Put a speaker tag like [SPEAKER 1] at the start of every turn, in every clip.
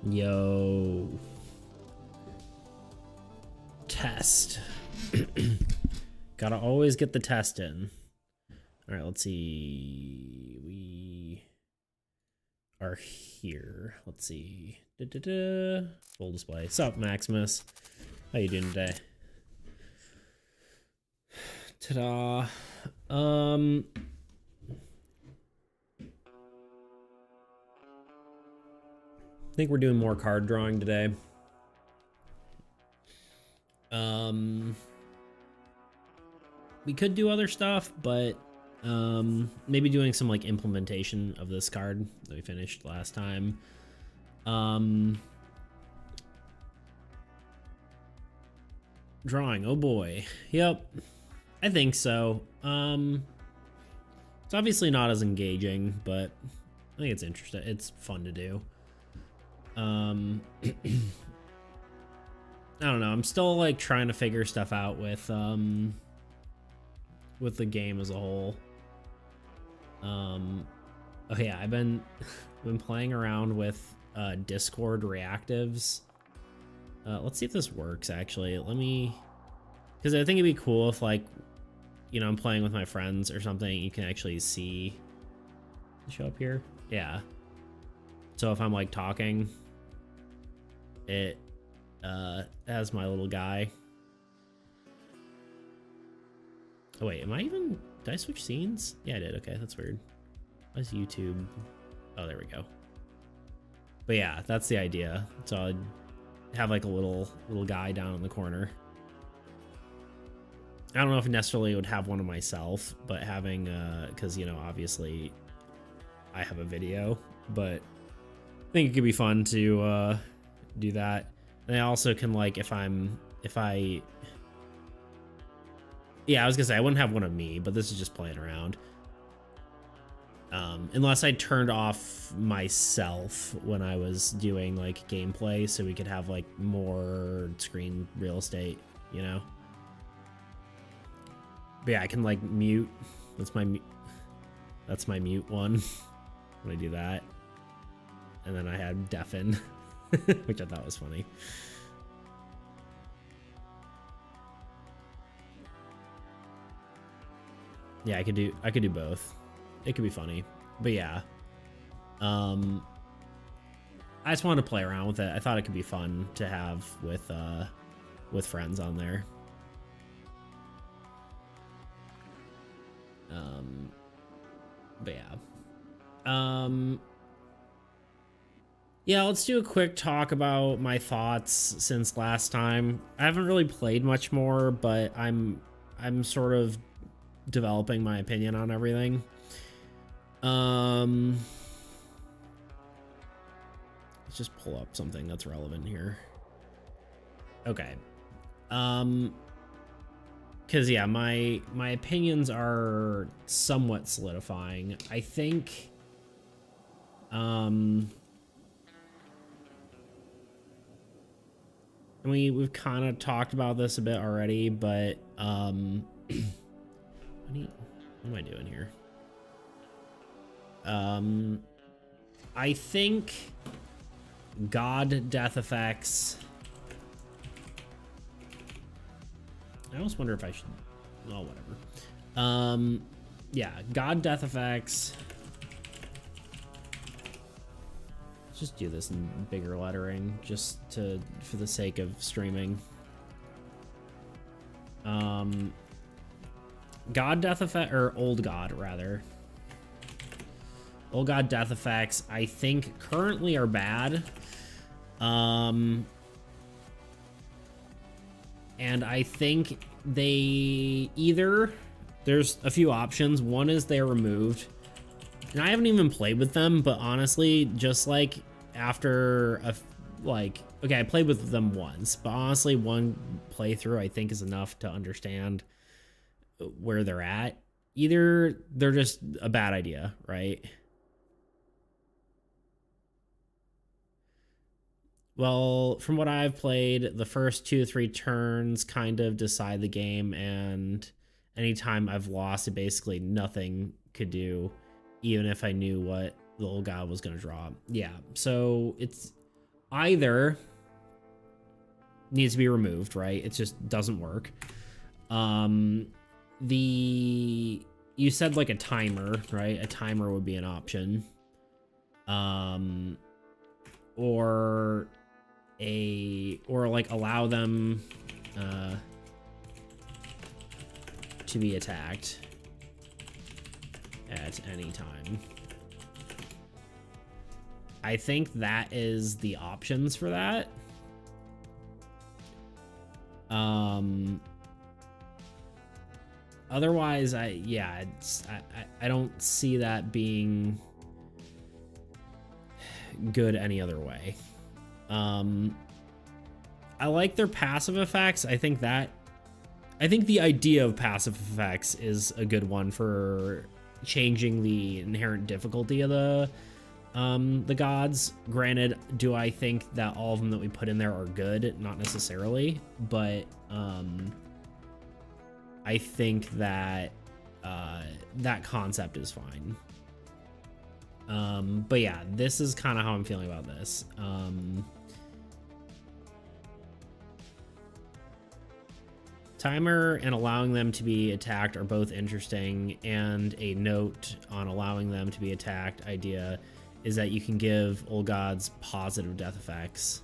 [SPEAKER 1] Yo. Test. Gotta always get the test in. All right, let's see. We are here. Let's see. Full display. Sup, Maximus? How you doing today? Ta-da. I think we're doing more card drawing today. We could do other stuff, but maybe doing some like implementation of this card that we finished last time. Drawing, oh boy. Yep, I think so. It's obviously not as engaging, but I think it's interesting. It's fun to do. I don't know. I'm still like trying to figure stuff out with the game as a whole. Oh yeah, I've been playing around with Discord reactives. Let's see if this works actually. Let me, because I think it'd be cool if like, you know, I'm playing with my friends or something, you can actually see show up here. Yeah. So if I'm like talking, it has my little guy. Oh wait, did I switch scenes? Yeah, I did. Okay, that's weird. Why's YouTube? Oh, there we go. But yeah, that's the idea. So I'd have like a little guy down in the corner. I don't know if necessarily would have one of myself, but having because you know, obviously I have a video, but I think it could be fun to do that. And I also can like yeah, I was gonna say I wouldn't have one of me, but this is just playing around. Unless I turned off myself when I was doing like gameplay, so we could have like more screen real estate, you know. But yeah, I can like mute. That's my mute one when I do that. And then I had deafen, which I thought was funny. Yeah, I could do both. It could be funny. But yeah. I just wanted to play around with it. I thought it could be fun to have with friends on there. But yeah. Yeah, let's do a quick talk about my thoughts since last time. I haven't really played much more, but I'm sort of developing my opinion on everything. Let's just pull up something that's relevant here. Okay. Because yeah, my opinions are somewhat solidifying. I think and we've kind of talked about this a bit already, but what am I doing here? I think God death effects. I almost wonder if I should. Oh, whatever. Yeah, God death effects. Let's just do this in bigger lettering, just for the sake of streaming. God death effect, or old God rather. Old God death effects, I think currently are bad. And I think they there's a few options. One is they're removed. And I haven't even played with them, but honestly, just like after okay, I played with them once, but honestly, one playthrough I think is enough to understand where they're at. Either they're just a bad idea, right? Well, from what I've played, the first 2 to 3 turns kind of decide the game, and anytime I've lost, it basically nothing could do, even if I knew what the old guy was going to draw. Yeah, so it's either needs to be removed, right? It just doesn't work. You said like a timer, right? A timer would be an option. Or like allow them to be attacked at any time. I think that is the options for that. Otherwise, I don't see that being good any other way. I like their passive effects. I think the idea of passive effects is a good one for changing the inherent difficulty of the gods. Granted, do I think that all of them that we put in there are good? Not necessarily, but I think that that concept is fine. But yeah, this is kind of how I'm feeling about this. Timer and allowing them to be attacked are both interesting, and a note on allowing them to be attacked idea is that you can give old gods positive death effects.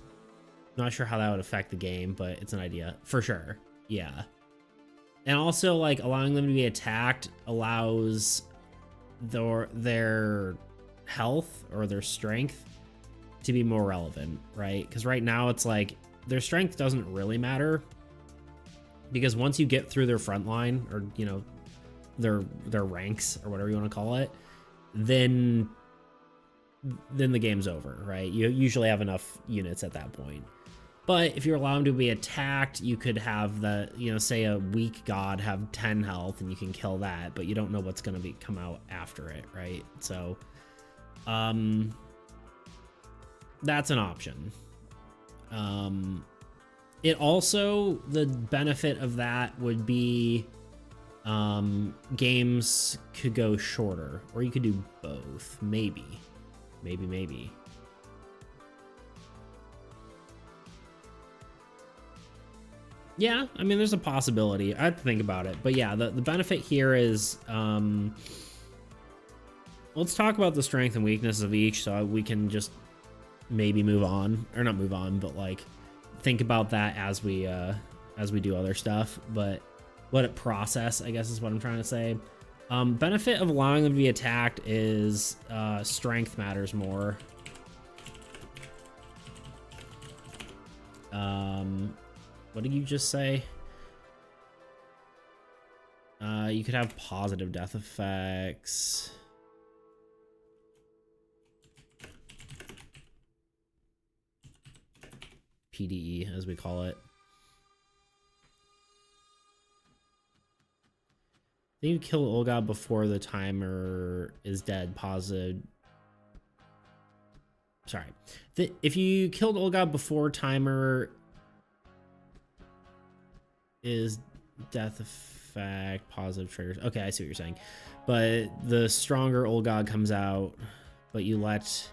[SPEAKER 1] Not sure how that would affect the game, but it's an idea for sure. Yeah. And also, like, allowing them to be attacked allows their health or their strength to be more relevant, right? Because right now it's like their strength doesn't really matter, because once you get through their front line, or you know, their ranks or whatever you want to call it, then the game's over, right? You usually have enough units at that point. But if you're allowed to be attacked, you could have the, you know, say a weak god have 10 health and you can kill that, but you don't know what's going to come out after it, right? So that's an option. It also, the benefit of that would be games could go shorter, or you could do both. Maybe. Yeah, I mean, there's a possibility. I have to think about it. But yeah, the benefit here is, let's talk about the strength and weakness of each, so we can just maybe move on, or not move on, but like think about that as we do other stuff. But let it process, I guess is what I'm trying to say. Benefit of allowing them to be attacked is strength matters more. What did you just say? You could have positive death effects. PDE, as we call it. Then you kill Olga before the timer is dead. Positive. Sorry. If you killed Olga before timer is death effect, positive triggers. Okay, I see what you're saying. But the stronger Olga comes out, but you let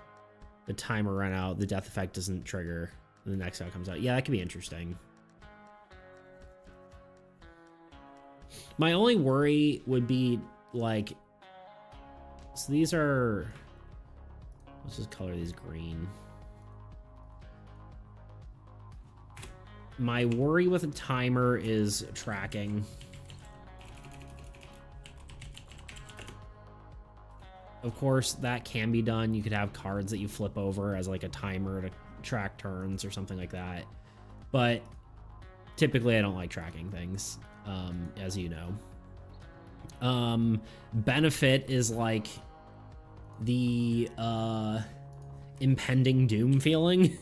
[SPEAKER 1] the timer run out, the death effect doesn't trigger. The next guy comes out. Yeah, that could be interesting. My only worry would be like, so these are, let's just color these green. My worry with a timer is tracking. Of course, that can be done. You could have cards that you flip over as like a timer to track turns or something like that. But typically I don't like tracking things, as you know. Benefit is like the impending doom feeling.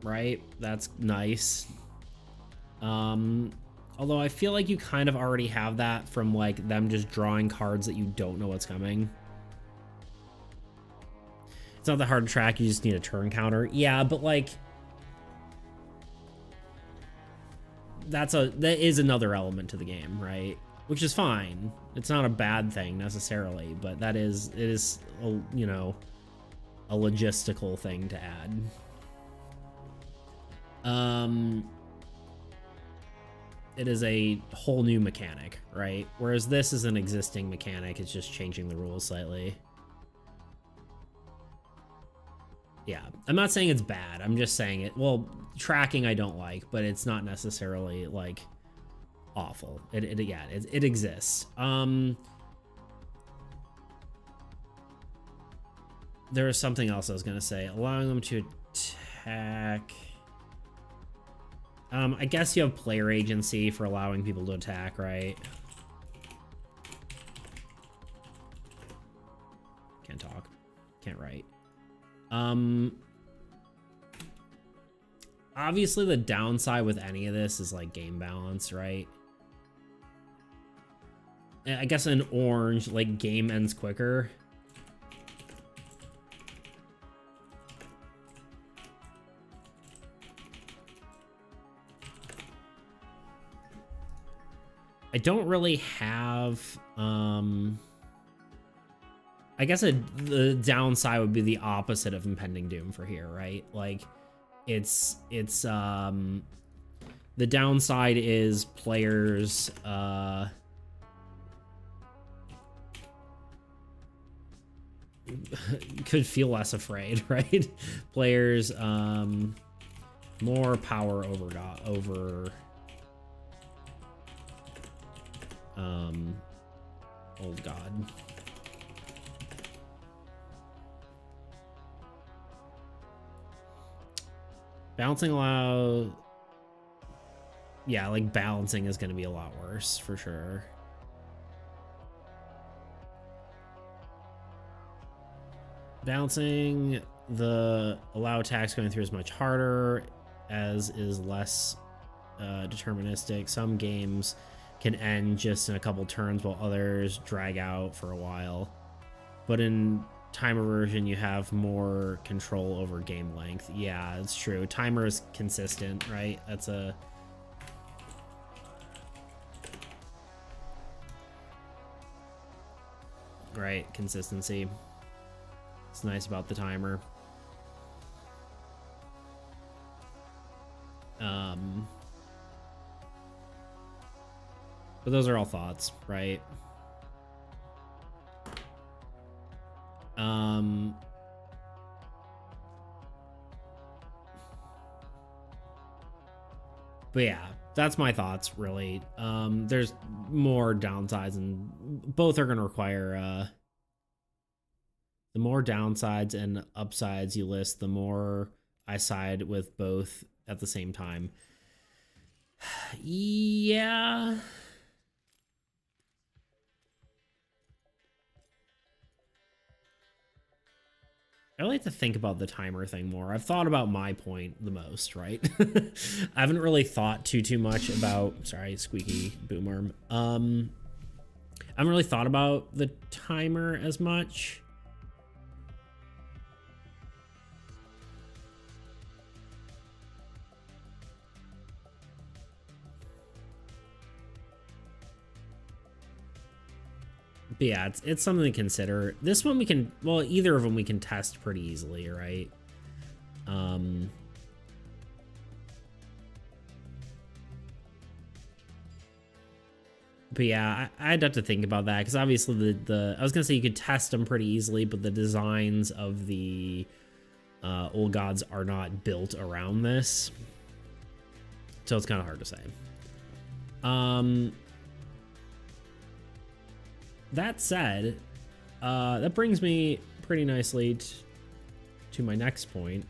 [SPEAKER 1] Right? That's nice. Although I feel like you kind of already have that from like them just drawing cards that you don't know what's coming. It's not that hard to track, you just need a turn counter. Yeah, but like that is another element to the game, right? which is fine. It's not a bad thing necessarily, but it is a, you know, a logistical thing to add. It is a whole new mechanic, right? Whereas this is an existing mechanic, it's just changing the rules slightly. Yeah, I'm not saying it's bad. I'm just saying it. Well, tracking I don't like, but it's not necessarily like awful. It exists. There was something else I was gonna say. Allowing them to attack. I guess you have player agency for allowing people to attack, right? Can't talk. Can't write. Obviously the downside with any of this is like game balance, right? I guess in orange, like game ends quicker. I don't really have, I guess the downside would be the opposite of Impending Doom for here, right? Like, it's the downside is players, could feel less afraid, right? Players, more power over Old God. Balancing allow, yeah, like balancing is going to be a lot worse for sure. Balancing, the allow attacks going through is much harder, as is less deterministic. Some games can end just in a couple turns while others drag out for a while. But in timer version, you have more control over game length. Yeah, it's true. Timer is consistent, right? That's a... Right, consistency. It's nice about the timer. But those are all thoughts, right? But yeah, that's my thoughts, really. There's more downsides, and both are going to require... the more downsides and upsides you list, the more I side with both at the same time. Yeah... I like to think about the timer thing more. I've thought about my point the most, right? I haven't really thought too much about, sorry, squeaky boom worm. I haven't really thought about the timer as much. But yeah, it's something to consider. This one we can, well, either of them we can test pretty easily, right? But yeah, I'd have to think about that, because obviously the I was gonna say you could test them pretty easily, but the designs of the Old Gods are not built around this, so it's kind of hard to say. That said, that brings me pretty nicely to my next point,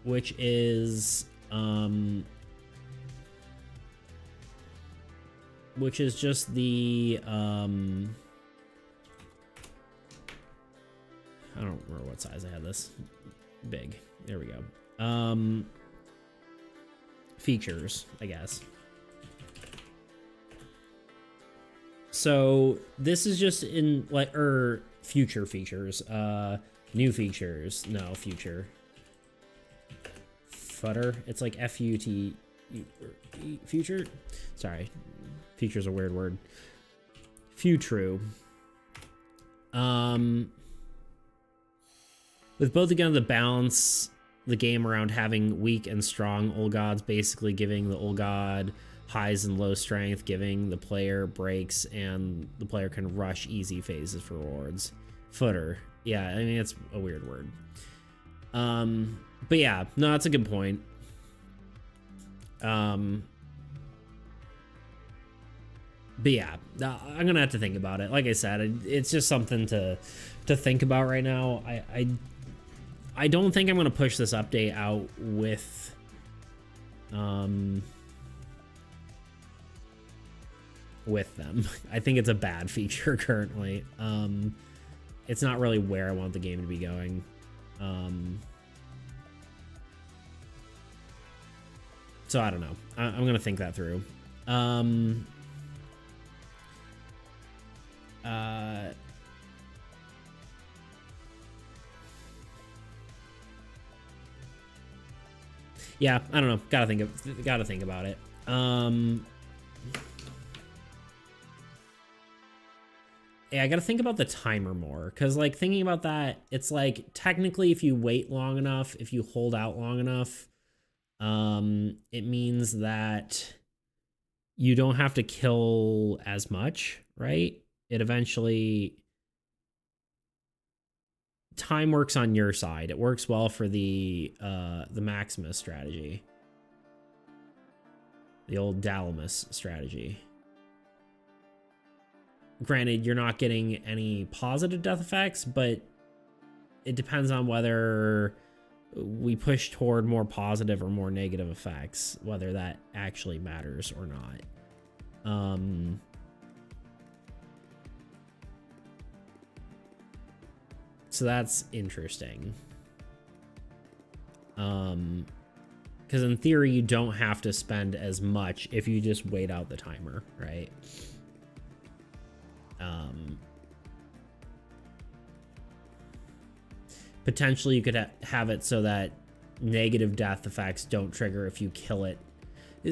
[SPEAKER 1] which is just the I don't remember what size I had this. Big. There we go. Features, I guess. So this is just in like future features, new features. No, future. Futter. It's like FUT. future. Sorry, future's a weird word. Futru. With both again the balance the game around having weak and strong old gods, basically giving the old god highs and low strength, giving the player breaks, and the player can rush easy phases for rewards. Footer. Yeah, I mean, it's a weird word. But yeah, no, that's a good point. But yeah, I'm gonna have to think about it. Like I said, it's just something to think about right now. I don't think I'm gonna push this update out with them. I think it's a bad feature currently. It's not really where I want the game to be going. So I don't know. I'm gonna think that through. Yeah, I don't know. Gotta think about it. Yeah, I gotta think about the timer more, because like thinking about that, it's like technically if you wait long enough, if you hold out long enough, it means that you don't have to kill as much, right? It eventually, time works on your side. It works well for the Maximus strategy, the old Dalamus strategy. Granted, you're not getting any positive death effects, but it depends on whether we push toward more positive or more negative effects, whether that actually matters or not. So that's interesting. Because in theory, you don't have to spend as much if you just wait out the timer, right? Potentially you could have it so that negative death effects don't trigger if you kill it.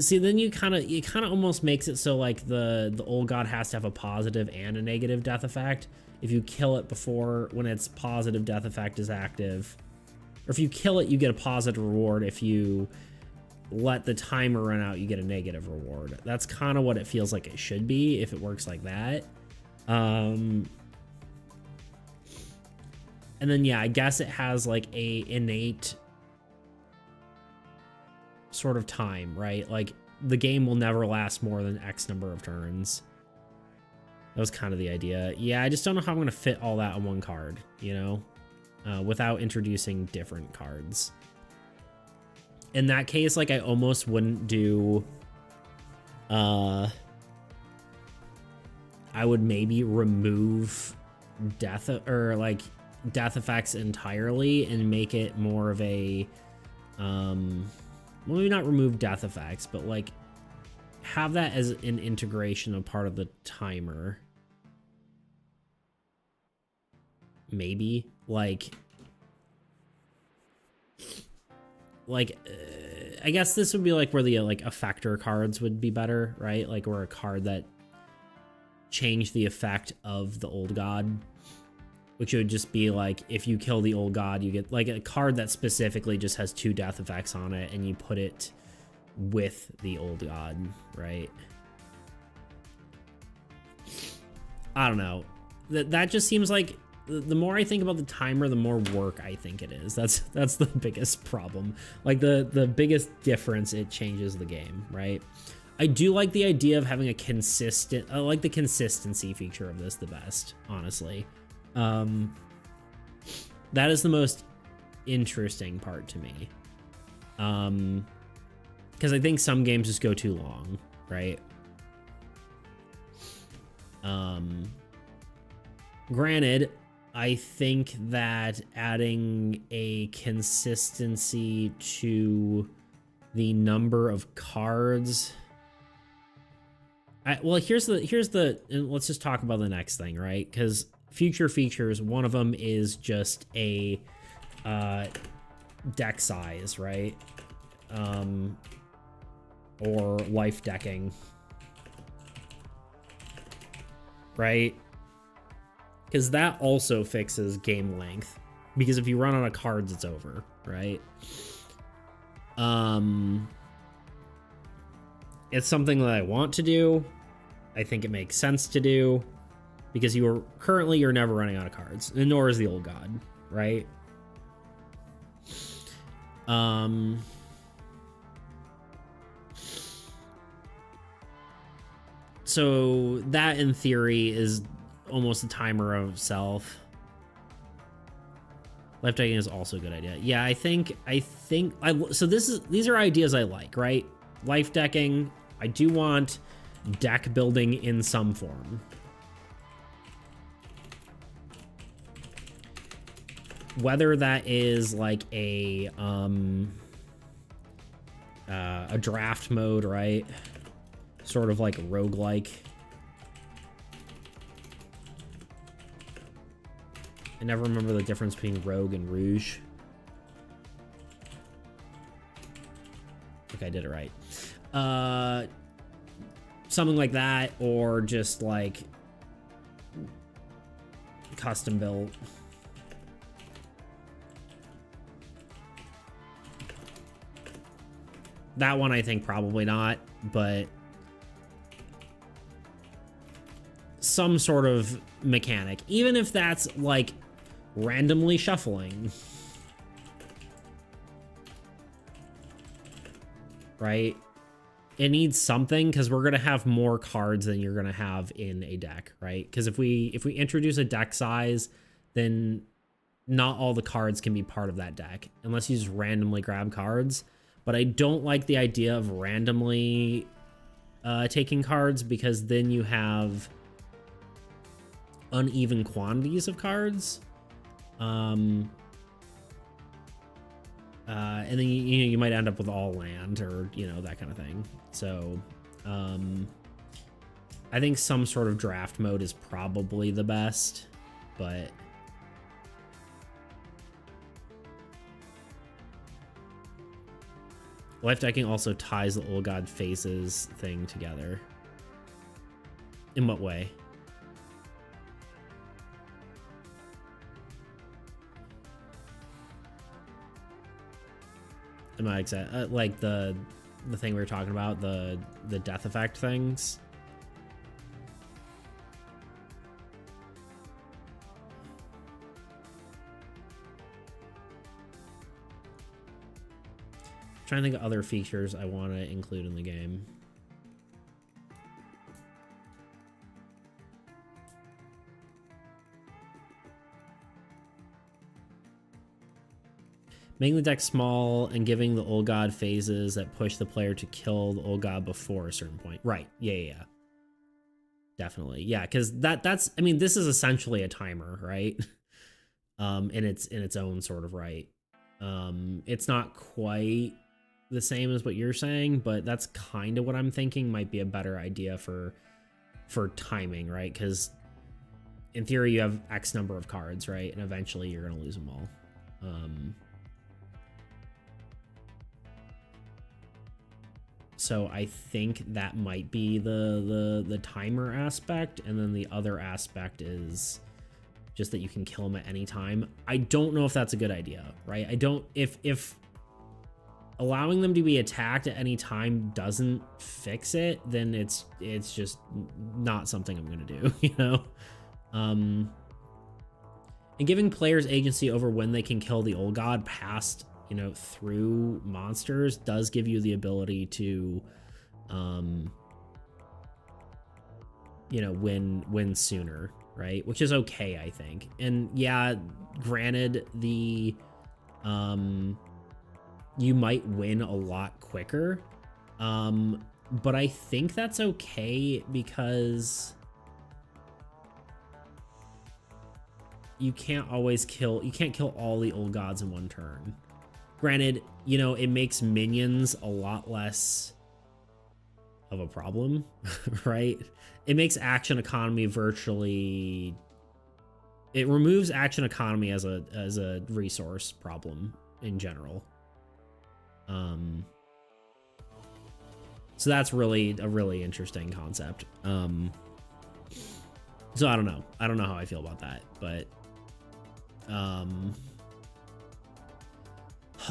[SPEAKER 1] See, then it kind of almost makes it so like the old god has to have a positive and a negative death effect. If you kill it before when its positive death effect is active, or if you kill it, you get a positive reward. If you let the timer run out, you get a negative reward. That's kind of what it feels like it should be if it works like that. And then, yeah, I guess it has like a innate sort of time, right? Like the game will never last more than X number of turns. That was kind of the idea. Yeah, I just don't know how I'm going to fit all that on one card, you know, without introducing different cards. In that case, like I almost wouldn't do, I would maybe remove death or like death effects entirely and make it more of a, well, maybe not remove death effects, but like have that as an integration of part of the timer. Maybe like I guess this would be like where the like effector cards would be better, right? Like where a card that changed the effect of the old god, which would just be like if you kill the old god, you get like a card that specifically just has 2 death effects on it, and you put it with the old god, right? I don't know. That just seems like the more I think about the timer, the more work I think it is. That's the biggest problem. Like the biggest difference, it changes the game, right? I do like the idea of having a consistent, I like the consistency feature of this the best, honestly. That is the most interesting part to me. Because I think some games just go too long, right? Granted, I think that adding a consistency to the number of cards, well, here's the, and let's just talk about the next thing, right? Because future features, one of them is just a deck size, right? or life decking, right? Because that also fixes game length. Because if you run out of cards, it's over, right? It's something that I want to do. I think it makes sense to do because you're never running out of cards, and nor is the Old God, right? So that in theory is almost a timer of self. Life decking is also a good idea. Yeah, so these are ideas I like, right? Life decking, I do want deck building in some form. Whether that is like a draft mode, right? Sort of like a roguelike. I never remember the difference between Rogue and Rouge. Okay, I did it right. Something like that, or just like custom built. That one I think probably not, but some sort of mechanic, even if that's like randomly shuffling, right? It needs something, because we're gonna have more cards than you're gonna have in a deck, right? Because if we introduce a deck size, then not all the cards can be part of that deck unless you just randomly grab cards. But I don't like the idea of randomly taking cards, because then you have uneven quantities of cards. And then you might end up with all land, or that kind of thing. So I think some sort of draft mode is probably the best, but life decking also ties the Old God Phases thing together. In what way? Am I excited? Like the thing we were talking about, the death effect things. I'm trying to think of other features I want to include in the game. Making the deck small and giving the Old God phases that push the player to kill the Old God before a certain point. Right. Yeah. Definitely. Yeah, because that's I mean, this is essentially a timer, right? In its own sort of right. It's not quite the same as what you're saying, but that's kind of what I'm thinking might be a better idea for timing, right? Because in theory you have X number of cards, right? And eventually you're gonna lose them all. So I think that might be the timer aspect, and then the other aspect is just that you can kill them at any time. I don't know if that's a good idea, right? I don't if allowing them to be attacked at any time doesn't fix it, then it's just not something I'm gonna do, you know? And giving players agency over when they can kill the Old God past, through monsters does give you the ability to, win sooner, right? Which is okay, I think. And yeah, granted, you might win a lot quicker, but I think that's okay because you can't kill all the Old Gods in one turn. Granted, it makes minions a lot less of a problem, right? It makes action economy virtually... It removes action economy as a resource problem in general. So that's really a really interesting concept. So I don't know. I don't know how I feel about that, but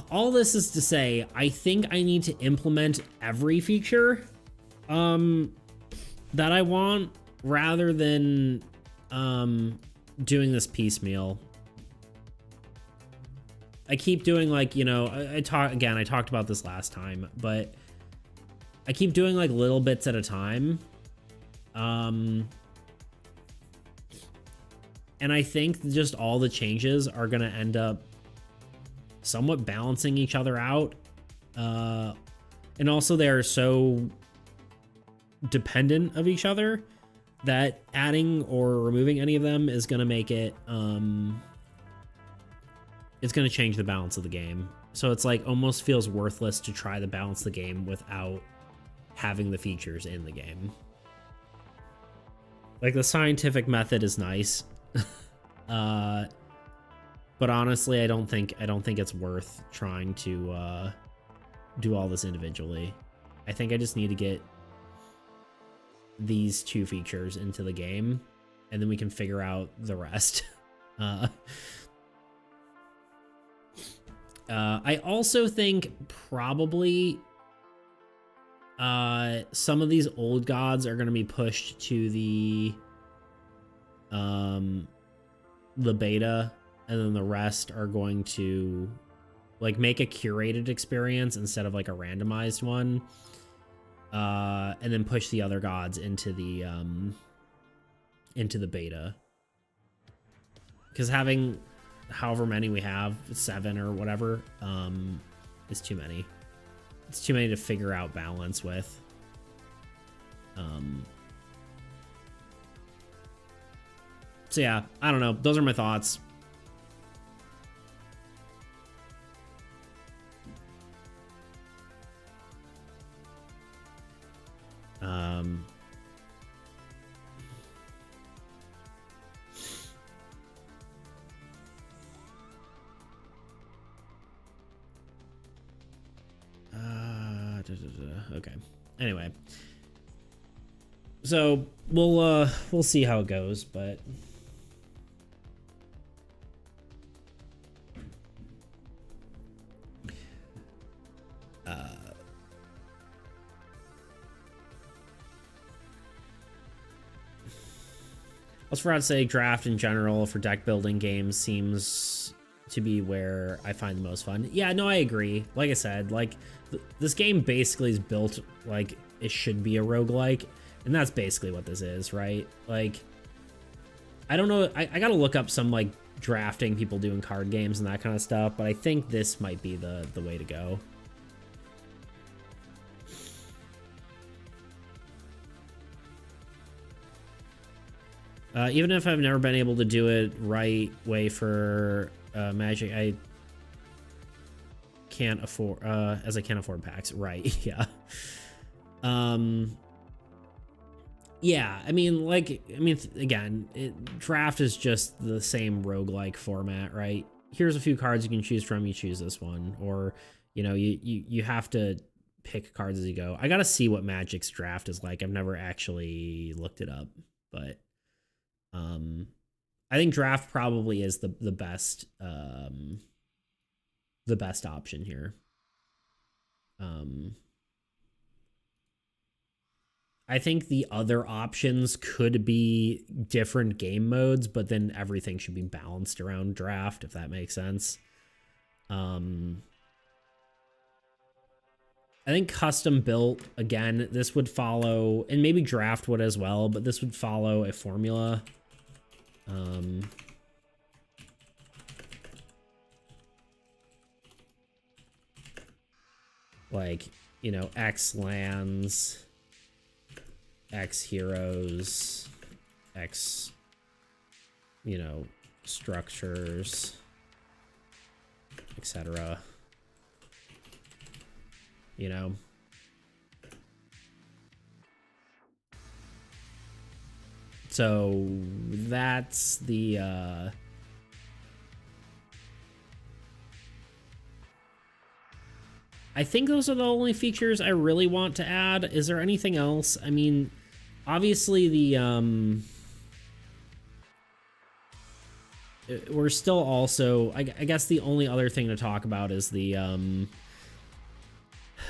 [SPEAKER 1] all this is to say, I think I need to implement every feature that I want rather than doing this piecemeal. I keep doing like, you know, I talked about this last time, but I keep doing like little bits at a time. And I think just all the changes are going to end up somewhat balancing each other out. And also they're so dependent of each other that adding or removing any of them is going to make it, it's going to change the balance of the game. So it's like almost feels worthless to try to balance the game without having the features in the game. Like the scientific method is nice. But honestly, I don't think it's worth trying to do all this individually. I think I just need to get these two features into the game, and then we can figure out the rest. I also think probably some of these old gods are going to be pushed to the beta, and then the rest are going to like make a curated experience instead of like a randomized one, and then push the other gods into the beta, because having however many we have, 7 or whatever, is too many. It's too many to figure out balance with. So yeah, I don't know. Those are my thoughts. Okay. Anyway, so we'll see how it goes, but I was forgot to say, draft in general for deck building games seems to be where I find the most fun. Yeah, no, I agree. Like I said, like this game basically is built like it should be a roguelike, and that's basically what this is, right? Like, I don't know, I gotta look up some like drafting people doing card games and that kind of stuff, but I think this might be the way to go. Even if I've never been able to do it right way for Magic, I can't afford, as I can't afford packs, right? Yeah. Yeah, I mean, again, draft is just the same roguelike format, right? Here's a few cards you can choose from, you choose this one, or, you know, you have to pick cards as you go. I gotta see what Magic's draft is like. I've never actually looked it up, but I think draft probably is the best option here. I think the other options could be different game modes, but then everything should be balanced around draft, if that makes sense. I think custom built, again, this would follow, and maybe draft would as well, but this would follow a formula. Like, you know, X lands, X heroes, X, you know, structures, etc. You know? So that's the I think those are the only features I really want to add. Is there anything else? I mean, obviously the we're still also, I guess the only other thing to talk about is the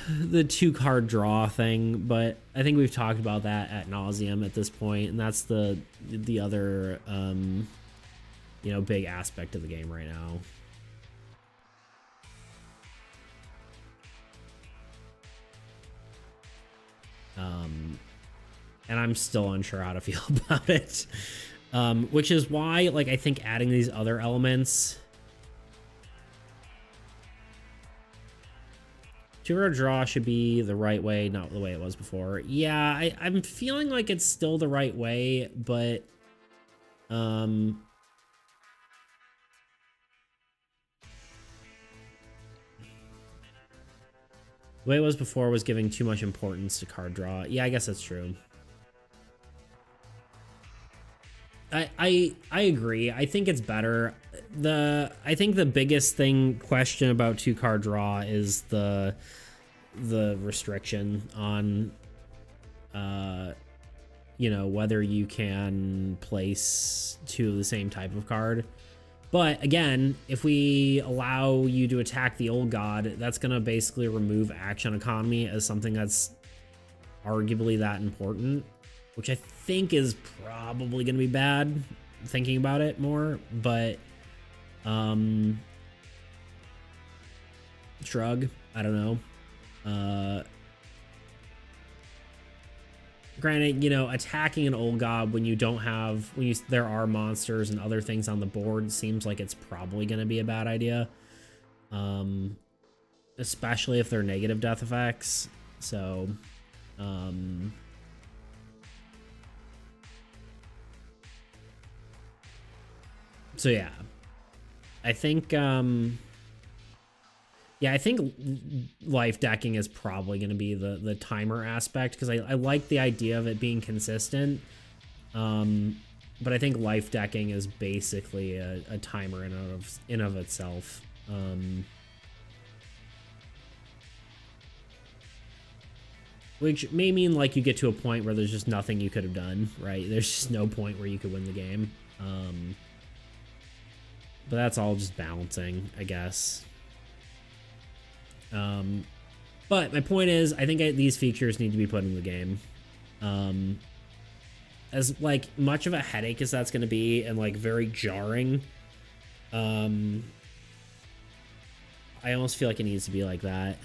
[SPEAKER 1] 2-card draw thing, but I think we've talked about that ad nauseum at this point, and that's the other you know, big aspect of the game right now. And I'm still unsure how to feel about it. Which is why, like, I think adding these other elements. 2-card draw should be the right way, not the way it was before. Yeah, I'm feeling like it's still the right way, but the way it was before was giving too much importance to card draw. Yeah, I guess that's true. I agree. I think it's better. I think the biggest question about 2-card draw is the restriction on you know, whether you can place 2 of the same type of card. But again, if we allow you to attack the old god, that's gonna basically remove action economy as something that's arguably that important, which I think is probably going to be bad, thinking about it more, but shrug, I don't know. Granted, you know, attacking an old god when you don't have, there are monsters and other things on the board seems like it's probably going to be a bad idea, especially if they're negative death effects. So so yeah, I think yeah, I think life decking is probably going to be the timer aspect, because I like the idea of it being consistent, but I think life decking is basically a timer in of itself. Which may mean, like, you get to a point where there's just nothing you could have done, right? There's just no point where you could win the game. But that's all just balancing, I guess. But my point is, I think these features need to be put in the game. As, like, much of a headache as that's going to be, and, like, very jarring, I almost feel like it needs to be like that.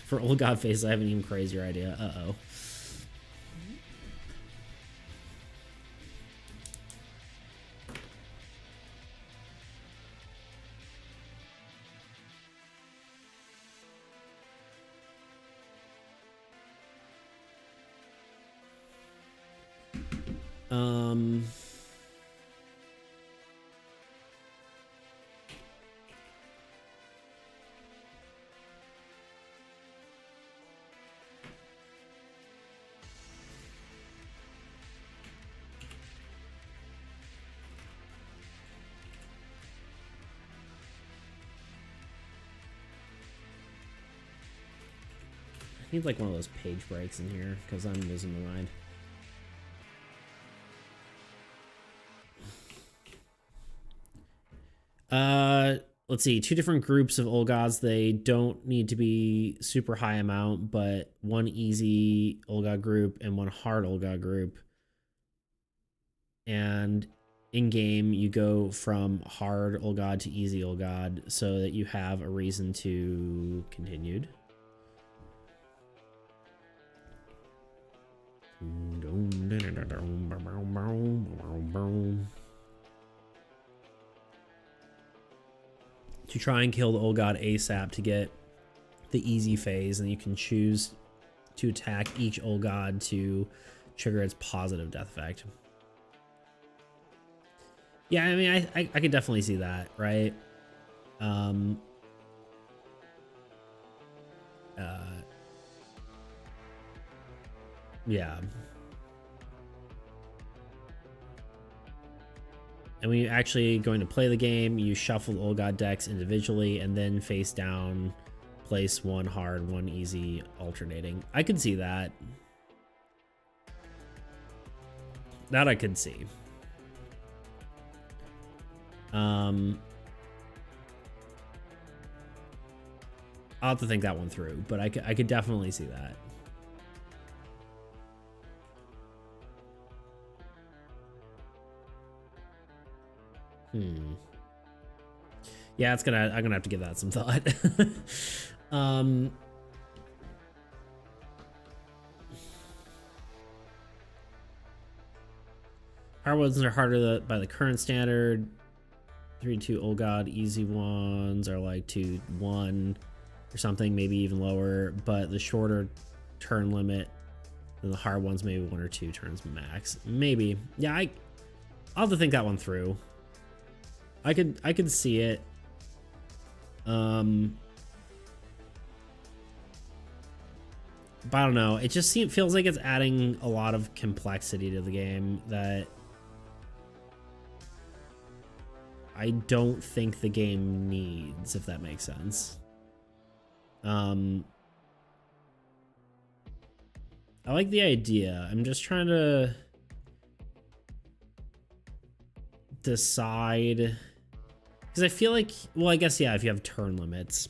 [SPEAKER 1] For Old God Face, I have an even crazier idea. Uh-oh. I need, like, one of those page breaks in here, because I'm losing my mind. Let's see, 2 different groups of old gods. They don't need to be super high amount, but 1 easy old god group and 1 hard old god group. And in game, you go from hard old god to easy old god so that you have a reason to continued. To try and kill the old god ASAP to get the easy phase, and you can choose to attack each old god to trigger its positive death effect. Yeah, I mean, I could definitely see that, right? Yeah. And when you're actually going to play the game, you shuffle the Old God decks individually and then face down, place one hard, one easy, alternating. I could see that. That I could see. I'll have to think that one through, but I could definitely see that. Yeah, I'm gonna have to give that some thought. Hard ones are harder by the current standard. 3-2 Old God. Easy ones are like 2-1 or something, maybe even lower. But the shorter turn limit than the hard ones, maybe 1 or 2 turns max. Maybe. Yeah, I'll have to think that one through. I could see it. But I don't know. It just feels like it's adding a lot of complexity to the game that I don't think the game needs, if that makes sense. I like the idea. I'm just trying to decide, because I feel like, well, I guess, yeah, if you have turn limits.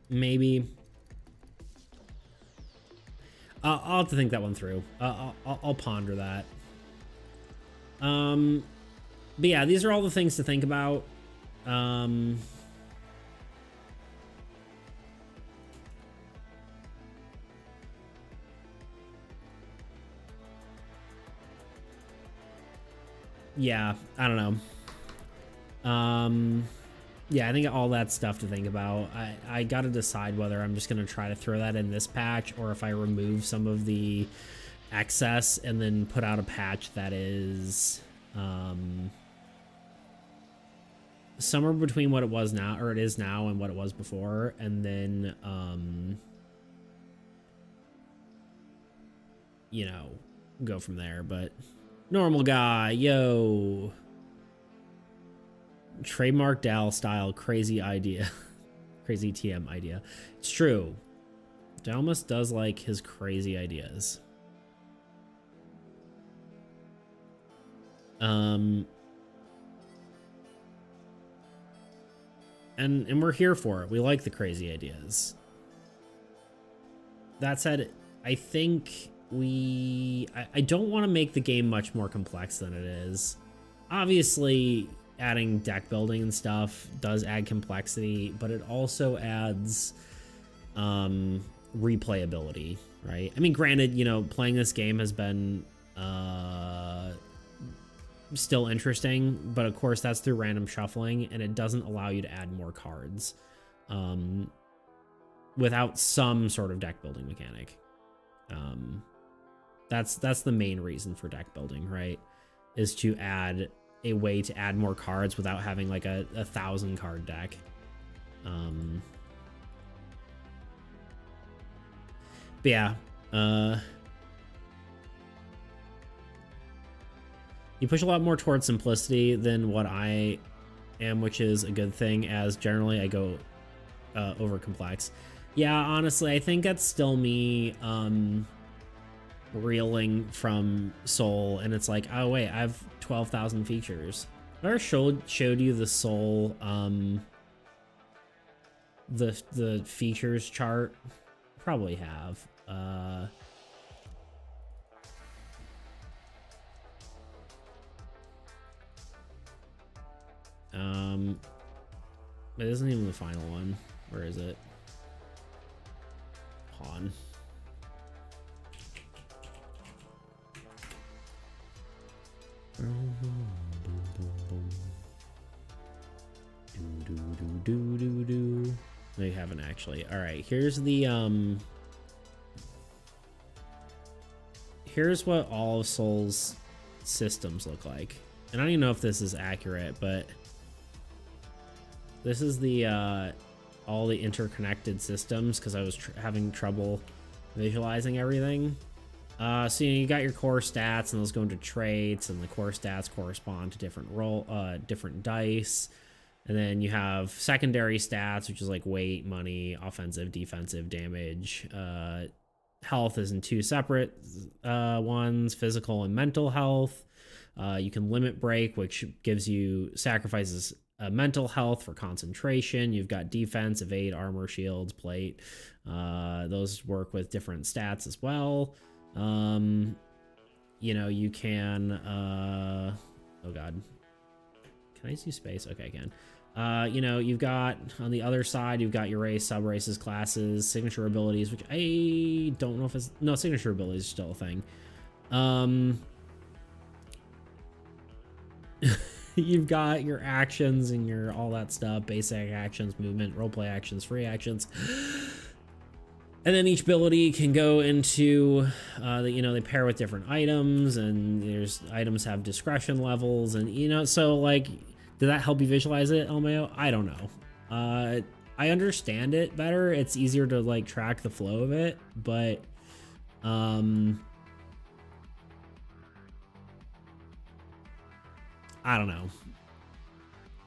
[SPEAKER 1] Maybe. I'll have to think that one through. I'll ponder that. But yeah, these are all the things to think about. Yeah, I don't know. Yeah, I think all that stuff to think about. I got to decide whether I'm just going to try to throw that in this patch, or if I remove some of the excess and then put out a patch that is somewhere between what it was now, or it is now, and what it was before, and then you know, go from there. But normal guy, yo. Trademark Dal style crazy idea. Crazy TM idea. It's true. Dalmas does like his crazy ideas. And we're here for it. We like the crazy ideas. That said, I think I don't want to make the game much more complex than it is. Obviously, adding deck building and stuff does add complexity, but it also adds replayability, right? I mean, granted, you know, playing this game has been still interesting, but of course that's through random shuffling, and it doesn't allow you to add more cards without some sort of deck building mechanic. That's the main reason for deck building, right? Is to add a way to add more cards without having like a 1,000 card deck. But yeah, you push a lot more towards simplicity than what I am, which is a good thing, as generally I go over complex. Yeah, honestly, I think that's still me reeling from Soul, and it's like, oh wait, I have 12,000 features. I ever showed you the Soul the features chart? Probably have. It isn't even the final one. Where is it? Han. No, you haven't actually. All right, here's the here's what all of Soul's systems look like. And I don't even know if this is accurate, but this is the all the interconnected systems, because I was having trouble visualizing everything. So you got your core stats, and those go into traits, and the core stats correspond to different dice. And then you have secondary stats, which is like weight, money, offensive, defensive, damage. Health is in 2 separate ones, physical and mental health. You can limit break, which sacrifices mental health for concentration. You've got defense, evade, armor, shields, plate. Those work with different stats as well. You can, oh God, can I use space? Okay, I can. You've got on the other side, you've got your race, sub races, classes, signature abilities, which I don't know if signature abilities is still a thing. You've got your actions and your all that stuff, basic actions, movement, roleplay actions, free actions. And then each ability can go into, they pair with different items, and items have discretion levels, and, so like, did that help you visualize it, LMAO? I don't know. I understand it better. It's easier to like track the flow of it, but, I don't know.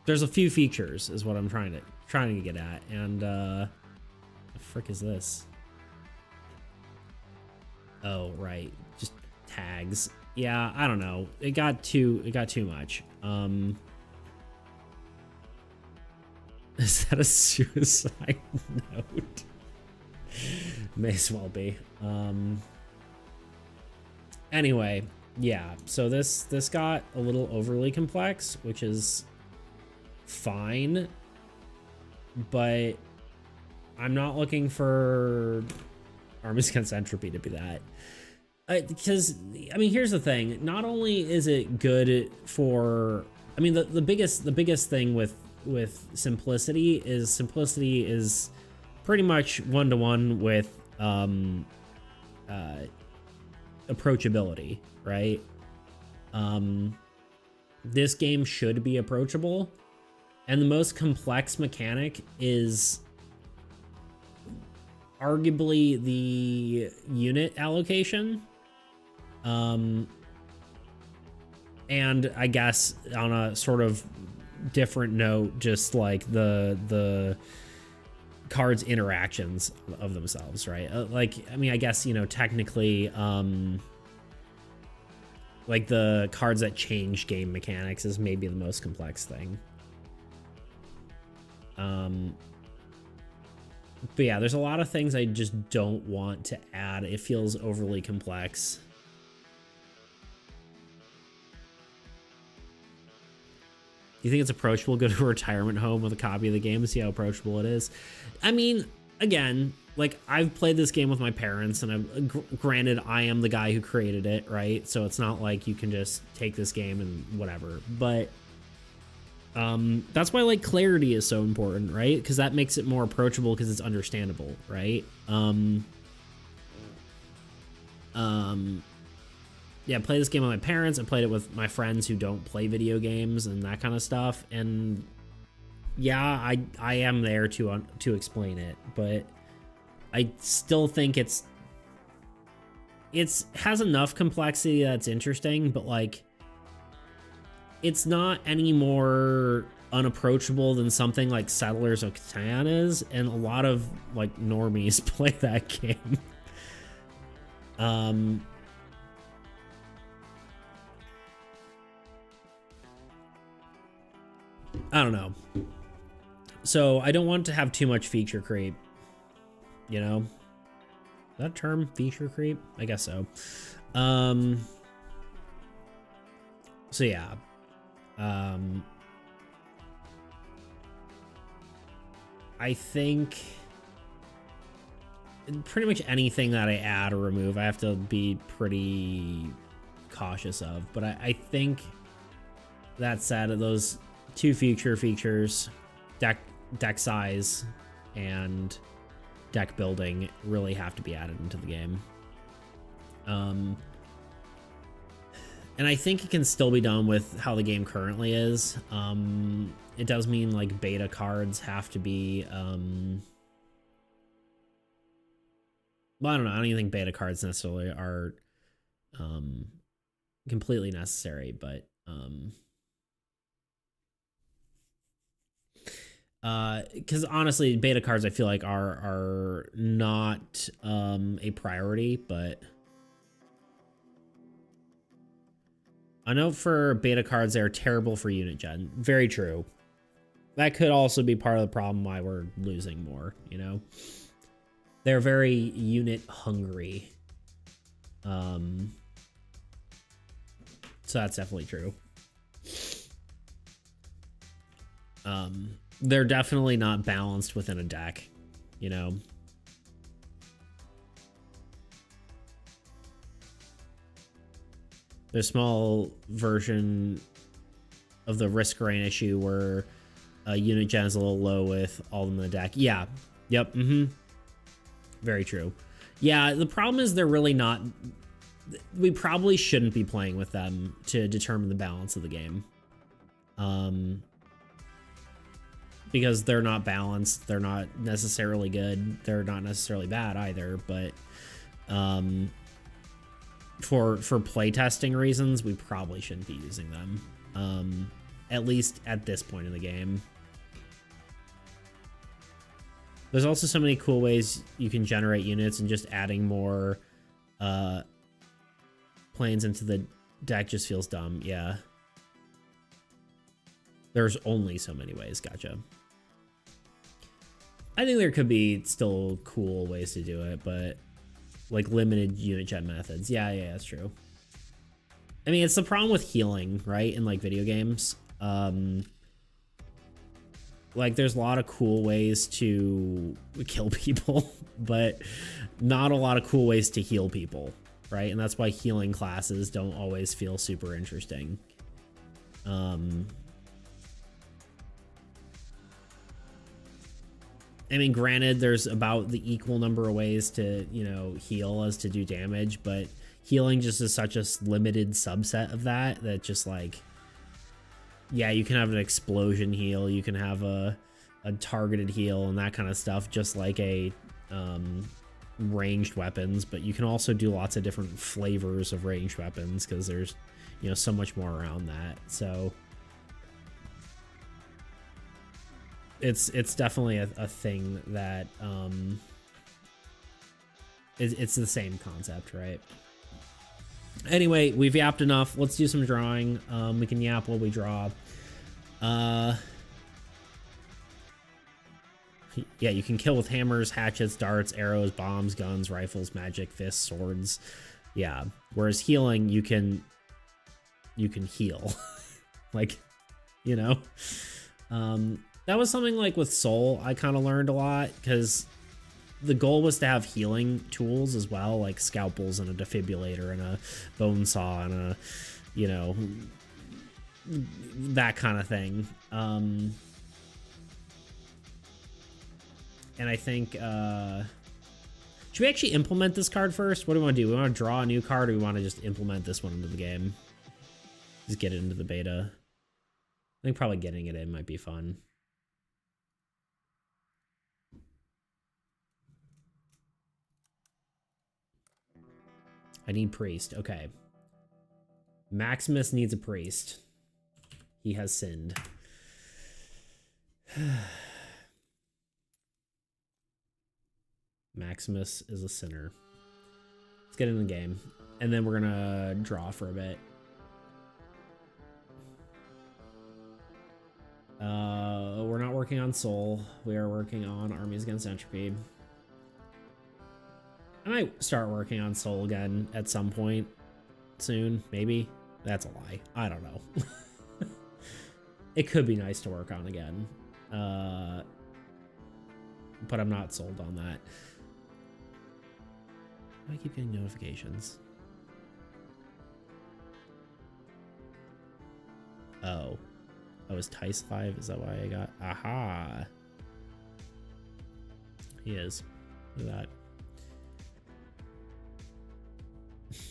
[SPEAKER 1] There's a few features is what I'm trying to get at. And the frick is this? Oh, right. Just tags. Yeah, I don't know. It got too much. Is that a suicide note? May as well be. Anyway, yeah, so this got a little overly complex, which is fine, but I'm not looking for Armies Against Entropy to be that. Because, I mean, here's the thing. Not only is it good for... I mean, the biggest thing with simplicity is pretty much one-to-one with approachability, right? This game should be approachable, and the most complex mechanic is arguably the unit allocation. And I guess on a sort of different note, just like the cards' interactions of themselves, right? I guess, technically, like the cards that change game mechanics is maybe the most complex thing. But yeah, there's a lot of things I just don't want to add. It feels overly complex. Do you think it's approachable? Go to a retirement home with a copy of the game and see how approachable it is. I mean, again, like, I've played this game with my parents, and granted, I am the guy who created it, right? So it's not like you can just take this game and whatever. But that's why, like, clarity is so important, right? Because that makes it more approachable because it's understandable, right? Yeah, I played this game with my parents. I played it with my friends who don't play video games and that kind of stuff. And yeah, I am there to explain it, but I still think it has enough complexity that's interesting, but like, it's not any more unapproachable than something like Settlers of Catan is, and a lot of like normies play that game. I don't know. So I don't want to have too much feature creep, you know? Is that term, feature creep? I guess so. So yeah. I think pretty much anything that I add or remove, I have to be pretty cautious of. But I think that said, those two future features, deck size and deck building, really have to be added into the game. And I think it can still be done with how the game currently is. It does mean like beta cards have to be Well, I don't know. I don't even think beta cards necessarily are completely necessary, but because honestly, beta cards I feel like are not a priority, but I know for beta cards they're terrible for unit gen. Very true. That could also be part of the problem why we're losing more, you know? They're very unit hungry. So that's definitely true. They're definitely not balanced within a deck, you know? There's a small version of the risk rain issue where unit gen is a little low with all of them in the deck. Yeah. Yep. Very true. Yeah, the problem is they're really not... We probably shouldn't be playing with them to determine the balance of the game. Because they're not balanced. They're not necessarily good. They're not necessarily bad either, but... For playtesting reasons, we probably shouldn't be using them. At least at this point in the game. There's also so many cool ways you can generate units, and just adding more planes into the deck just feels dumb. Yeah. There's only so many ways. Gotcha. I think there could be still cool ways to do it, but like limited unit gen methods. Yeah, that's true. I mean, it's the problem with healing, right? In like video games. Like there's a lot of cool ways to kill people, but not a lot of cool ways to heal people, right? And that's why healing classes don't always feel super interesting. I mean, granted, there's about the equal number of ways to, you know, heal as to do damage, but healing just is such a limited subset of that just like, yeah, you can have an explosion heal, you can have a targeted heal and that kind of stuff, just like a ranged weapons, but you can also do lots of different flavors of ranged weapons because there's, you know, so much more around that. So it's definitely a thing that it's the same concept, right? Anyway, we've yapped enough. Let's do some drawing. We can yap while we draw. Yeah, you can kill with hammers, hatchets, darts, arrows, bombs, guns, rifles, magic, fists, swords. Yeah. Whereas healing, you can heal. Like, you know. That was something like with Soul I kind of learned a lot, because the goal was to have healing tools as well, like scalpels and a defibrillator and a bone saw and a, you know, that kind of thing. And I think, should we actually implement this card first? What do we want to do? We want to draw a new card, or we want to just implement this one into the game? Just get it into the beta. I think probably getting it in might be fun. I need priest. Okay. Maximus needs a priest. He has sinned. Maximus is a sinner. Let's get in the game. And then we're gonna draw for a bit. We're not working on Soul. We are working on Armies Against Entropy. I might start working on Soul again at some point soon, maybe. That's a lie. I don't know. It could be nice to work on again. But I'm not sold on that. I keep getting notifications. Oh. Oh, is Tice live? Is that why I got... Aha! He is. Look at that.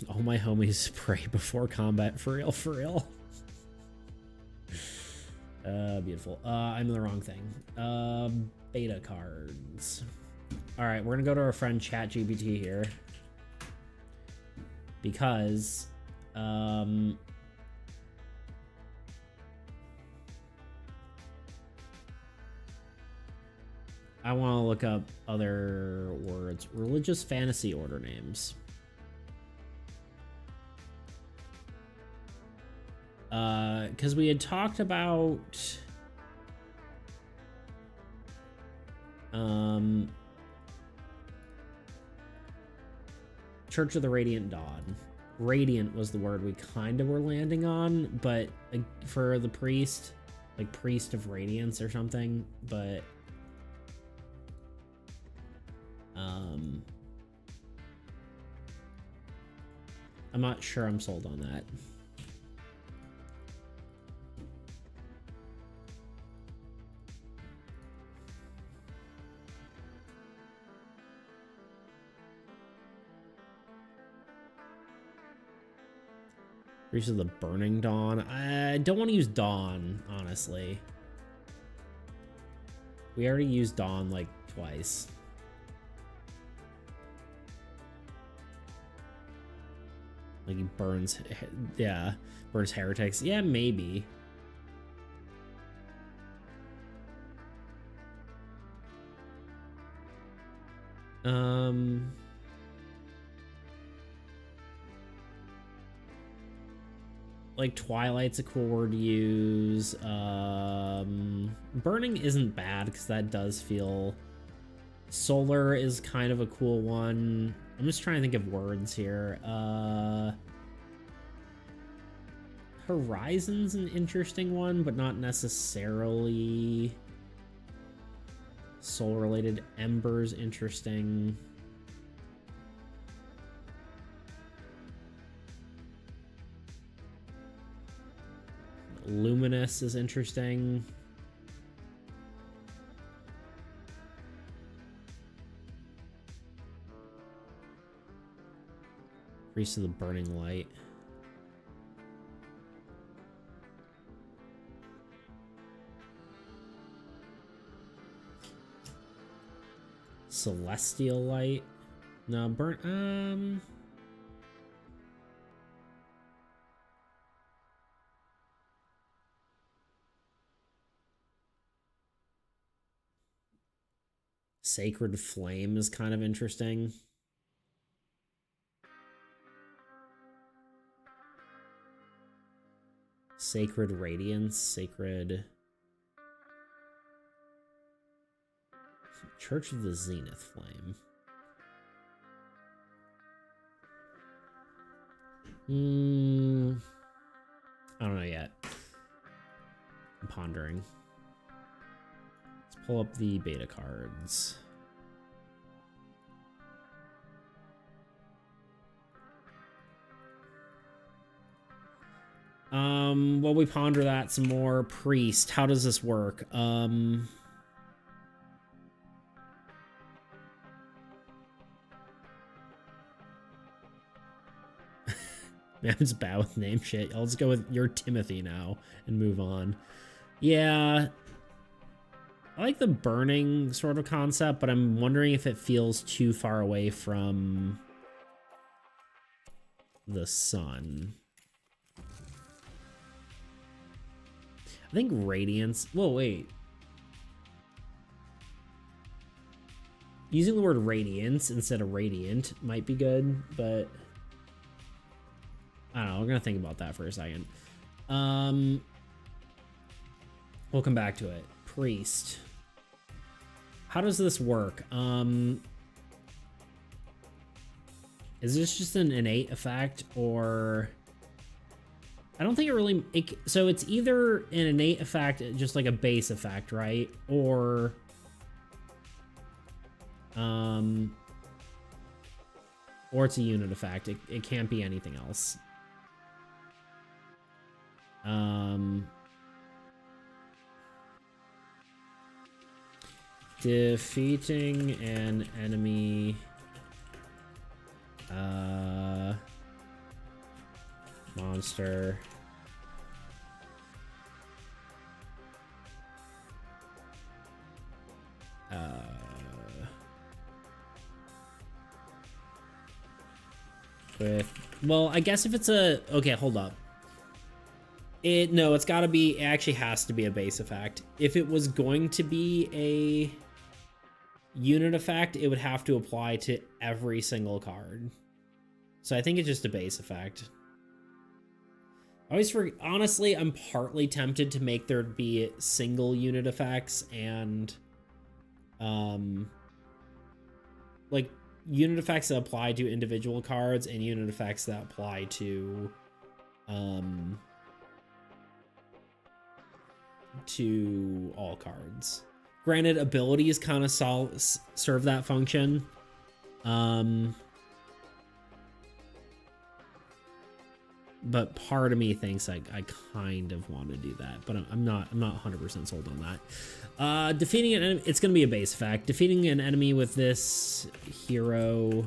[SPEAKER 1] All my homies pray before combat. For real, for real. Beautiful. I'm in the wrong thing. Beta cards. All right, we're gonna go to our friend ChatGPT here because I want to look up other words. Religious fantasy order names. Because we had talked about Church of the Radiant Dawn. Radiant was the word we kind of were landing on, but for the priest, like Priest of Radiance or something, but I'm not sure I'm sold on that. Priest of the Burning Dawn. I don't want to use Dawn, honestly. We already used Dawn like twice. Like he burns, yeah, burns heretics. Yeah, maybe. Like Twilight's a cool word to use. Burning isn't bad because that does feel. Solar is kind of a cool one. I'm just trying to think of words here. Horizon's an interesting one, but not necessarily soul related. Ember's interesting. Luminous is interesting. Priest of the Burning Light. Celestial Light. No, Sacred Flame is kind of interesting. Sacred Radiance, Sacred Church of the Zenith Flame. I don't know yet. I'm pondering. Let's pull up the beta cards. While we ponder that some more, Priest, how does this work? Man, it's bad with name shit. I'll just go with you're Timothy now and move on. Yeah. I like the burning sort of concept, but I'm wondering if it feels too far away from the sun. I think Radiance... Whoa, wait. Using the word Radiance instead of Radiant might be good, but... I don't know. We're going to think about that for a second. We'll come back to it. Priest. How does this work? Is this just an innate effect, or... I don't think it really... so it's either an innate effect, just like a base effect, right? Or... or it's a unit effect. It can't be anything else. Defeating an enemy monster Well, I guess if it's a... Okay, hold up. No, it's gotta be... It actually has to be a base effect. If it was going to be a unit effect, it would have to apply to every single card. So I think it's just a base effect. Honestly, I'm partly tempted to make there be single unit effects and... like, unit effects that apply to individual cards and unit effects that apply to all cards. Granted, abilities kind of serve that function. But part of me thinks I kind of want to do that, but I'm not 100% sold on that. Defeating an enemy, it's going to be a base effect. Defeating an enemy with this hero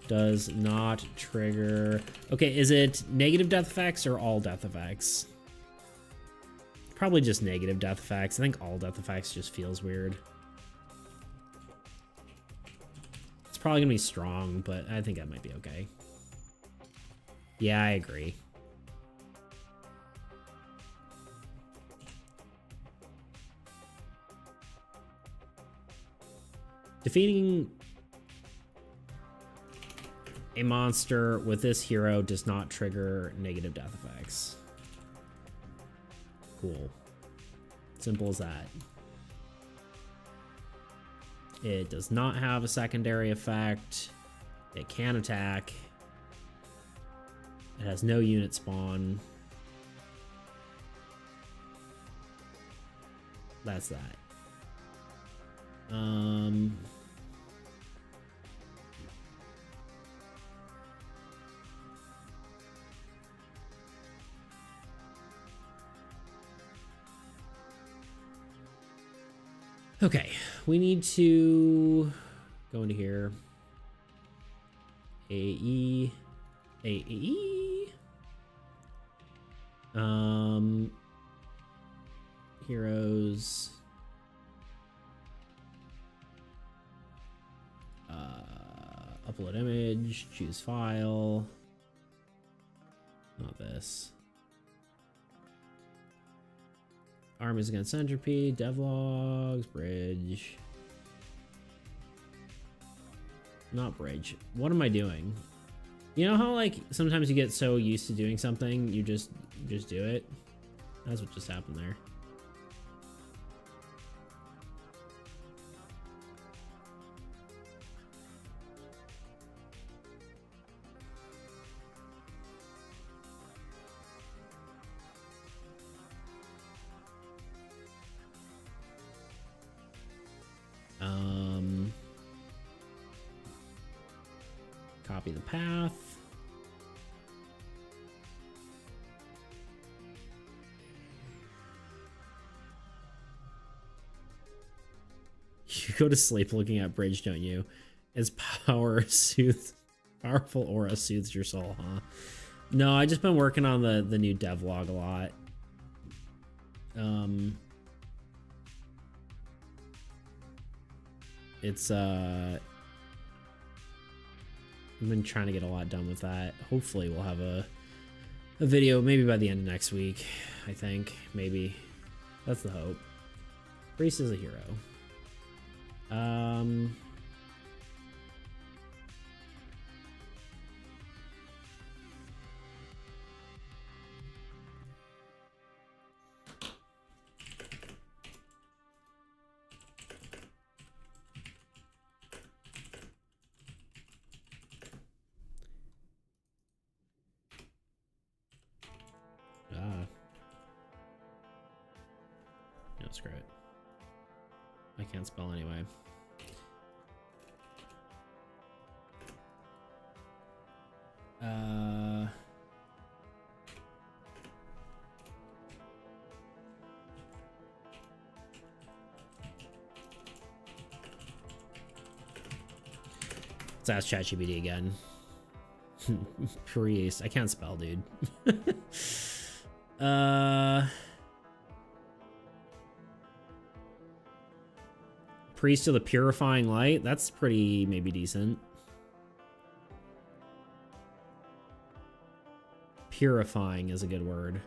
[SPEAKER 1] does not trigger... Okay, is it negative death effects or all death effects? Probably just negative death effects. I think all death effects just feels weird. It's probably gonna be strong, but I think that might be okay. Yeah, I agree. Defeating a monster with this hero does not trigger negative death effects. Cool. Simple as that. It does not have a secondary effect. It can attack. It has no unit spawn. That's that. Okay, we need to go into here. AE. Heroes. Upload image, choose file. Not this. Armies against Entropy, devlogs, bridge. Not bridge. What am I doing? You know how like sometimes you get so used to doing something, you just do it? That's what just happened there. Copy the path. You go to sleep looking at bridge, don't you? Its powerful aura soothes your soul, huh? No, I just been working on the new devlog a lot. It's I've been trying to get a lot done with that. Hopefully we'll have a video maybe by the end of next week, I think. Maybe. That's the hope. Priest is a hero. No, screw it. I can't spell anyway. Let's ask ChatGPT again. Priest. I can't spell, dude. Priest of the Purifying Light. That's pretty maybe decent. Purifying is a good word.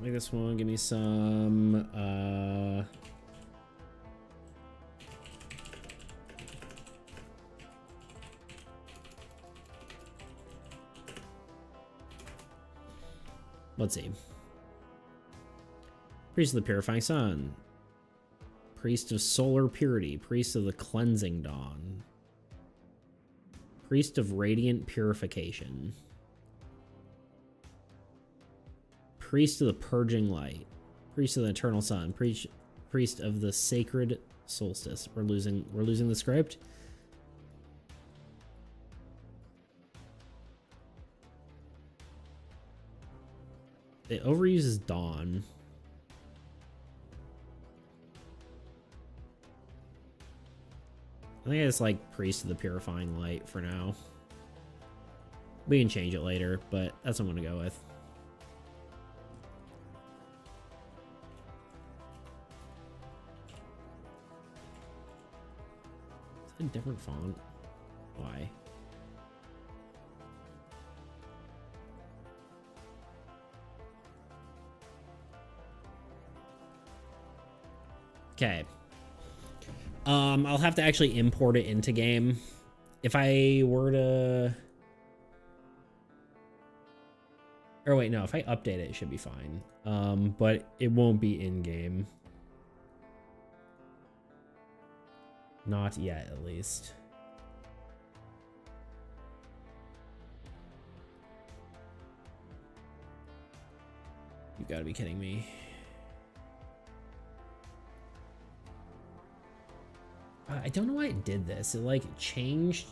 [SPEAKER 1] Like this one, give me some let's see. Priest of the Purifying Sun. Priest of Solar Purity. Priest of the Cleansing Dawn. Priest of Radiant Purification. Priest of the Purging Light. Priest of the Eternal Sun. Priest of the Sacred Solstice. We're losing the script. It overuses Dawn. I think it's like Priest of the Purifying Light for now. We can change it later, but that's what I'm gonna go with. Is it a different font? Why? Okay. I'll have to actually import it into game. If I were to... Or wait, no, if I update it, it should be fine. But it won't be in-game. Not yet, at least. You gotta be kidding me. I don't know why it did this. It like changed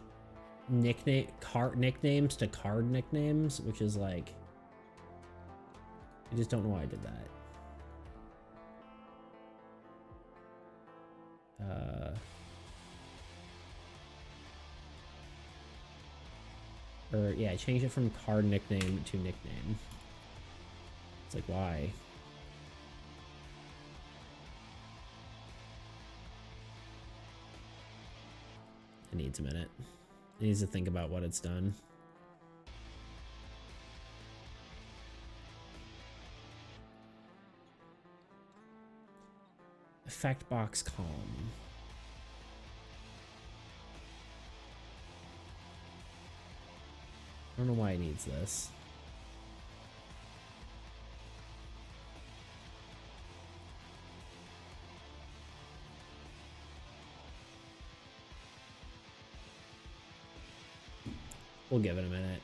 [SPEAKER 1] card nicknames to card nicknames, which is like, I just don't know why I did that. Or yeah, I changed it from card nickname to nickname. It's like, why? It needs a minute. It needs to think about what it's done. Effect box column. I don't know why it needs this. We'll give it a minute.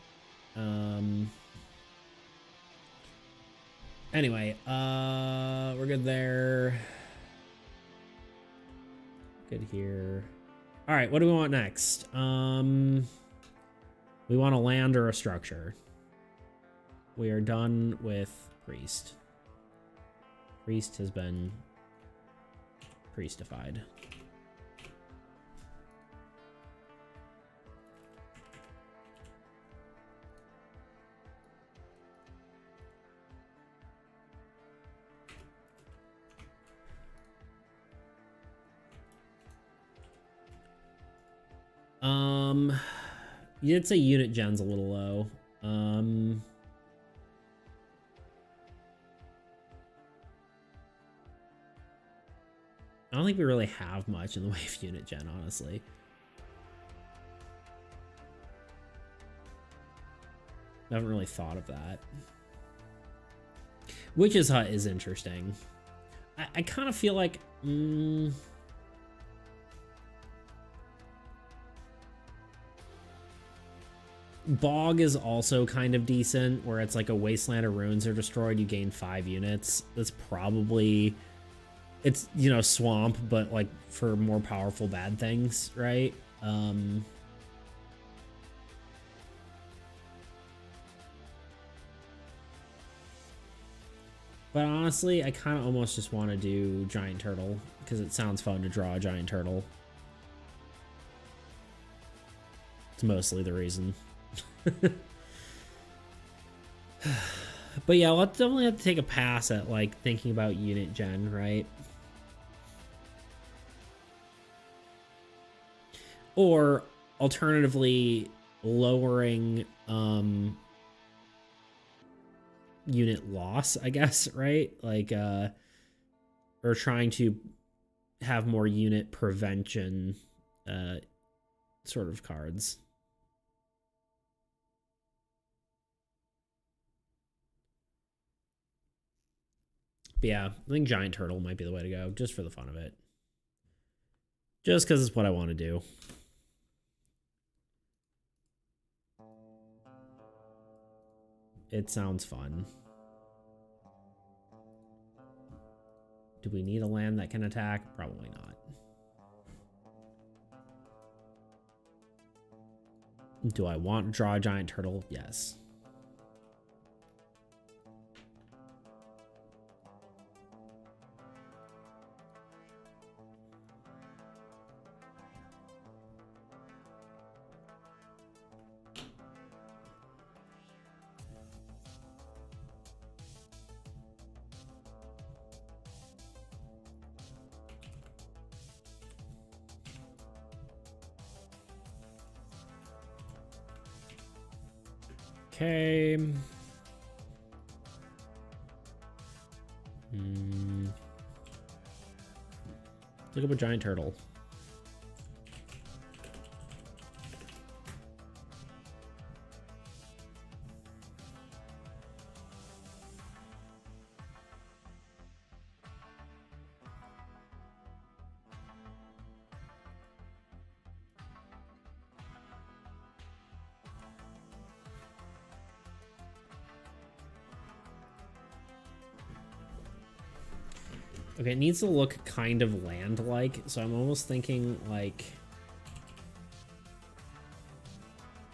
[SPEAKER 1] Anyway, we're good there. Good here. All right, what do we want next? We want a land or a structure. We are done with priest. Priest has been priestified. You did say unit gen's a little low. I don't think we really have much in the way of unit gen, honestly. I haven't really thought of that. Witch's Hut is interesting. I kind of feel like... Bog is also kind of decent, where it's like a Wasteland of Ruins are destroyed, you gain 5 units. That's probably... It's, you know, Swamp, but like for more powerful bad things, right? But honestly, I kind of almost just want to do giant turtle because it sounds fun to draw a giant turtle. It's mostly the reason. But yeah, we'll definitely have to take a pass at like thinking about unit gen, right? Or alternatively lowering unit loss, I guess, right? Like or trying to have more unit prevention sort of cards. But yeah, I think giant turtle might be the way to go, just for the fun of it. Just because it's what I want to do. It sounds fun. Do we need a land that can attack? Probably not. Do I want to draw a giant turtle? Yes. Okay. Look up a giant turtle. Okay, it needs to look kind of land-like, so I'm almost thinking, like...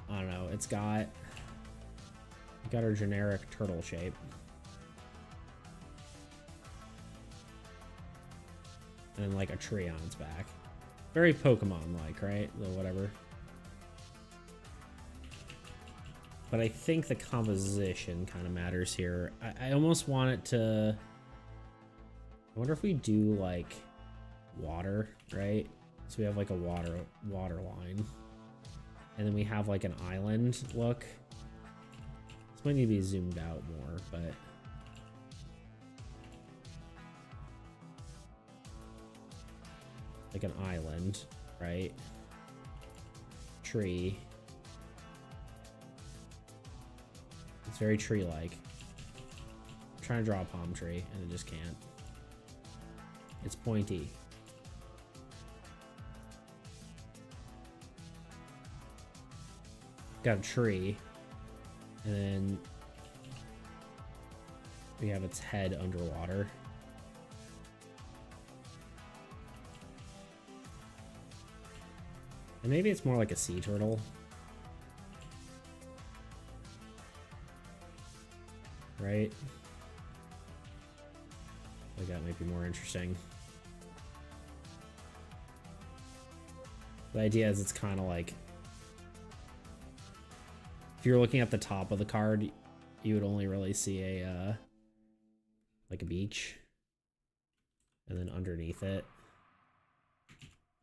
[SPEAKER 1] I don't know, it's got our generic turtle shape. And, like, a tree on its back. Very Pokemon-like, right? The whatever. But I think the composition kind of matters here. I almost want it to... I wonder if we do like water, right? So we have like a water line. And then we have like an island look. This might need to be zoomed out more, but like an island, right? Tree. It's very tree-like. I'm trying to draw a palm tree and I just can't. It's pointy. Got a tree. And then we have its head underwater. And maybe it's more like a sea turtle. Right? Like that might be more interesting. The idea is it's kind of like, if you're looking at the top of the card, you would only really see a like a beach, and then underneath it,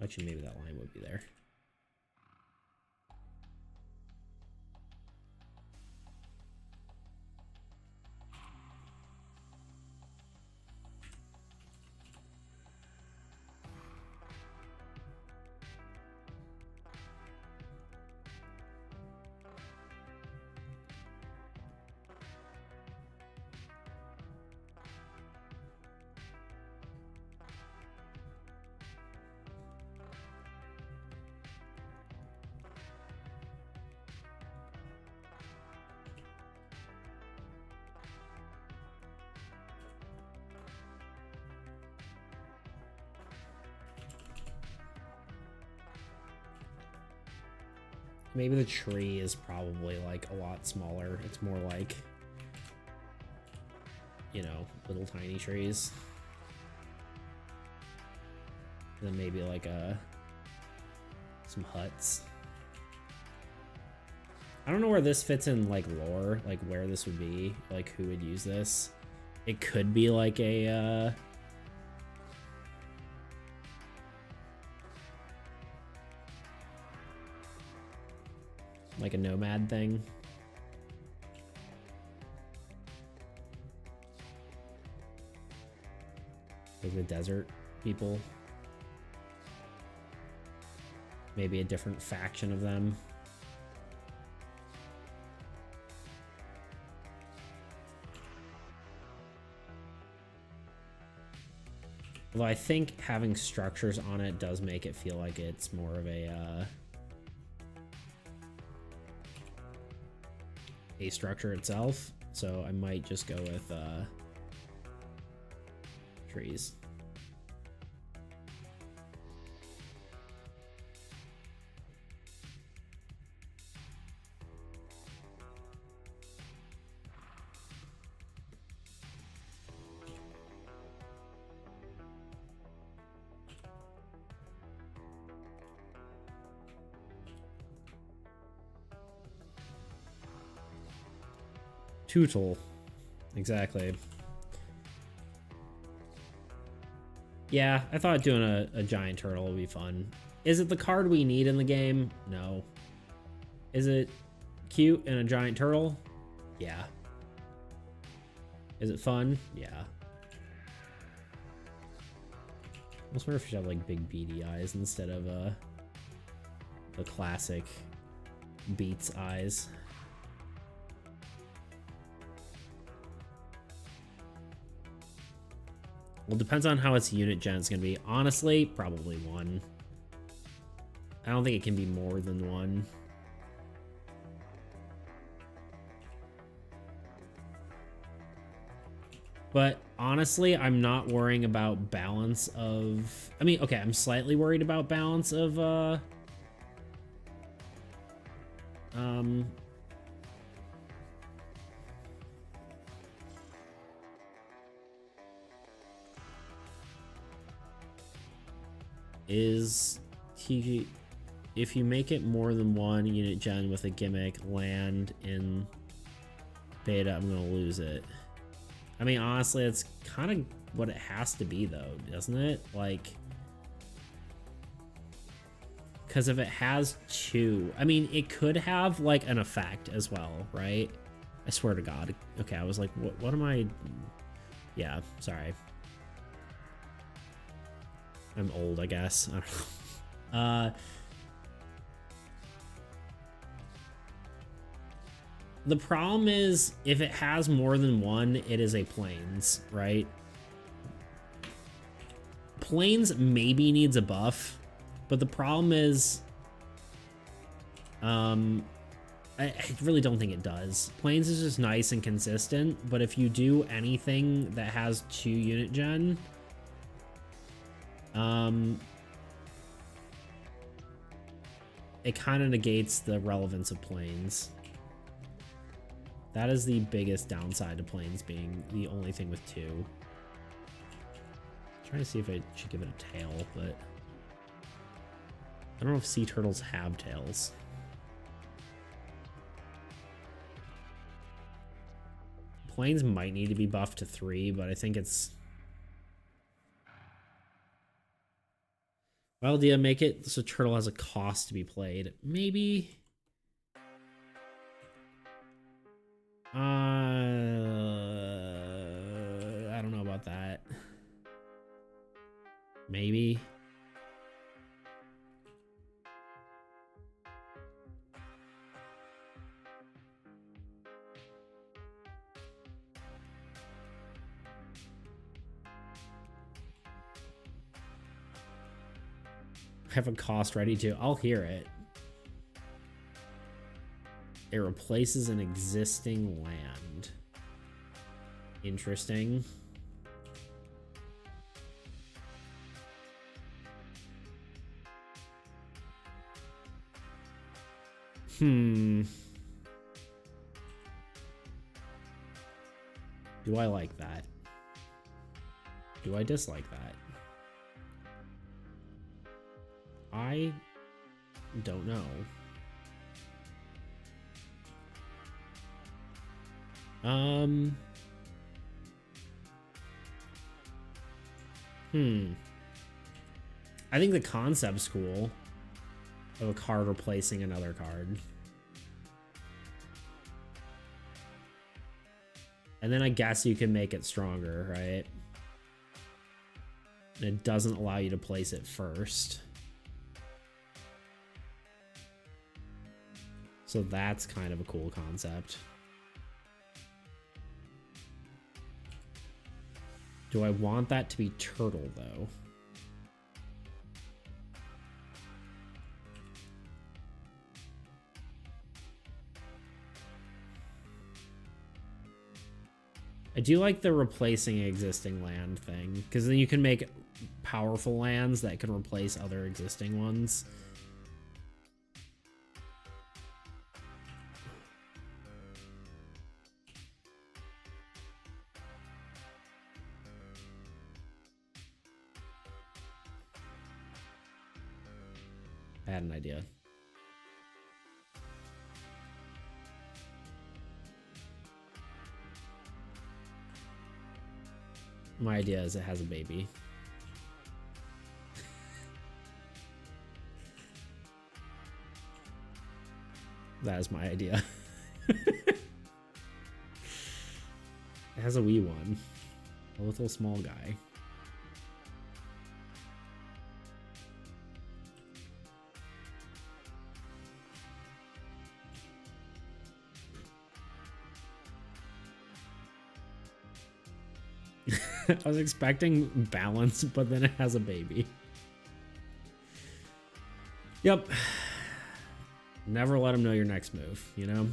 [SPEAKER 1] actually maybe that line would be there. Maybe the tree is probably like a lot smaller. It's more like you know, little tiny trees. And then maybe like some huts. I don't know where this fits in like lore, like where this would be, like who would use this. It could be like a nomad thing. Like the desert people. Maybe a different faction of them. Although I think having structures on it does make it feel like it's more of a structure itself. So I might just go with trees. Tootle. Exactly. Yeah, I thought doing a giant turtle would be fun. Is it the card we need in the game? No. Is it cute and a giant turtle? Yeah. Is it fun? Yeah. I almost wonder if we should have like big beady eyes instead of the classic Beats eyes. Well, depends on how its unit gen is going to be. Honestly, probably 1. I don't think it can be more than 1. But honestly, I'm not worrying about balance of... I mean, okay, I'm slightly worried about balance of... is TG... If you make it more than 1 unit gen with a gimmick land in beta, I'm going to lose it. I mean, honestly, it's kind of what it has to be, though, doesn't it? Like, because if it has 2, I mean, it could have, like, an effect as well, right? I swear to God. Okay, I was like, what am I... Yeah, sorry. I'm old, I guess. I don't know. The problem is, if it has more than 1, it is a plains, right? Plains maybe needs a buff, but the problem is, I really don't think it does. Plains is just nice and consistent, but if you do anything that has 2 unit gen, it kind of negates the relevance of plains. That is the biggest downside to plains being the only thing with 2. I'm trying to see if I should give it a tail, but I don't know if sea turtles have tails. Plains might need to be buffed to 3, but I think it's... Well, do you make it so turtle has a cost to be played? Maybe... I don't know about that. Maybe. I have a cost ready to. I'll hear it. It replaces an existing land. Interesting. Do I like that? Do I dislike that? I don't know. I think the concept's cool of a card replacing another card. And then I guess you can make it stronger, right? And it doesn't allow you to place it first. So that's kind of a cool concept. Do I want that to be turtle, though? I do like the replacing existing land thing, because then you can make powerful lands that can replace other existing ones. I had an idea. My idea is it has a baby. That is my idea. It has a wee one. A little small guy. I was expecting balance, but then it has a baby. Yep. Never let him know your next move, you know?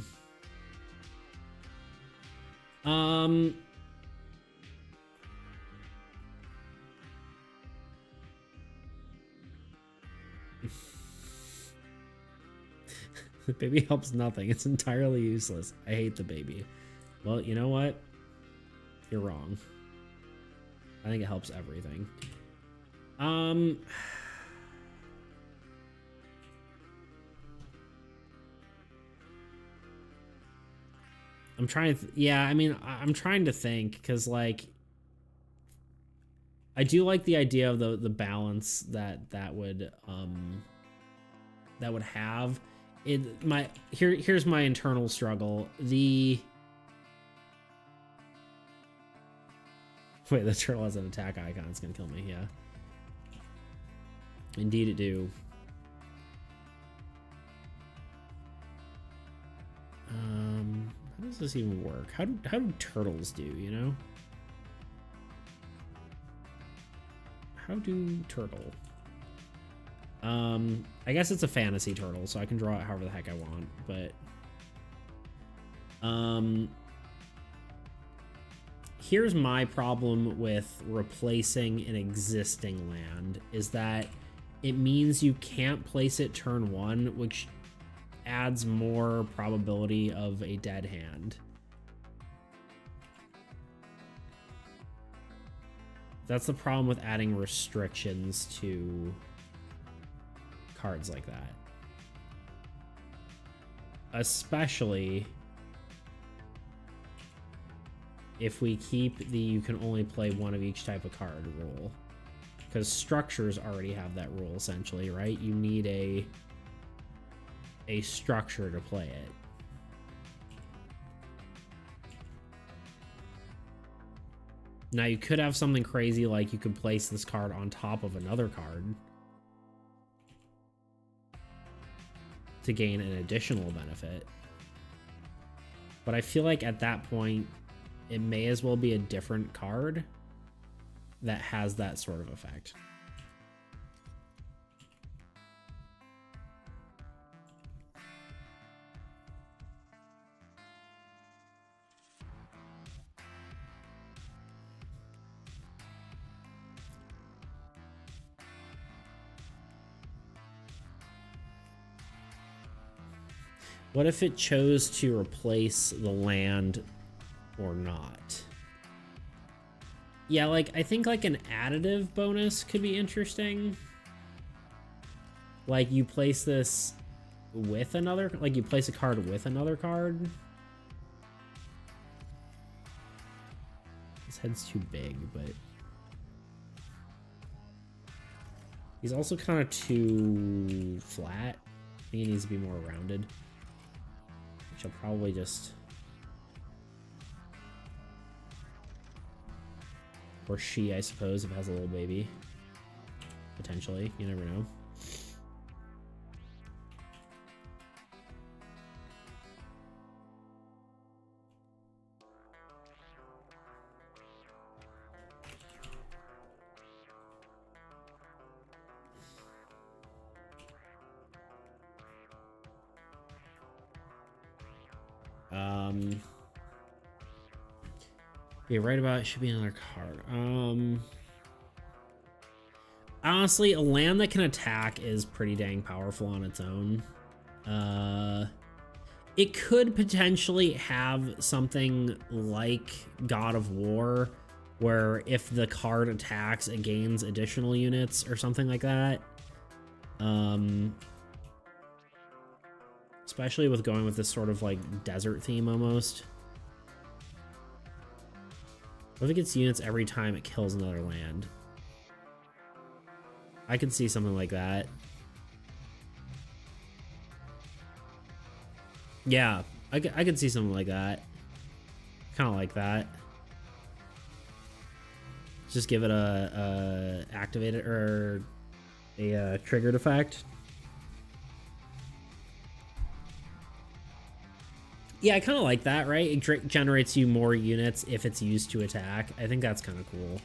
[SPEAKER 1] The baby helps nothing. It's entirely useless. I hate the baby. Well, you know what? You're wrong. I think it helps everything. I'm trying to yeah, I mean, I'm trying to think, because like I do like the idea of the balance that would have it. Here's my internal struggle. Wait, the turtle has an attack icon. It's gonna kill me. Yeah, indeed it do. How does this even work? How do turtles do? You know? How do turtle? I guess it's a fantasy turtle, so I can draw it however the heck I want. But here's my problem with replacing an existing land, is that it means you can't place it turn one, which adds more probability of a dead hand. That's the problem with adding restrictions to cards like that. Especially if we keep the you can only play one of each type of card rule. Because structures already have that rule, essentially, right? You need a structure to play it. Now you could have something crazy like you could place this card on top of another card to gain an additional benefit. But I feel like at that point, it may as well be a different card that has that sort of effect. What if it chose to replace the land or not? Yeah, like, I think, like, an additive bonus could be interesting. Like, you place this with another... Like, you place a card with another card. His head's too big, but... He's also kind of too flat. I think he needs to be more rounded. Which I'll probably just... Or she, I suppose, if it has a little baby. Potentially. You never know. Yeah, right about it should be another card. Honestly, a land that can attack is pretty dang powerful on its own. It could potentially have something like God of War, where if the card attacks, it gains additional units or something like that. Especially with going with this sort of like desert theme almost. What if it gets units every time it kills another land? I could see something like that. Yeah, I could see something like that. Kind of like that. Just give it a activated or a triggered effect. Yeah, I kind of like that, right? It generates you more units if it's used to attack. I think that's kind of cool.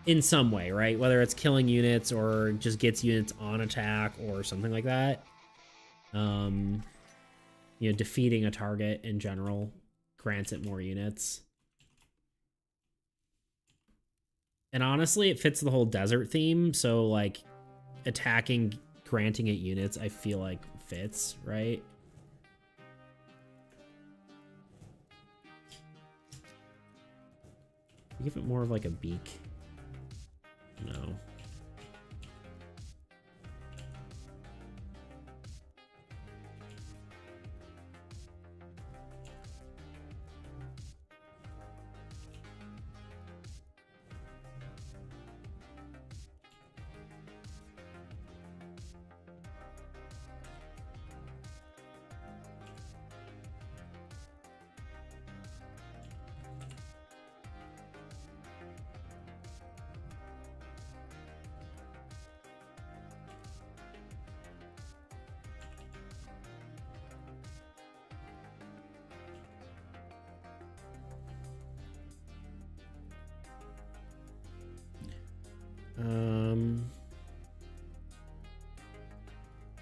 [SPEAKER 1] In some way, right? Whether it's killing units or just gets units on attack or something like that. You know, defeating a target in general grants it more units. And honestly, it fits the whole desert theme, so like attacking, granting it units, I feel like fits, right? Give it more of like a beak. No.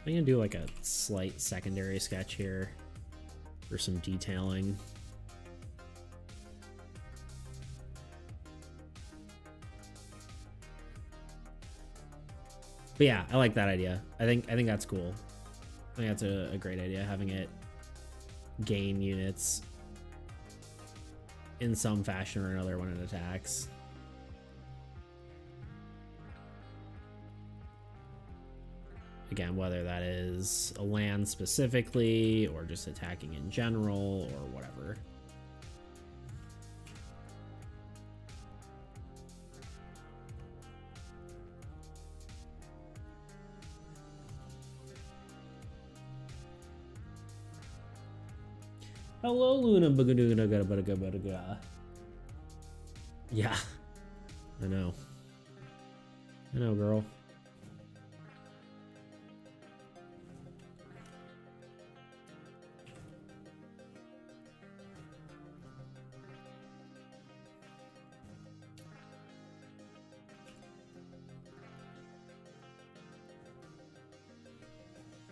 [SPEAKER 1] I'm gonna do like a slight secondary sketch here for some detailing. But yeah, I like that idea. I think that's cool. I think that's a great idea, having it gain units in some fashion or another when it attacks. Again, whether that is a land specifically or just attacking in general or whatever. Hello, Luna. Yeah, I know. I know, girl.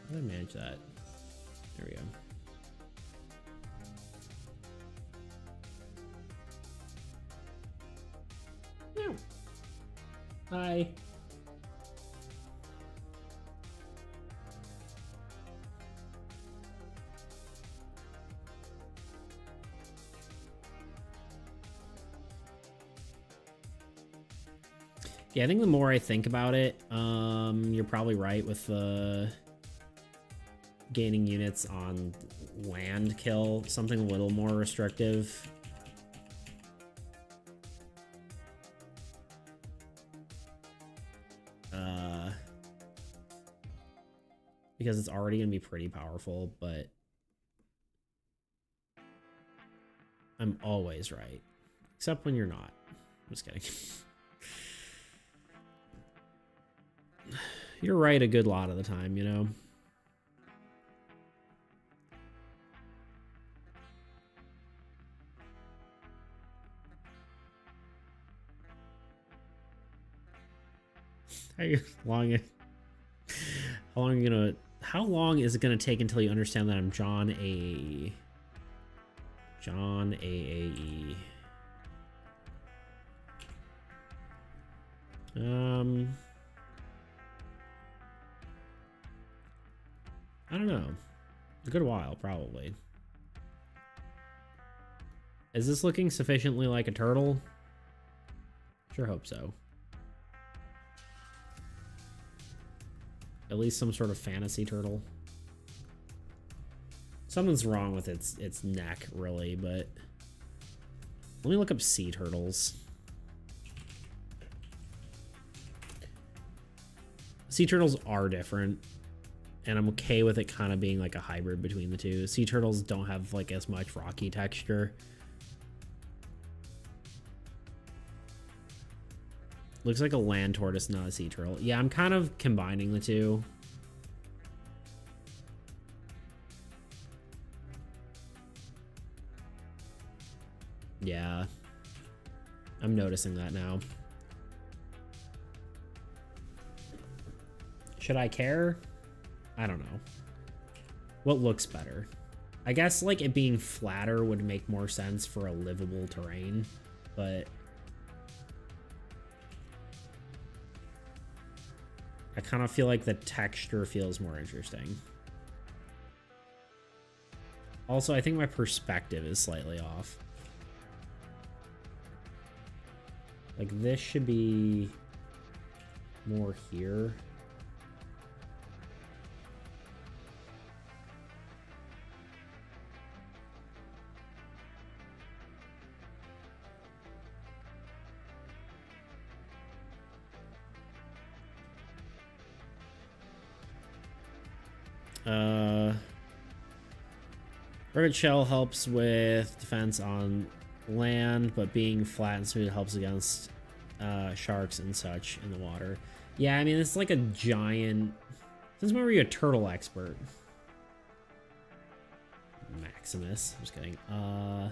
[SPEAKER 1] How do I manage that? There we go. No. Hi. Yeah, I think the more I think about it, you're probably right with the gaining units on land kill, something a little more restrictive. Because it's already going to be pretty powerful, but I'm always right. Except when you're not. I'm just kidding. You're right a good lot of the time, you know? How long is it gonna take until you understand that I'm John AAE? John AAE. I don't know. A good while, probably. Is this looking sufficiently like a turtle? Sure hope so. At least some sort of fantasy turtle. Something's wrong with its neck, really, but let me look up sea turtles. Sea turtles are different, and I'm okay with it kind of being like a hybrid between the two. Sea turtles don't have like as much rocky texture. Looks like a land tortoise, not a sea turtle. Yeah, I'm kind of combining the two. Yeah. I'm noticing that now. Should I care? I don't know. What looks better? I guess like it being flatter would make more sense for a livable terrain, but I kind of feel like the texture feels more interesting. Also, I think my perspective is slightly off. Like this should be more here. Rugged shell helps with defense on land, but being flat and smooth helps against sharks and such in the water. Yeah, I mean, it's like a giant... Since when were you a turtle expert? Maximus. I'm just kidding. I'm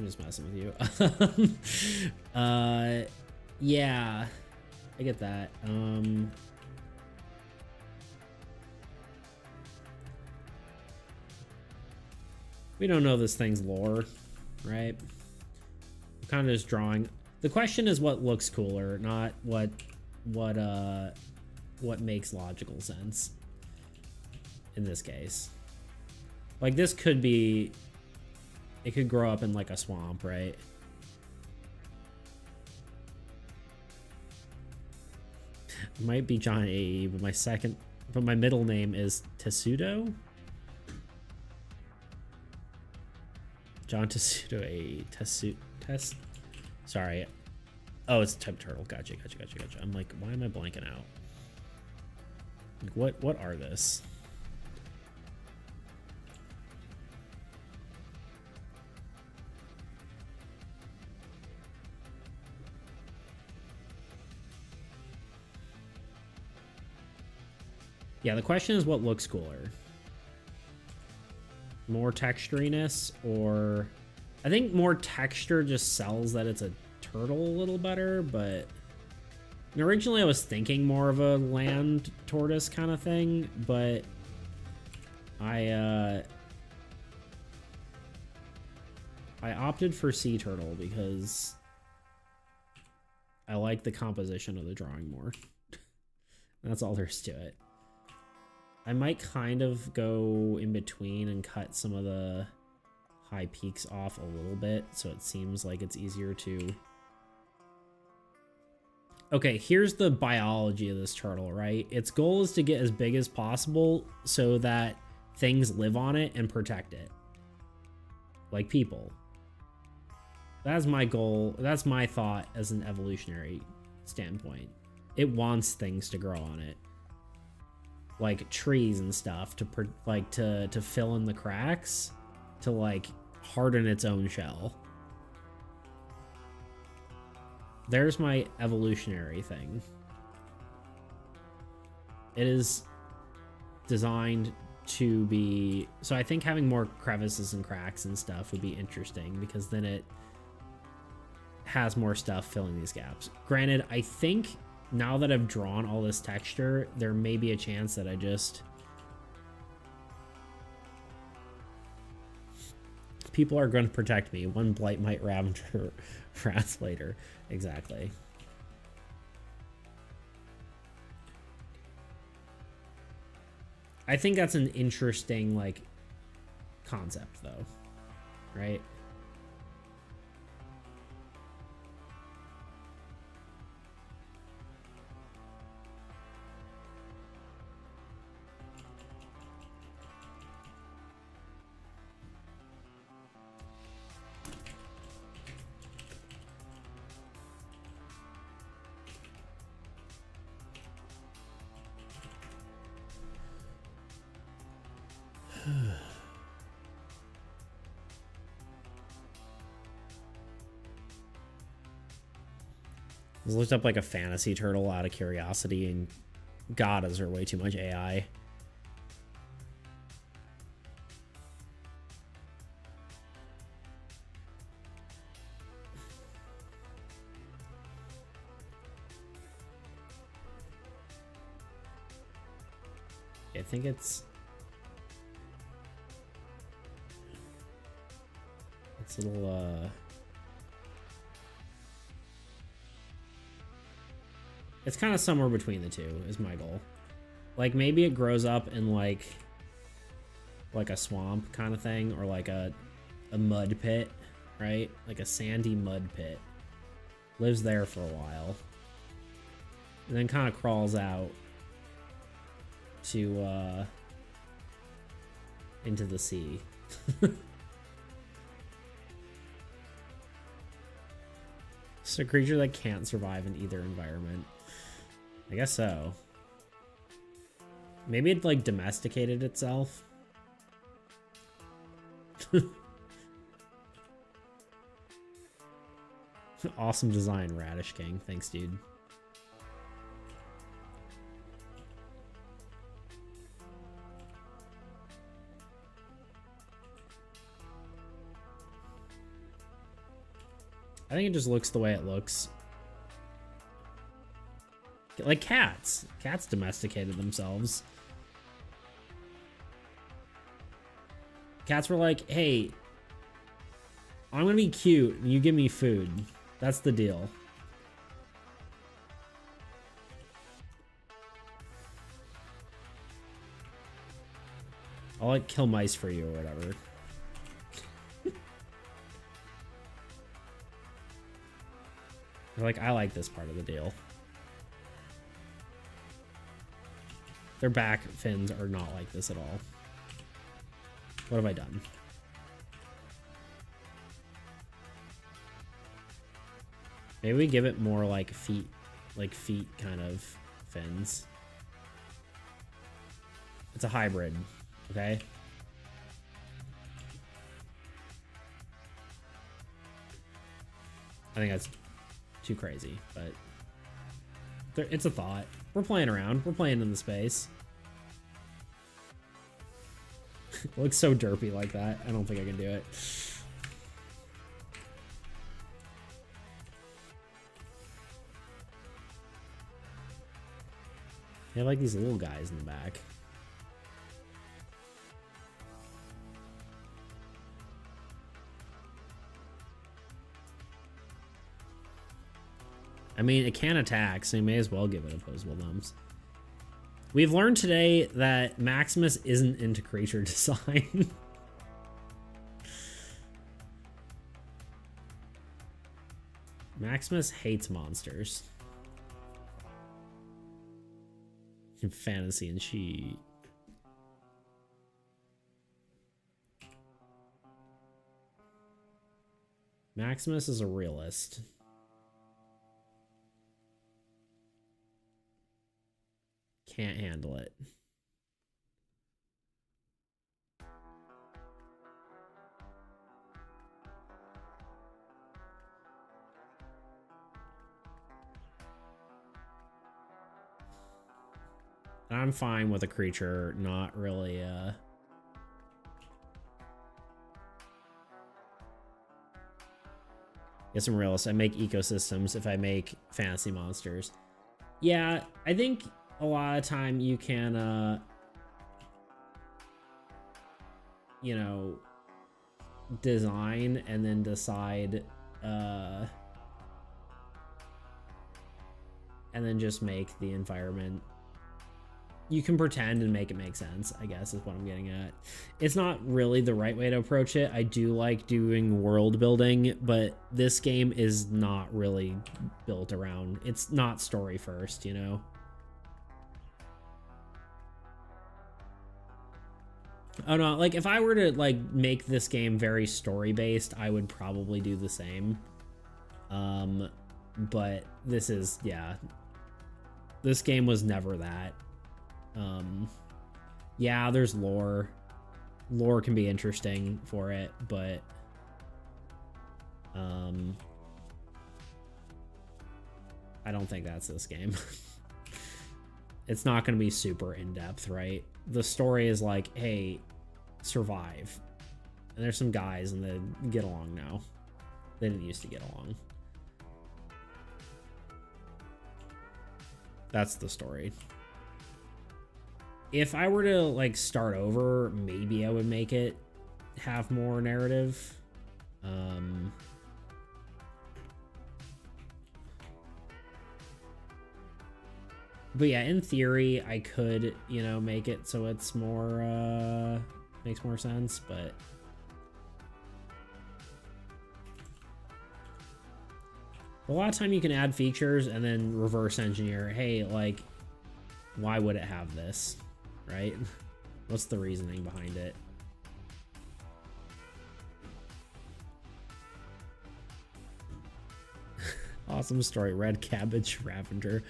[SPEAKER 1] just messing with you. Yeah, I get that. We don't know this thing's lore, right? We're kind of just drawing. The question is what looks cooler, not what makes logical sense in this case. Like this could be, it could grow up in like a swamp, right? It might be John AE, but my middle name is Tessudo. John Tessudo AE. Sorry. Oh, it's type turtle. Gotcha. I'm like, why am I blanking out? Like, what are this? Yeah, the question is what looks cooler. More texturiness, or I think more texture just sells that it's a turtle a little better, but originally I was thinking more of a land tortoise kind of thing, but I opted for sea turtle because I like the composition of the drawing more. That's all there's to it. I might kind of go in between and cut some of the high peaks off a little bit, so it seems like it's easier to... Okay, here's the biology of this turtle, right? Its goal is to get as big as possible so that things live on it and protect it. Like people. That's my goal. That's my thought as an evolutionary standpoint. It wants things to grow on it. Like trees and stuff to fill in the cracks, to like harden its own shell. There's my evolutionary thing. It is designed to be... So I think having more crevices and cracks and stuff would be interesting, because then it has more stuff filling these gaps. Granted, I think now that I've drawn all this texture, there may be a chance that I just... People are going to protect me. One blight might Ravager rats later. Exactly. I think that's an interesting, like, concept, though. Right? I looked up like a fantasy turtle out of curiosity, and God, is there way too much AI. I think it's a little it's kind of somewhere between the two is my goal. Like maybe it grows up in like a swamp kind of thing, or like a mud pit, right? Like a sandy mud pit. Lives there for a while. And then kind of crawls out to into the sea. It's a creature that can't survive in either environment. I guess so. Maybe it like domesticated itself. Awesome design, Radish King. Thanks, dude. I think it just looks the way it looks. Like cats. Cats domesticated themselves. Cats were like, hey, I'm gonna be cute and you give me food. That's the deal. I'll like kill mice for you or whatever. They're like, I like this part of the deal. Their back fins are not like this at all. What have I done? Maybe we give it more like feet kind of fins. It's a hybrid, okay? I think that's too crazy, but it's a thought. We're playing around. We're playing in the space. It looks so derpy like that. I don't think I can do it. They have like these little guys in the back. I mean, it can attack, so you may as well give it opposable thumbs. We've learned today that Maximus isn't into creature design. Maximus hates monsters. Fantasy and she. Maximus is a realist. Can't handle it. I'm fine with a creature not really get some realists. I make ecosystems if I make fantasy monsters. Yeah, I think a lot of time you can you know, design and then decide and then just make the environment. You can pretend and make it make sense, I guess is what I'm getting at. It's not really the right way to approach it. I do like doing world building, but this game is not really built around, it's not story first, you know? Oh no, like if I were to like make this game very story based, I would probably do the same. But this is, yeah. This game was never that. Yeah, there's lore. Lore can be interesting for it, but I don't think that's this game. It's not going to be super in-depth, right? The story is like, hey, survive. And there's some guys and they get along now. They didn't used to get along. That's the story. If I were to like start over, maybe I would make it have more narrative. But yeah, in theory, I could, you know, make it so it's more, makes more sense, but a lot of time you can add features and then reverse engineer, hey, like, why would it have this, right? What's the reasoning behind it? Awesome story, Red Cabbage Ravager.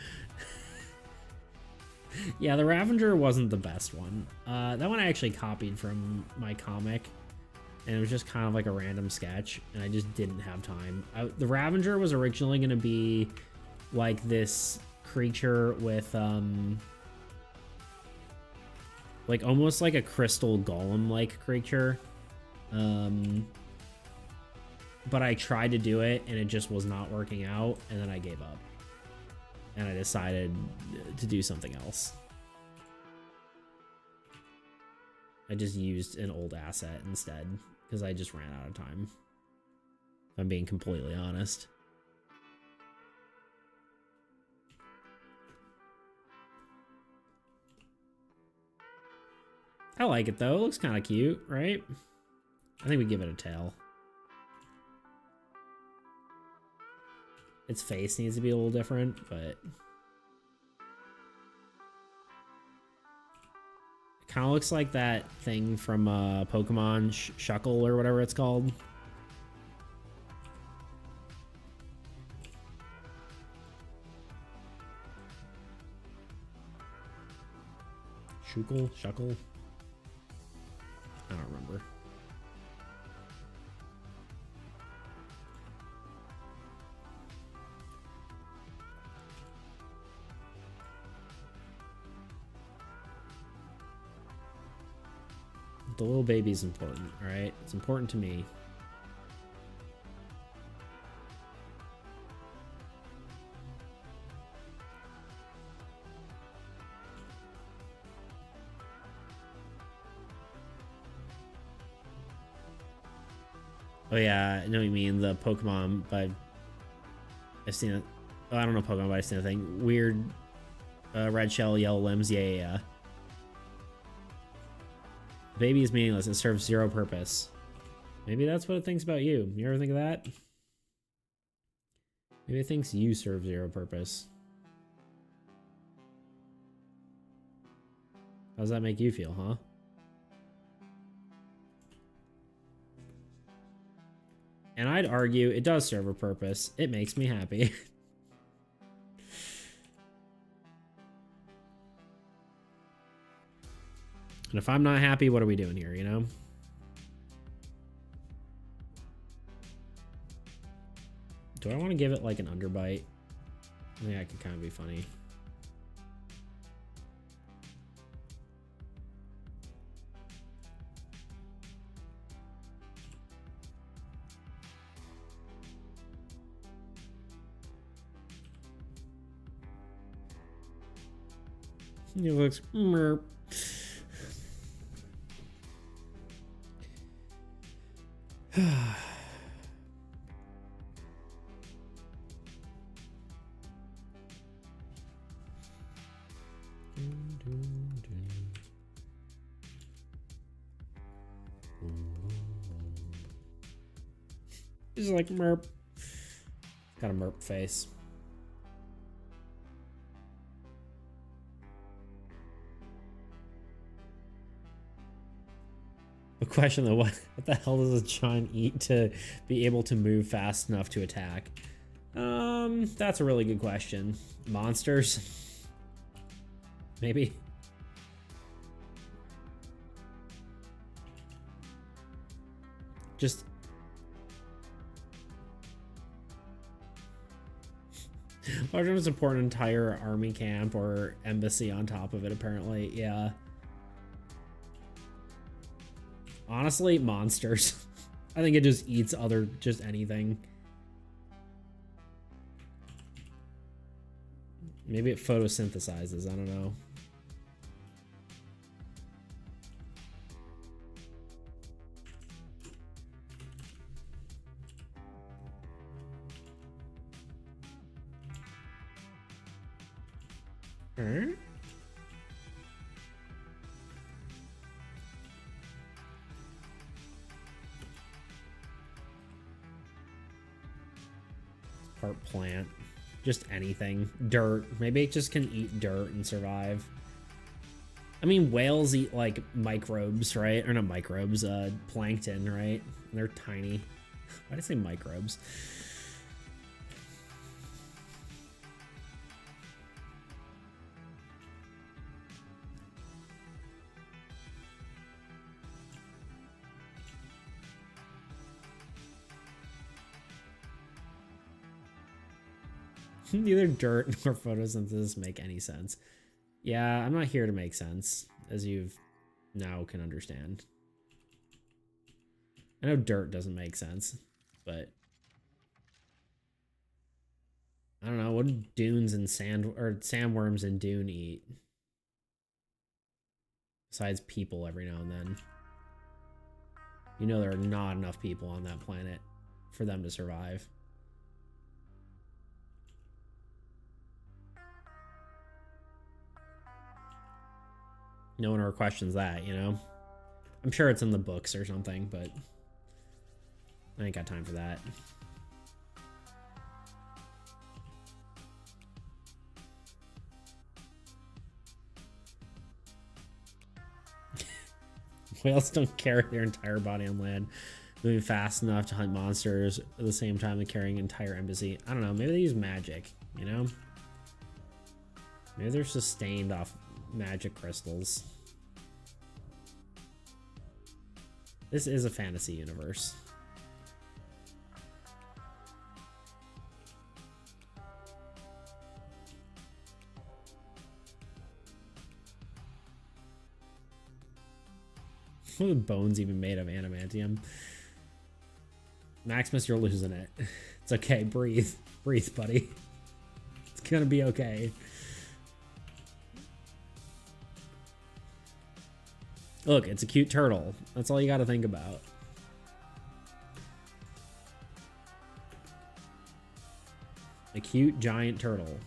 [SPEAKER 1] Yeah, the Ravager wasn't the best one. That one I actually copied from my comic, and it was just kind of like a random sketch, and I just didn't have time. The Ravager was originally going to be like this creature with like almost like a crystal golem like creature, but I tried to do it and it just was not working out, and then I gave up and I decided to do something else. I just used an old asset instead because I just ran out of time, if I'm being completely honest. I like it though. It looks kind of cute, right? I think we give it a tail. Its face needs to be a little different, but it kind of looks like that thing from Pokemon Shuckle or whatever it's called. Shuckle? I don't remember. The little baby's important, all right? It's important to me. Oh yeah, I know what you mean, the Pokemon, but I've seen it. Oh, I don't know Pokemon, but I've seen a thing. Weird red shell, yellow limbs, yeah. The baby is meaningless. It serves zero purpose. Maybe that's what it thinks about you. You ever think of that? Maybe it thinks you serve zero purpose. How does that make you feel, huh? And I'd argue it does serve a purpose. It makes me happy. And if I'm not happy, what are we doing here, you know? Do I want to give it like an underbite? I think that could kind of be funny. He looks merp. He's like merp. Got a merp face. A question though, what the hell does a giant eat to be able to move fast enough to attack? That's a really good question. Monsters? Maybe. Just large enough to support an entire army camp or embassy on top of it, apparently. Yeah. Honestly, monsters. I think it just eats just anything. Maybe it photosynthesizes, I don't know. Huh? Part plant. Just anything. Dirt. Maybe it just can eat dirt and survive. I mean, whales eat like microbes, right? Or not microbes, plankton, right? They're tiny. Why did I say microbes? Neither dirt nor photosynthesis make any sense. Yeah, I'm not here to make sense, as you've now can understand. I know dirt doesn't make sense, but I don't know. What do dunes and sandworms and dune eat? Besides people every now and then. You know there are not enough people on that planet for them to survive. No one ever questions that, you know? I'm sure it's in the books or something, but I ain't got time for that. Whales don't carry their entire body on land, moving fast enough to hunt monsters at the same time they're carrying an entire embassy. I don't know, maybe they use magic, you know? Maybe they're sustained off magic crystals. This is a fantasy universe. What are the bones even made of? Adamantium? Maximus, you're losing it. It's okay. Breathe. Breathe, buddy. It's gonna be okay. Look, it's a cute turtle. That's all you gotta think about. A cute giant turtle.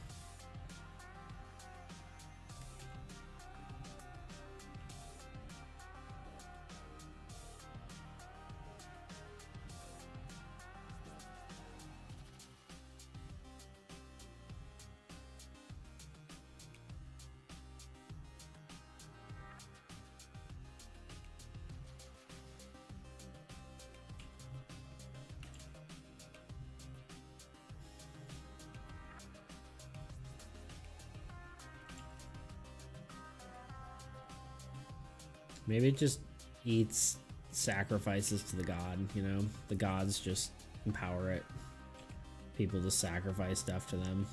[SPEAKER 1] Maybe it just eats sacrifices to the god, you know? The gods just empower it. People just sacrifice stuff to them.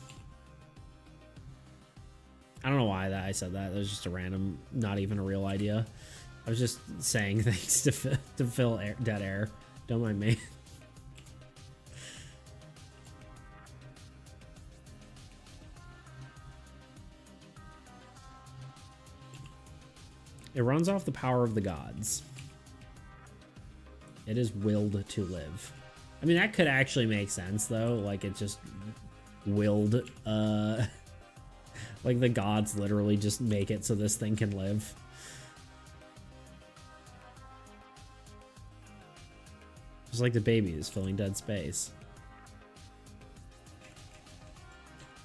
[SPEAKER 1] I don't know why I said that. That was just a random, not even a real idea. I was just saying things to fill dead air. Don't mind me. It runs off the power of the gods. It is willed to live. I mean, that could actually make sense, though. Like, it just willed, like, the gods literally just make it so this thing can live. Just like the baby is filling dead space.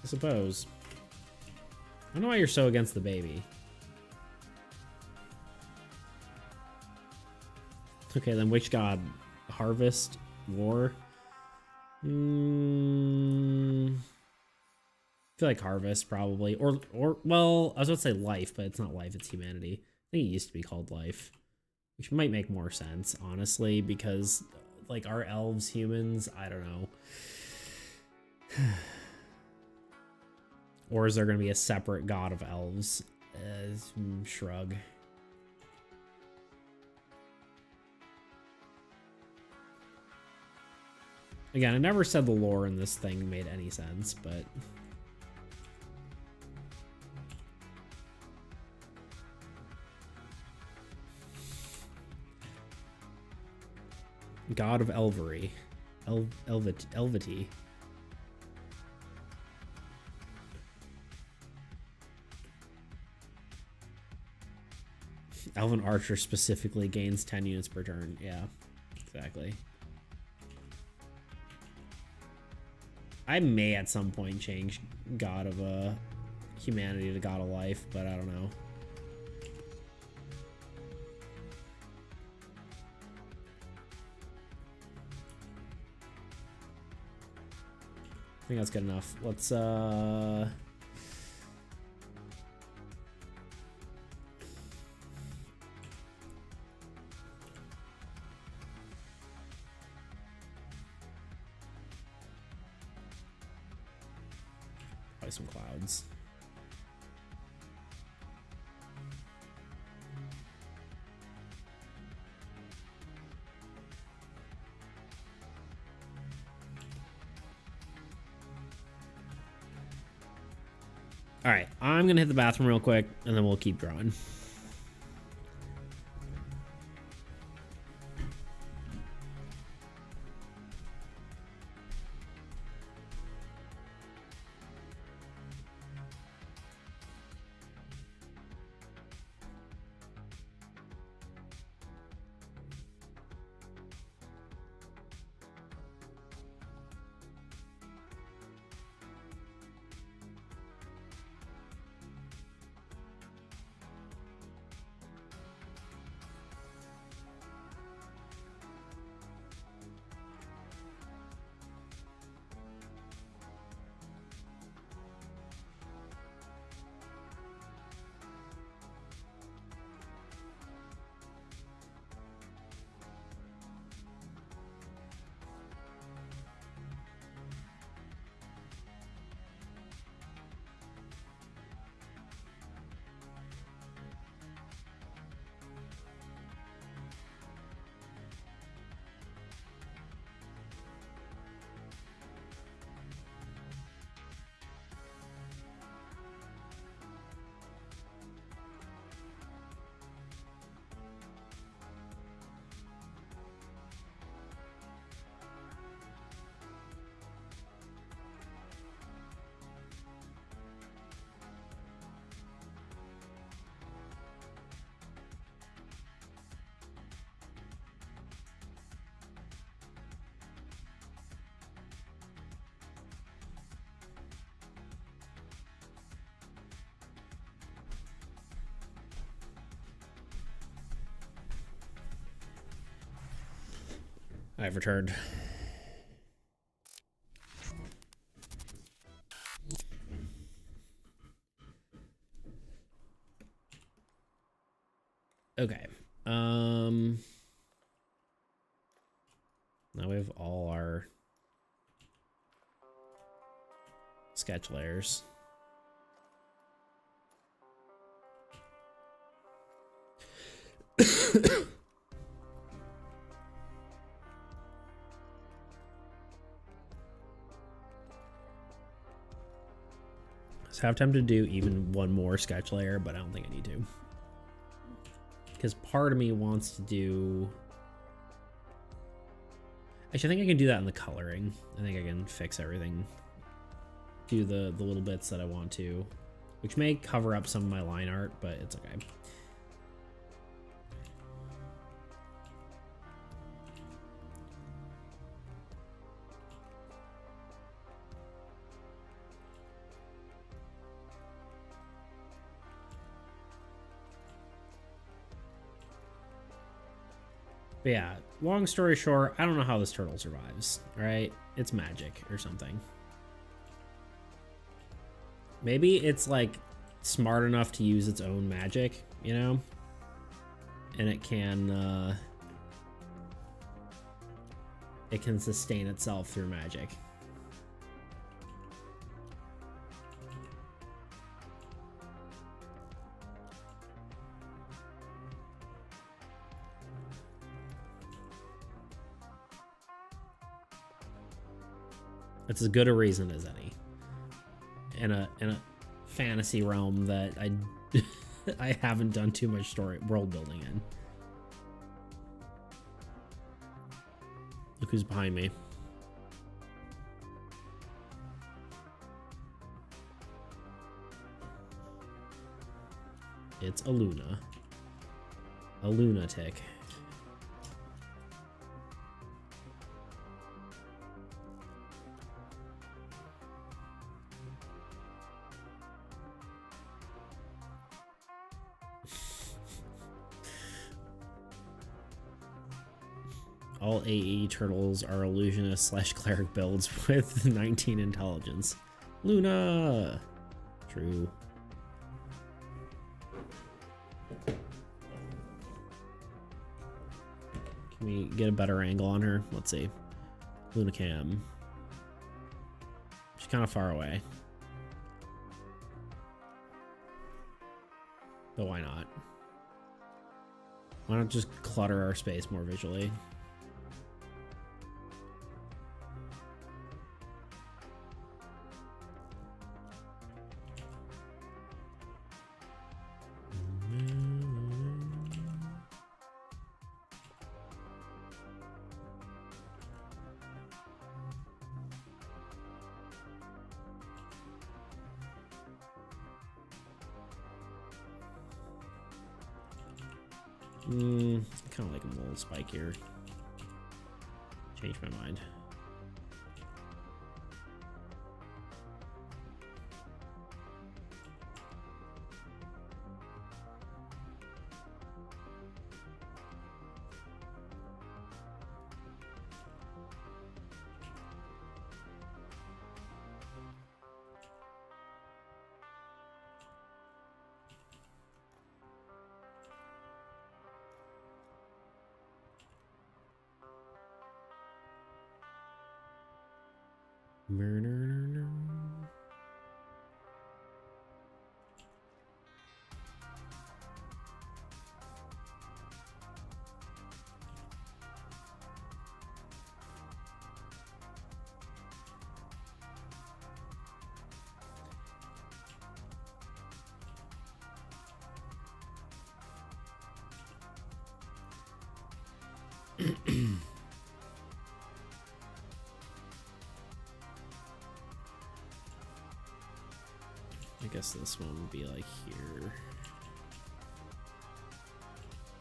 [SPEAKER 1] I suppose. I don't know why you're so against the baby. Okay, then which god? Harvest? War? I feel like harvest, probably. Or, well, I was about to say life, but it's not life, it's humanity. I think it used to be called life. Which might make more sense, honestly, because, like, are elves humans? I don't know. Or is there going to be a separate god of elves? Shrug. Again, I never said the lore in this thing made any sense, but... God of Elvery. Elvity. Elven Archer specifically gains 10 units per turn. Yeah, exactly. I may at some point change God of Humanity to God of Life, but I don't know. I think that's good enough. Let's probably some clouds. All right, I'm gonna hit the bathroom real quick, and then we'll keep drawing. I've returned. Okay. Now we have all our sketch layers. So I have time to do even one more sketch layer, but I don't think I need to. Because part of me wants to do... Actually, I think I can do that in the coloring. I think I can fix everything. Do the little bits that I want to. Which may cover up some of my line art, but it's okay. But yeah, long story short, I don't know how this turtle survives, alright? It's magic or something. Maybe it's like smart enough to use its own magic, you know? And it can sustain itself through magic. It's as good a reason as any. In a fantasy realm that I haven't done too much world building in. Look who's behind me. It's a Luna. A lunatic. All AE turtles are illusionist / cleric builds with 19 intelligence. Luna! True. Can we get a better angle on her? Let's see. Luna Cam. She's kind of far away. But why not? Why not just clutter our space more visually? Kind of like a little spikier. Change my mind. I guess this one would be like here.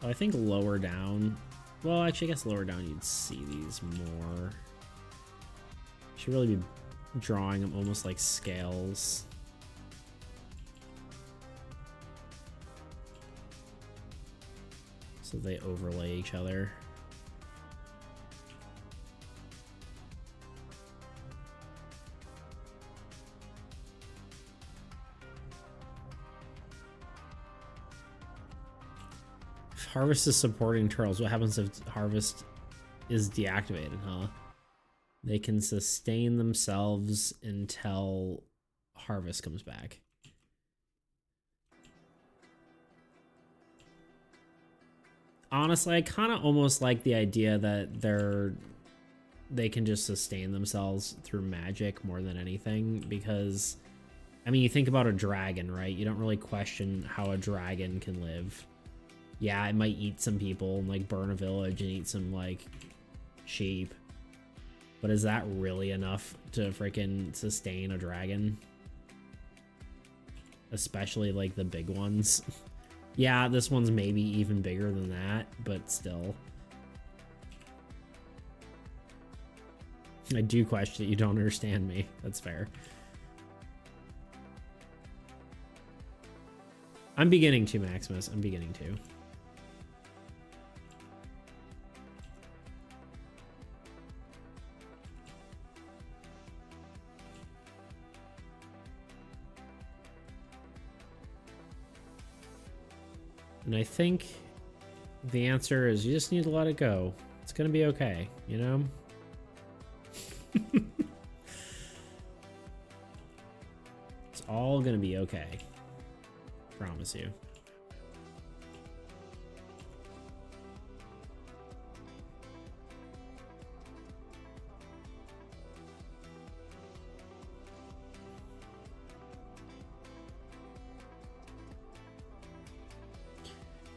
[SPEAKER 1] Oh, I think lower down. Well, actually, I guess lower down you'd see these more. Should really be drawing them almost like scales. So they overlay each other. Harvest is supporting turtles. What happens if harvest is deactivated, huh? They can sustain themselves until harvest comes back. Honestly, I kind of almost like the idea that they can just sustain themselves through magic more than anything, because I mean, you think about a dragon, right? You don't really question how a dragon can live. Yeah, it might eat some people and like burn a village and eat some like sheep. But is that really enough to freaking sustain a dragon? Especially like the big ones. Yeah, this one's maybe even bigger than that, but still. I do question that you don't understand me. That's fair. I'm beginning to, Maximus. I'm beginning to. And I think the answer is you just need to let it go. It's gonna be okay, you know? It's all gonna be okay. Promise you.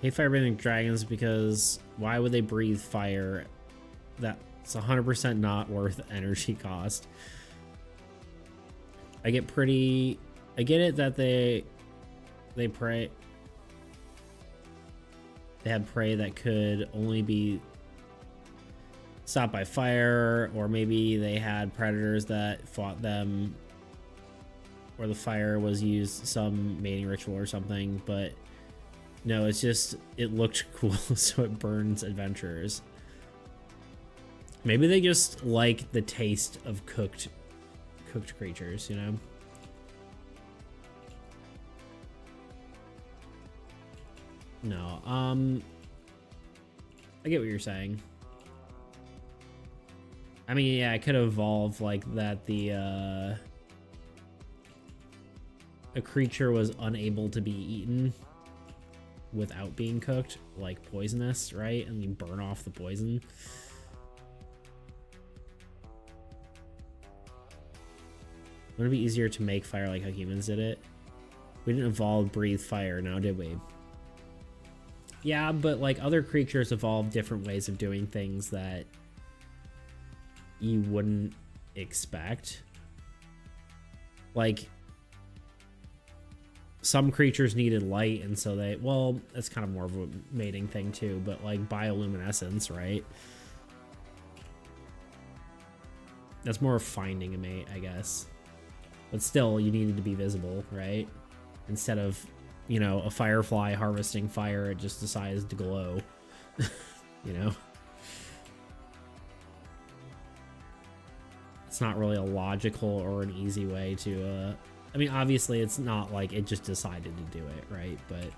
[SPEAKER 1] Hate fire-breathing dragons because why would they breathe fire? That's 100% not worth energy cost. I get it that they prey. They had prey that could only be stopped by fire, or maybe they had predators that fought them, or the fire was used some mating ritual or something, but no, it's just, it looked cool, so it burns adventurers. Maybe they just like the taste of cooked creatures, you know? No, I get what you're saying. I mean, yeah, it could evolve like that a creature was unable to be eaten without being cooked, like poisonous, right? And you burn off the poison. Wouldn't it be easier to make fire like how humans did it? We didn't evolve breathe fire, now did we? Yeah, but like other creatures evolved different ways of doing things that you wouldn't expect. Like some creatures needed light, and so they, well, that's kind of more of a mating thing too, but like bioluminescence, right? That's more of finding a mate, I guess. But still, you needed to be visible, right? Instead of, you know, a firefly harvesting fire, it just decides to glow, you know? It's not really a logical or an easy way to, I mean, obviously it's not like it just decided to do it, right? But,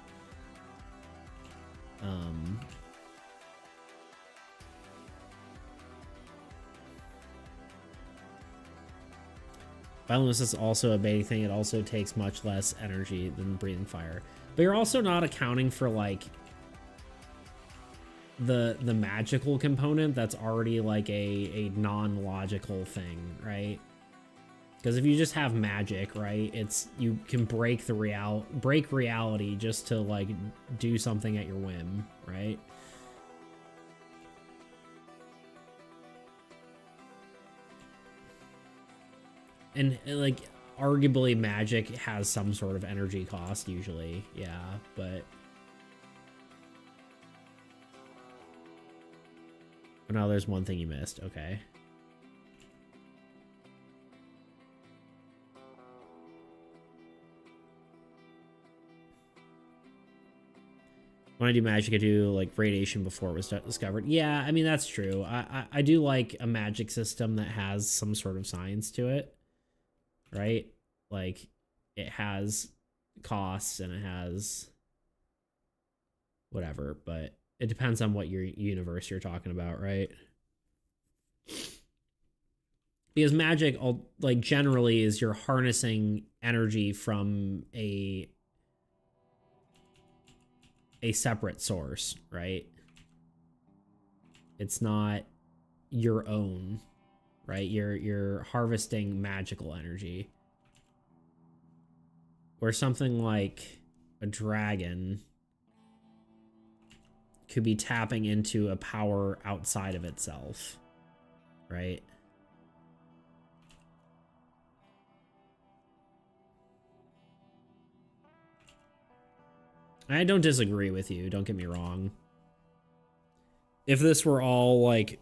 [SPEAKER 1] bioluminescence is also a baiting thing. It also takes much less energy than breathing fire. But you're also not accounting for like the magical component that's already like a non-logical thing, right? Because if you just have magic, right, it's, you can break reality just to like do something at your whim, right? And like arguably magic has some sort of energy cost usually, yeah, but oh, no, there's one thing you missed. Okay. When I do magic, I do like radiation before it was discovered. Yeah, I mean, that's true. I do like a magic system that has some sort of science to it, right? Like it has costs and it has whatever, but It depends on what your universe you're talking about, right? Because magic, like, generally is you're harnessing energy from a separate source, right? It's not your own, right? You're harvesting magical energy. Or something like a dragon could be tapping into a power outside of itself, right? I don't disagree with you, don't get me wrong. If this were all like,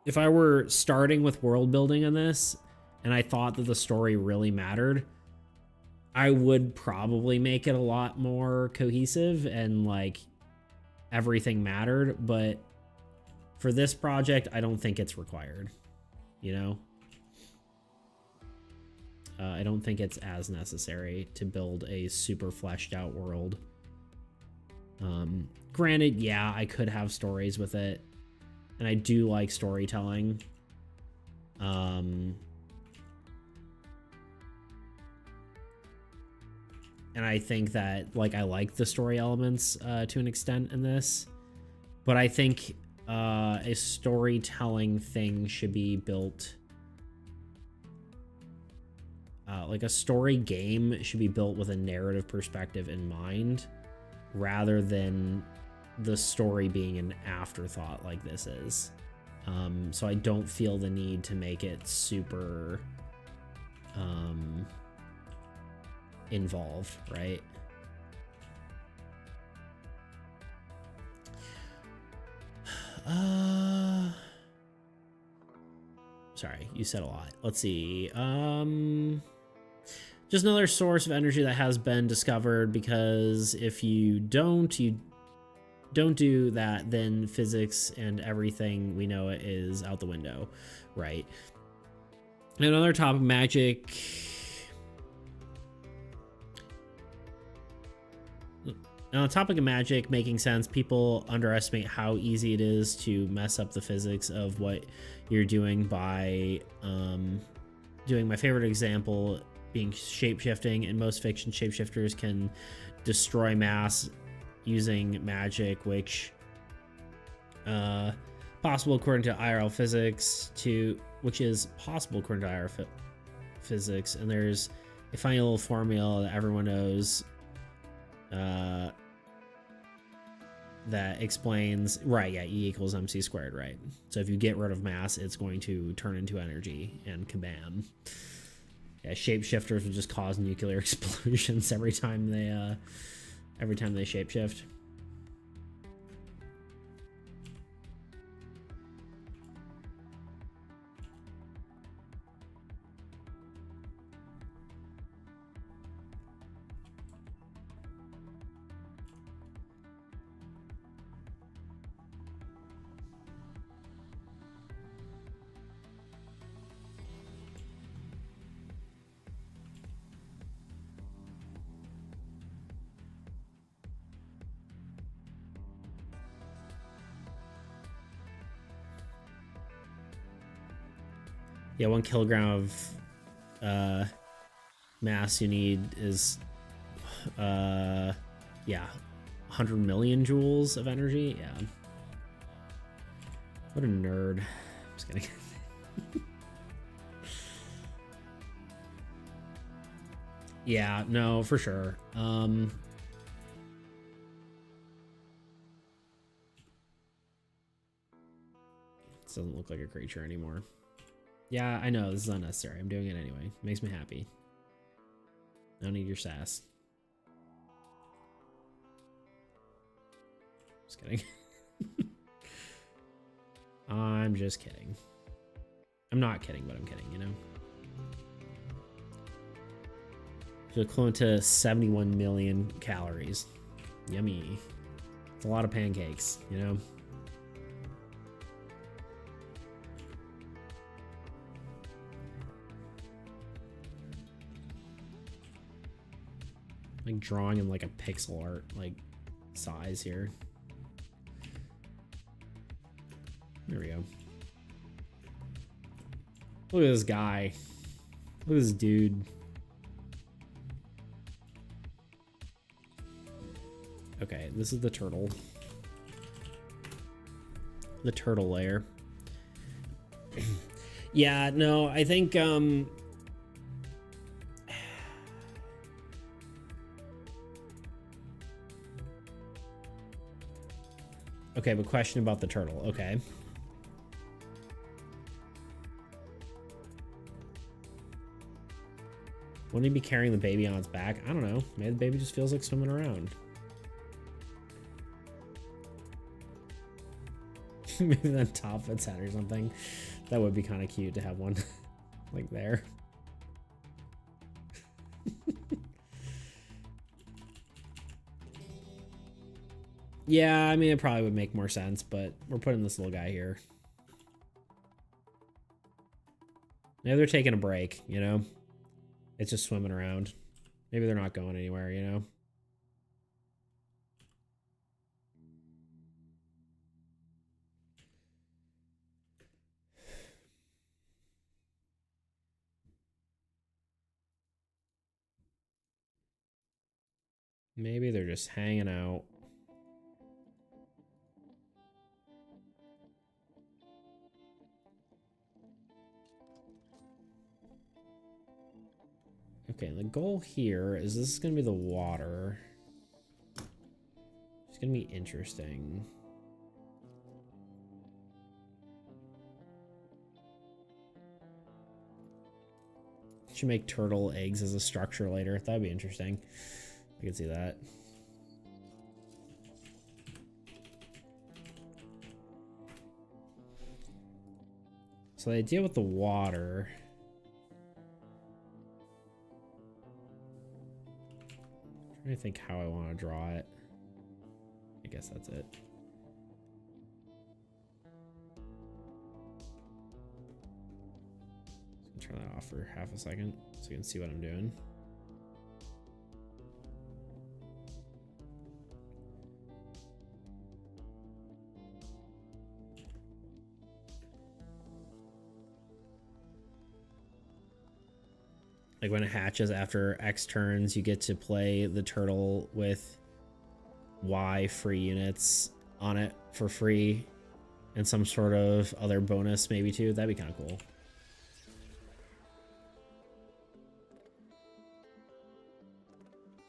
[SPEAKER 1] if I were starting with world building in this and I thought that the story really mattered, I would probably make it a lot more cohesive and like everything mattered. But for this project, I don't think it's required, you know? I don't think it's as necessary to build a super fleshed out world. Granted, yeah, I could have stories with it, and I do like storytelling. And I think that, like, I like the story elements to an extent in this, but I think a storytelling thing should be built. Like a story game should be built with a narrative perspective in mind, rather than the story being an afterthought like this is. So I don't feel the need to make it super involved, right? Sorry, you said a lot. Let's see. Just another source of energy that has been discovered, because if you don't do that, then physics and everything we know is out the window, right? Another topic, magic. On the topic of magic making sense, people underestimate how easy it is to mess up the physics of what you're doing by doing my favorite example being shapeshifting. In most fiction, shapeshifters can destroy mass using magic, which possible according to IRL physics, which is possible according to IRL physics. And there's a funny little formula that everyone knows that explains, right, yeah, E equals MC squared, right? So if you get rid of mass, it's going to turn into energy, and kabam. Yeah, shapeshifters would just cause nuclear explosions every time they shapeshift. Yeah, 1 kilogram of mass you need is yeah, 100 million joules of energy. Yeah, what a nerd. I'm just kidding. Yeah, no, for sure. This doesn't look like a creature anymore. Yeah, I know, this is unnecessary. I'm doing it anyway. It makes me happy. I don't need your sass. Just kidding. I'm just kidding. I'm not kidding, but I'm kidding, you know? So equivalent to 71 million calories. Yummy. It's a lot of pancakes, you know? Like drawing in like a pixel art like size here. There we go. Look at this guy. Look at this dude. Okay, this is the turtle. The turtle layer. Yeah, no, I think okay, but question about the turtle. Okay. Wouldn't he be carrying the baby on its back? I don't know. Maybe the baby just feels like swimming around. Maybe on top of its head or something. That would be kind of cute to have one like there. Yeah, I mean, it probably would make more sense, but we're putting this little guy here. Maybe they're taking a break, you know? It's just swimming around. Maybe they're not going anywhere, you know? Maybe they're just hanging out. Okay, the goal here is this is going to be the water. It's going to be interesting. Should make turtle eggs as a structure later. That'd be interesting. I could see that. So the idea with the water. I'm trying to think how I want to draw it. I guess that's it. Turn that off for half a second so you can see what I'm doing. Like when it hatches after X turns, you get to play the turtle with Y free units on it for free and some sort of other bonus maybe too. That'd be kind of cool.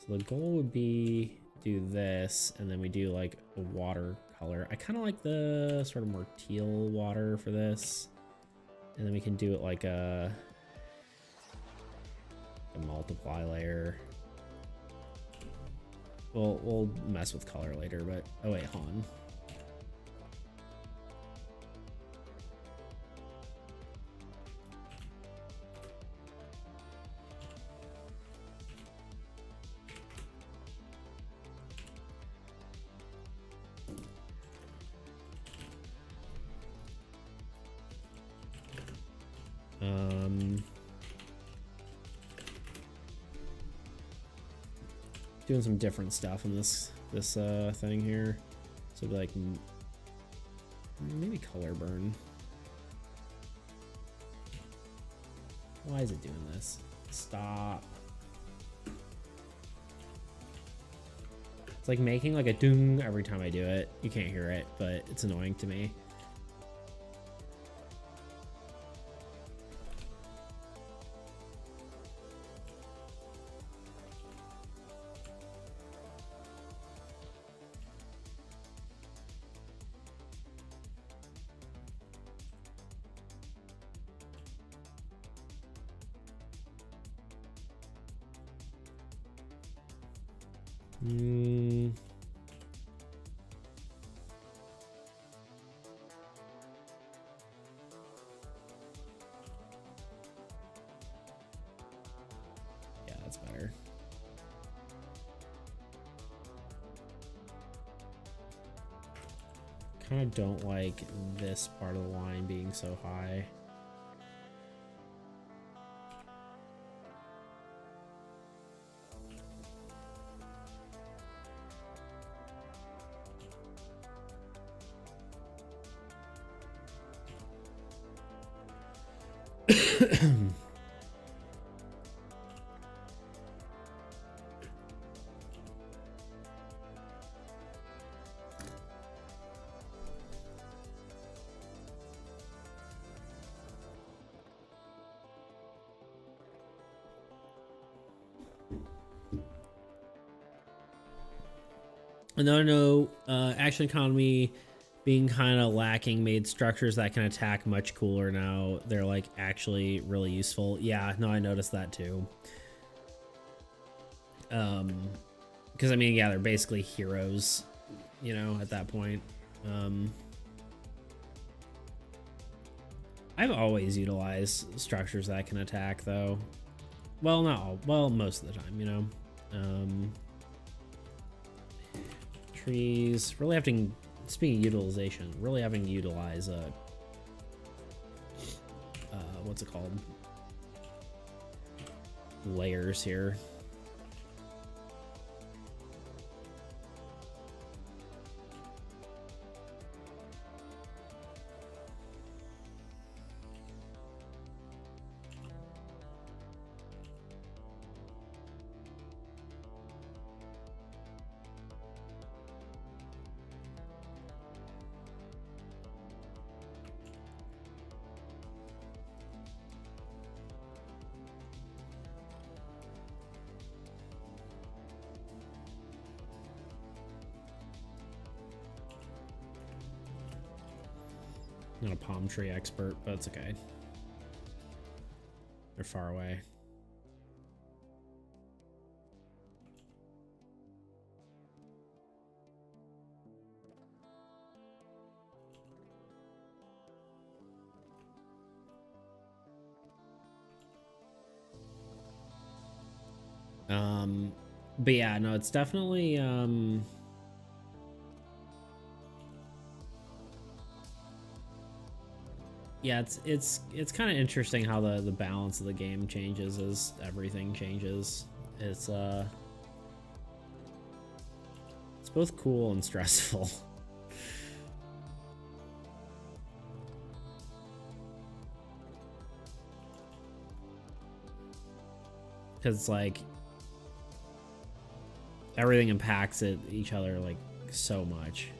[SPEAKER 1] So the goal would be do this and then we do like a watercolor. I kind of like the sort of more teal water for this. And then we can do it like a multiply layer. We'll mess with color later, but oh wait, hold on. Doing some different stuff in this thing here. So like maybe color burn. Why is it doing this? Stop. It's like making like a doom every time I do it. You can't hear it, but it's annoying to me. Yeah, that's better. Kind of don't like this part of the line being so high. Another note, action economy being kind of lacking made structures that can attack much cooler now. They're like actually really useful. Yeah, no, I noticed that too. Because I mean, yeah, they're basically heroes, you know, at that point. I've always utilized structures that can attack, though. Well, not all. Well, most of the time, you know. Trees. Really having, speaking of utilization, really having to utilize what's it called? Layers here. Not a palm tree expert, but it's okay. They're far away. But yeah, no, it's definitely yeah, it's kind of interesting how the balance of the game changes as everything changes. It's both cool and stressful. Cuz it's like everything impacts each other like so much.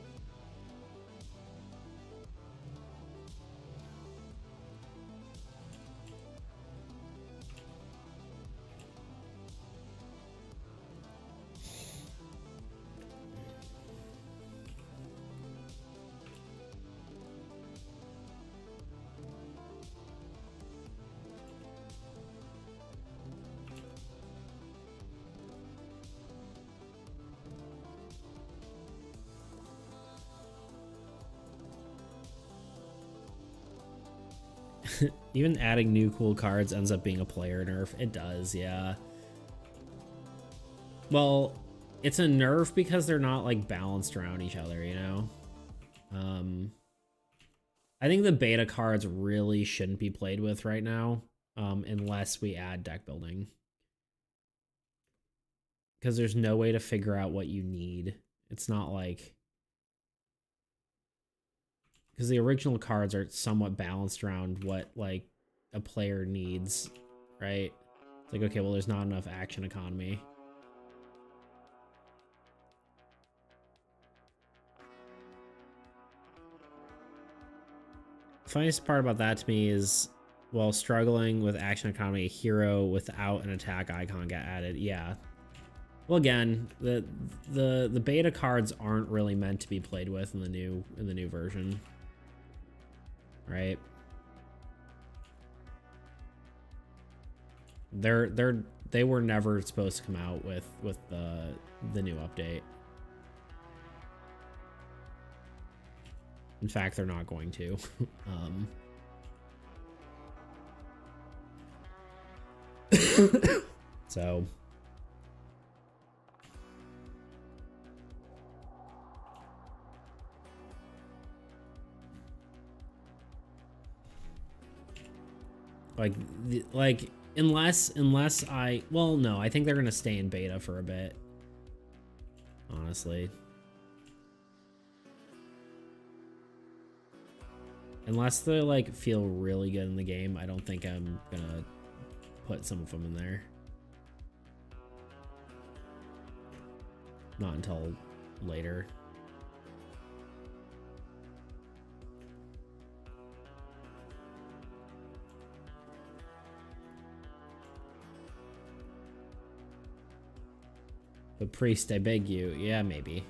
[SPEAKER 1] Even adding new cool cards ends up being a player nerf. It does, yeah. Well, it's a nerf because they're not like balanced around each other, you know? I think the beta cards really shouldn't be played with right now, unless we add deck building. Because there's no way to figure out what you need. It's not like... Because the original cards are somewhat balanced around what, like, a player needs, right? It's like, okay, well, there's not enough action economy. Funniest part about that to me is, while struggling with action economy, a hero without an attack icon got added. Yeah. Well, again, the beta cards aren't really meant to be played with in the new version, right? They were never supposed to come out with the new update. In fact, they're not going to. So like unless I, well, no, I think they're gonna stay in beta for a bit, honestly. Unless they like feel really good in the game, I don't think I'm gonna put some of them in there. Not until later. But priest, I beg you. Yeah, maybe.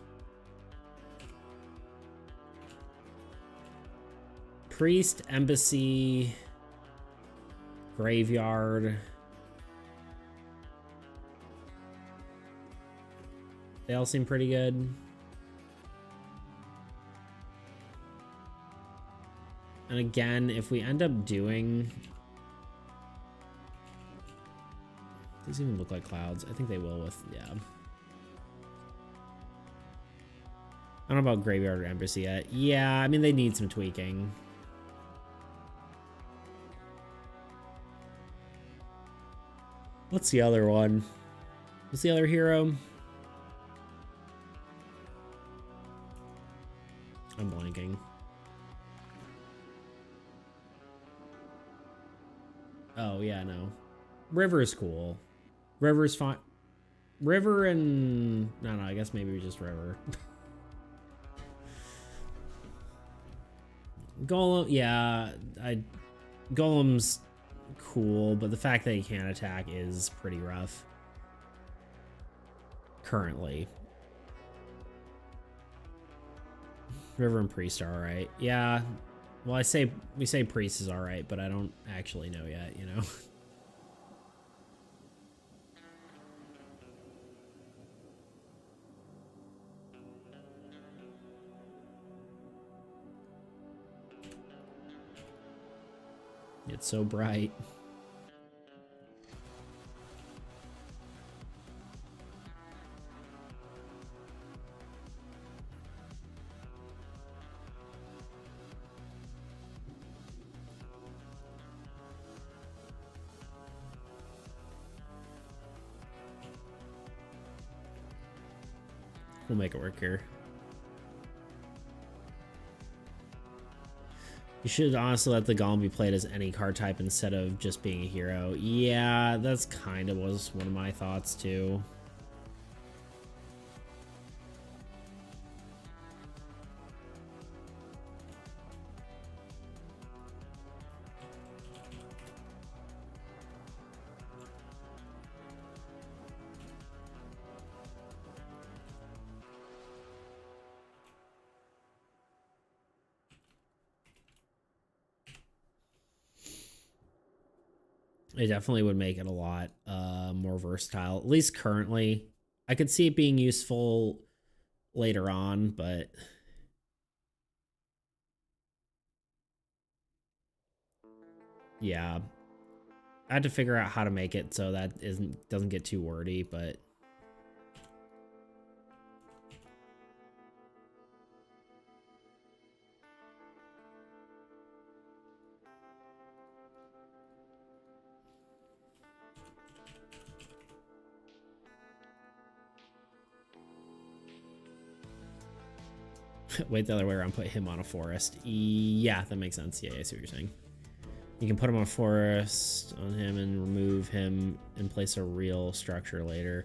[SPEAKER 1] Priest, embassy, graveyard. They all seem pretty good. And again, if we end up doing... These even look like clouds. I think they will with... Yeah. I don't know about graveyard or embassy yet. Yeah, I mean, they need some tweaking. What's the other one? What's the other hero? I'm blanking. Oh, yeah, no. River is cool. River's fine. River and... No, I guess maybe just River. Golem, yeah. Golem's cool, but the fact that he can't attack is pretty rough. Currently. River and Priest are alright. Yeah. Well, we say Priest is alright, but I don't actually know yet, you know? It's so bright. We'll make it work here. You should honestly let the Golem be played as any card type instead of just being a hero. Yeah, that's kind of was one of my thoughts too. It definitely would make it a lot more versatile, at least currently. I could see it being useful later on, but yeah, I had to figure out how to make it so that doesn't get too wordy, but wait, the other way around, put him on a forest. Yeah, that makes sense. Yeah, I see what you're saying. You can put him on a forest on him and remove him and place a real structure later.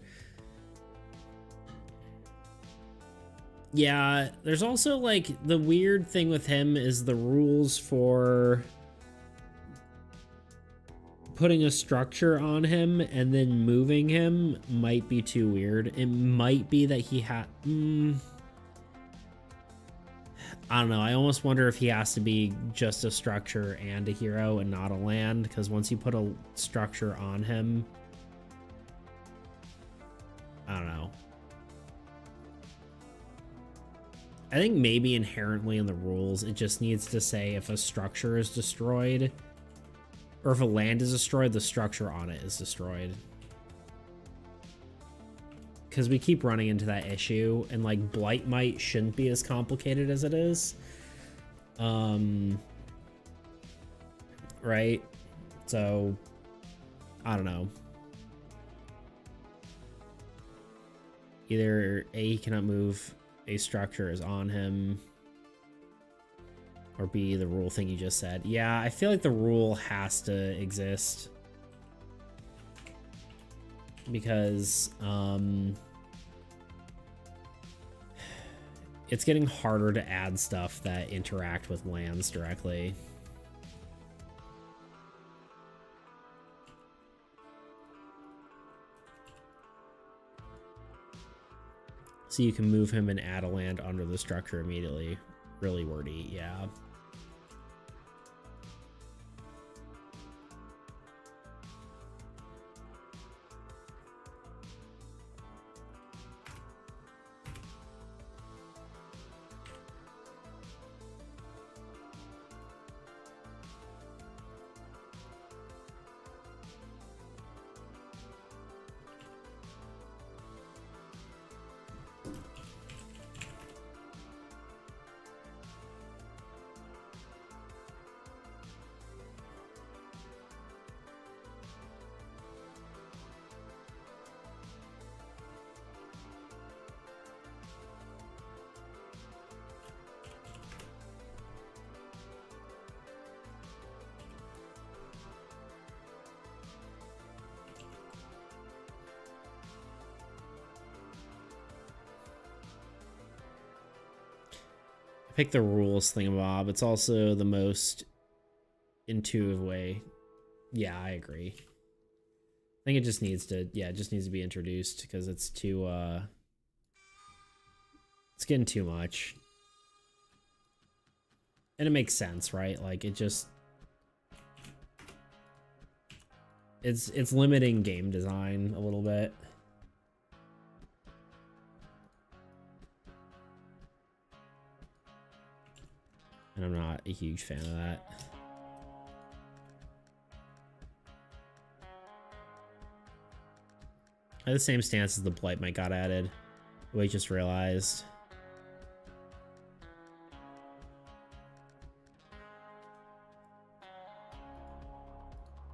[SPEAKER 1] Yeah, there's also like the weird thing with him is the rules for putting a structure on him and then moving him might be too weird. It might be that he had... I don't know. I almost wonder if he has to be just a structure and a hero and not a land, because once you put a structure on him, I don't know. I think maybe inherently in the rules, it just needs to say if a structure is destroyed, or if a land is destroyed, the structure on it is destroyed. Because we keep running into that issue, and like Blightmite shouldn't be as complicated as it is. Right? So, I don't know. Either A, he cannot move, a structure is on him, or B, the rule thing you just said. Yeah, I feel like the rule has to exist. Because it's getting harder to add stuff that interact with lands directly. So you can move him and add a land under the structure immediately. Really wordy, yeah. Pick the rules thingamabob. It's also the most intuitive way. Yeah, I agree. I think it just needs to, yeah, it just needs to be introduced because it's too, it's getting too much. And it makes sense, right? Like it just, it's limiting game design a little bit. And I'm not a huge fan of that. I have the same stance as the Blightmite got added. We just realized.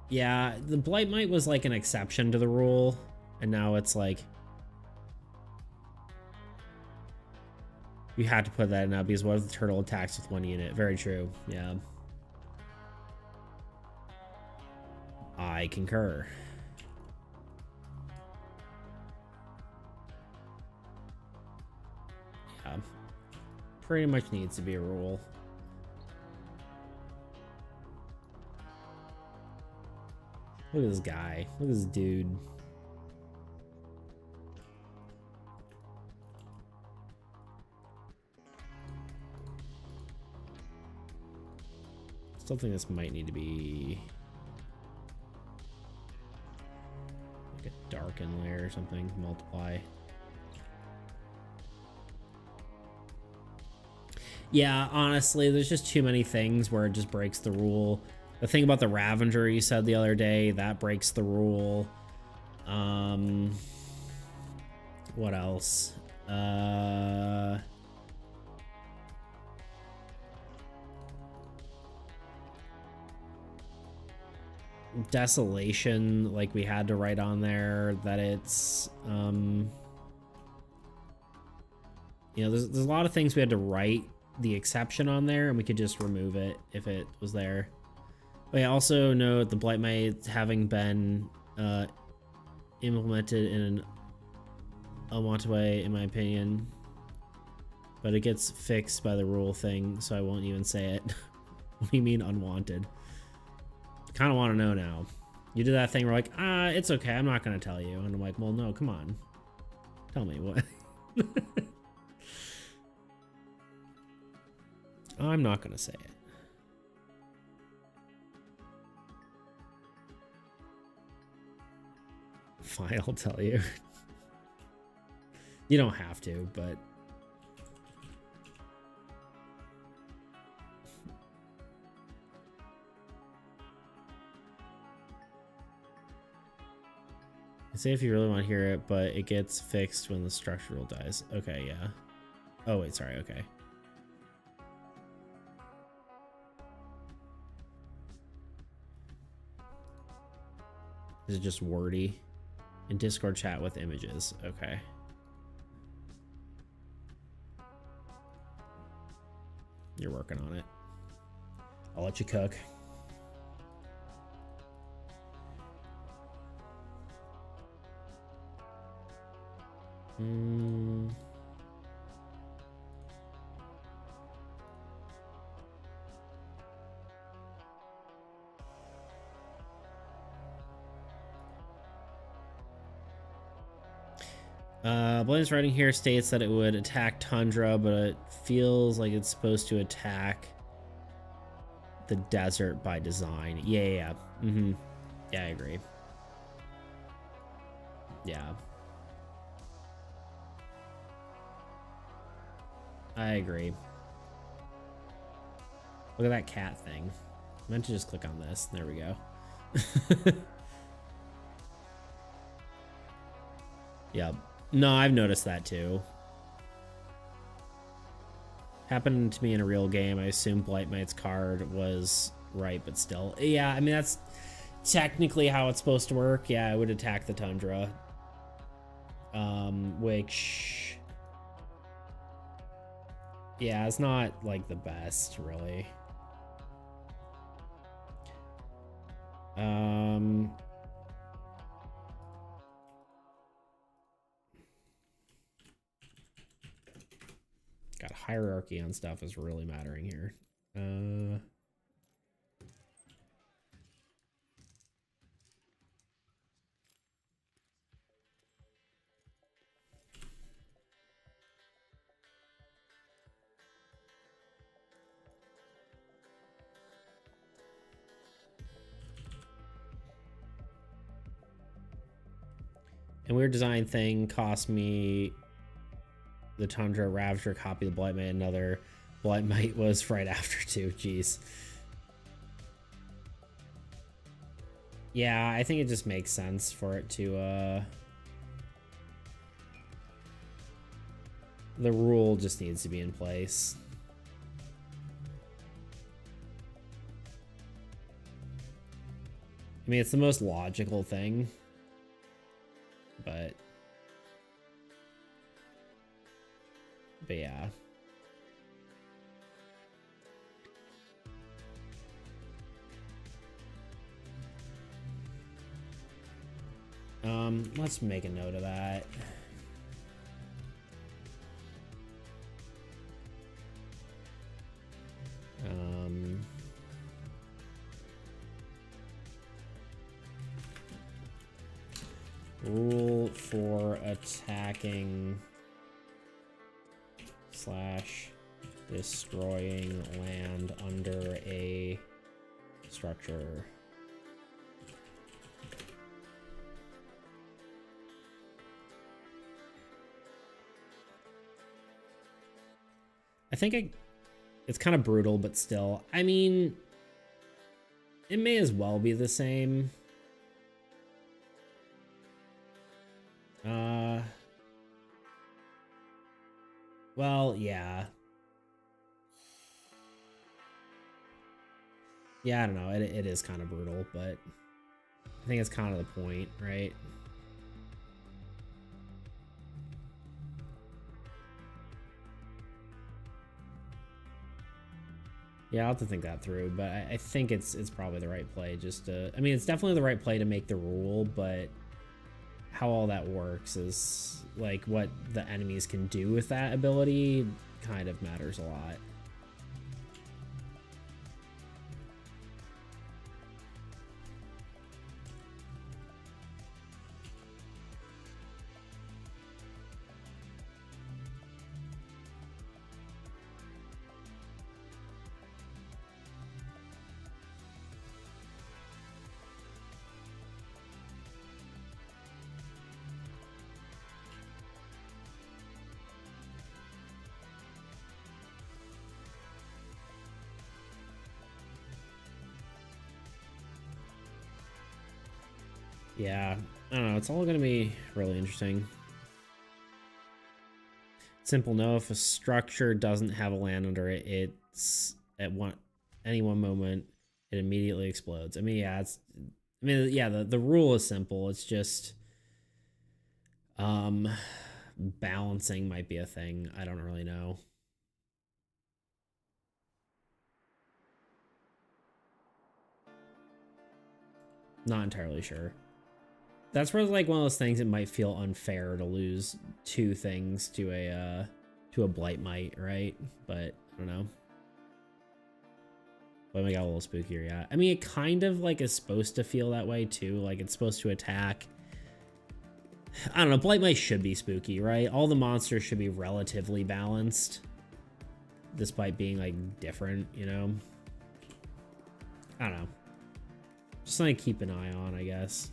[SPEAKER 1] Yeah, the Blightmite was like an exception to the rule, and now it's like you had to put that in now because what if the turtle attacks with one unit? Very true. Yeah. I concur. Yeah. Pretty much needs to be a rule. Look at this guy. Look at this dude. Still think this might need to be like a darken layer or something. Multiply. Yeah, honestly, there's just too many things where it just breaks the rule. The thing about the Ravager you said the other day, that breaks the rule. What else? Desolation, like we had to write on there that it's you know, there's a lot of things we had to write the exception on there, and we could just remove it if it was there. But yeah, also note the Blightmite having been implemented in an unwanted way, in my opinion. But it gets fixed by the rule thing, so I won't even say it. What do you mean unwanted? Kind of want to know now. You did that thing where like, it's okay, I'm not going to tell you. And I'm like, well, no, come on. Tell me what. I'm not going to say it. Fine, I'll tell you. You don't have to, but... Say if you really want to hear it, but it gets fixed when the structural dies. Okay, yeah. Oh, wait, sorry, okay. Is it just wordy? In Discord chat with images. Okay. You're working on it. I'll let you cook. Blaine's writing here states that it would attack Tundra, but it feels like it's supposed to attack the desert by design. Yeah. Mm-hmm. Yeah, I agree. Yeah. I agree. Look at that cat thing. I meant to just click on this. There we go. Yep. No, I've noticed that too. Happened to me in a real game. I assume Blightmite's card was right, but still. Yeah, I mean, that's technically how it's supposed to work. Yeah, it would attack the Tundra. Which... yeah, it's not, like, the best, really. God, hierarchy on stuff is really mattering here. And weird design thing cost me the Tundra Ravager copy of the Blightmite. Another Blightmite was right after too. Jeez. Yeah, I think it just makes sense for it to the rule just needs to be in place. I mean, it's the most logical thing, but yeah. Let's make a note of that. Rule for attacking / destroying land under a structure. I think it's kind of brutal, but still, I mean, it may as well be the same. Well, yeah. Yeah, I don't know. It is kind of brutal, but I think it's kind of the point, right? Yeah, I'll have to think that through, but I think it's probably the right play. Just to, I mean, it's definitely the right play to make the rule, but how all that works is like what the enemies can do with that ability kind of matters a lot. Yeah, I don't know. It's all going to be really interesting. Simple no, if a structure doesn't have a land under it, it's at any one moment, it immediately explodes. I mean, yeah, the rule is simple. It's just balancing might be a thing. I don't really know. Not entirely sure. That's where like one of those things it might feel unfair to lose two things to a Blightmite, right? But I don't know. But we got a little spookier, yeah. I mean, it kind of like is supposed to feel that way too. Like it's supposed to attack I don't know, Blight Might should be spooky, right? All the monsters should be relatively balanced, despite being, like, different, you know? I don't know. Just something to keep an eye on, I guess.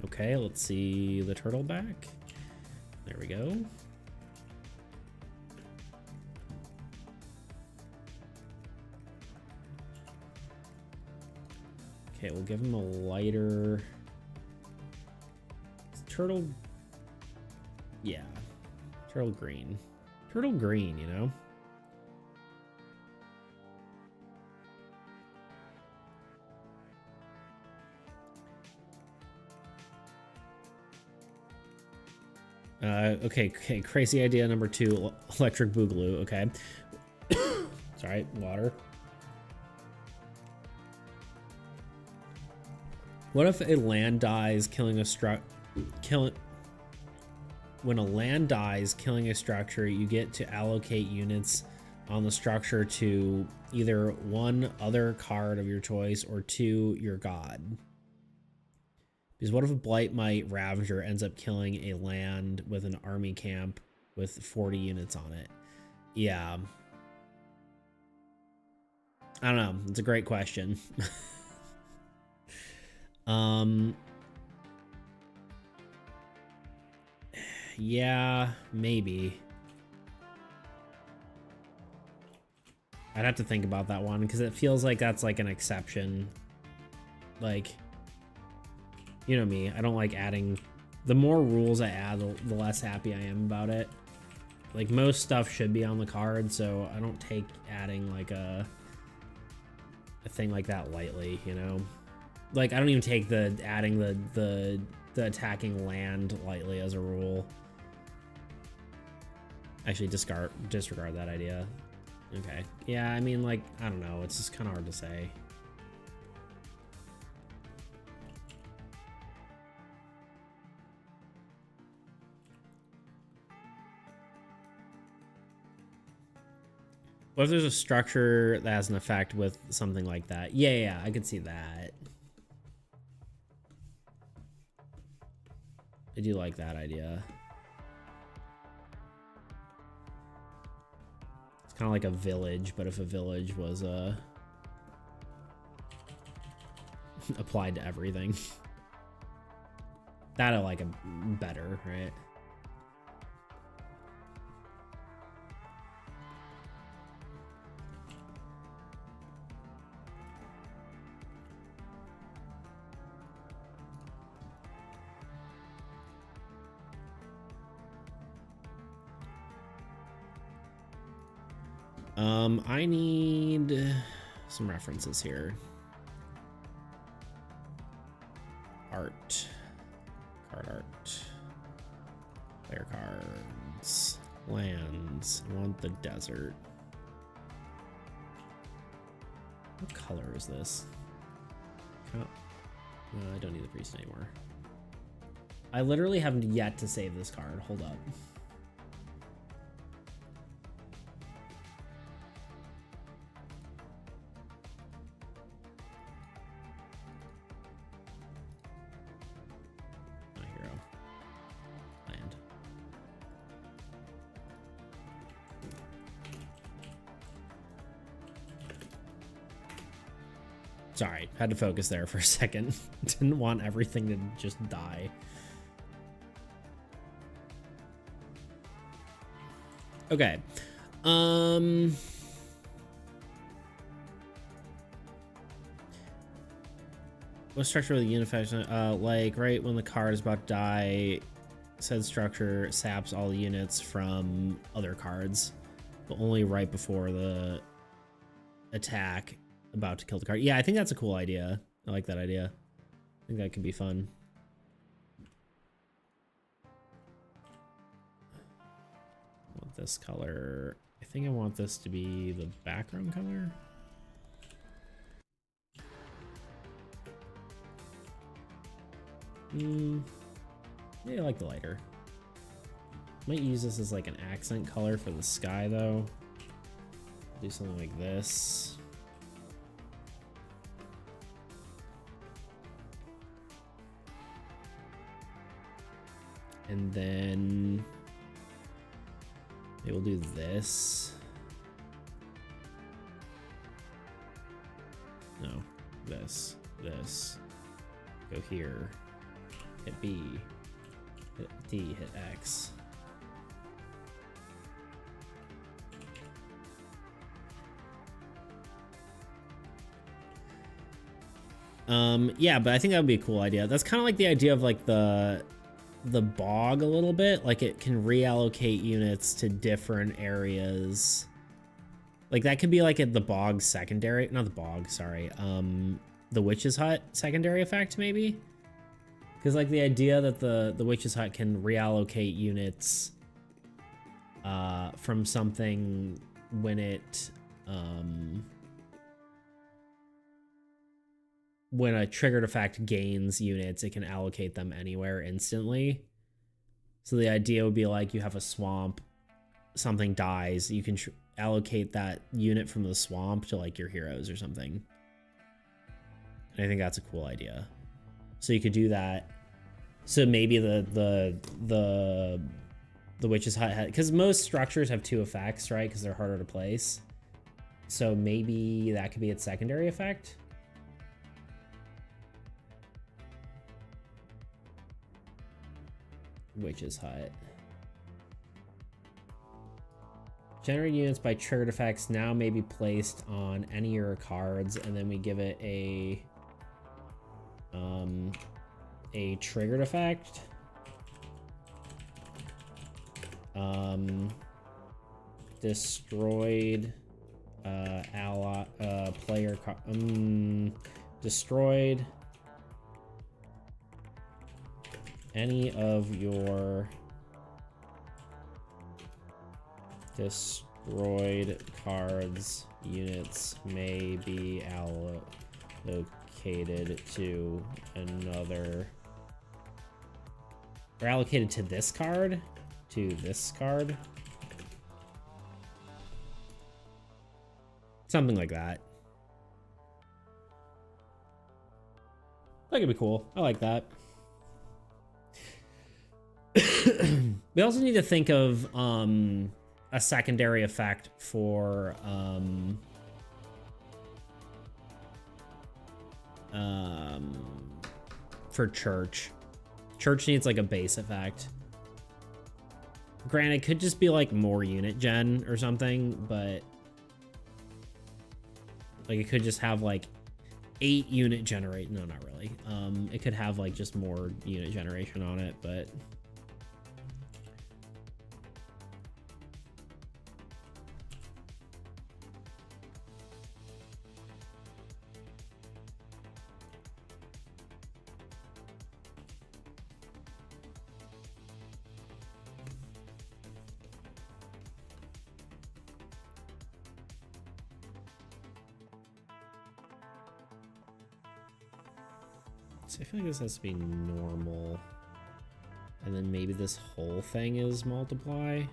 [SPEAKER 1] Okay, let's see the turtle back. There we go. Okay, we'll give him a lighter turtle. Yeah, turtle green. Turtle green, you know? Okay, crazy idea number 2, electric boogaloo, okay. Sorry, water. What if a land dies killing a when a land dies killing a structure, you get to allocate units on the structure to either 1 other card of your choice or 2 your god. Because what if a Blight Might Ravager ends up killing a land with an army camp with 40 units on it? Yeah. I don't know. It's a great question. Yeah, maybe. I'd have to think about that one because it feels like that's like an exception. Like, you know me, I don't like adding. The more rules I add, the less happy I am about it. Like, most stuff should be on the card, so I don't take adding like a thing like that lightly, you know? Like, I don't even take the adding the attacking land lightly as a rule. Actually, disregard that idea. Okay. Yeah, I mean, like, I don't know. It's just kind of hard to say. What if there's a structure that has an effect with something like that? Yeah, I could see that. I do like that idea. It's kind of like a village, but if a village was applied to everything. That I like better, right? I need some references here. Art. Card art. Player cards. Lands. I want the desert. What color is this? I don't need the priest anymore. I literally haven't yet to save this card. Hold up. Sorry, had to focus there for a second. Didn't want everything to just die. Okay. What structure with the unified? Like right when the card is about to die, said structure saps all the units from other cards, but only right before the attack about to kill the card. Yeah, I think that's a cool idea. I like that idea. I think that could be fun. I want this color. I think I want this to be the background color. Yeah, I like the lighter. Might use this as like an accent color for the sky though. Do something like this. And then maybe we'll do this. No, this. Go here. Hit B. Hit D. Hit X. Yeah, but I think that would be a cool idea. That's kind of like the idea of like the bog a little bit. Like it can reallocate units to different areas. Like that could be like at the bog secondary, not the bog, sorry. The witch's hut secondary effect maybe. Because like the idea that the witch's hut can reallocate units from something when it when a triggered effect gains units, it can allocate them anywhere instantly. So the idea would be like you have a swamp, something dies, you can allocate that unit from the swamp to like your heroes or something. And I think that's a cool idea. So you could do that. So maybe the witch's hut, because most structures have 2 effects, right? Because they're harder to place. So maybe that could be its secondary effect. Witch's hut. Generate units by triggered effects now may be placed on any of your cards, and then we give it a triggered effect. Destroyed ally player destroyed any of your destroyed cards units may be allocated to another, or allocated to this card, something like that. That could be cool. I like that. We also need to think of a secondary effect for Church. Church needs like a base effect. Granted, it could just be like more unit gen or something, but like it could just have like 8 unit generate. No, not really. It could have like just more unit generation on it, but I feel like this has to be normal. And then maybe this whole thing is multiply. I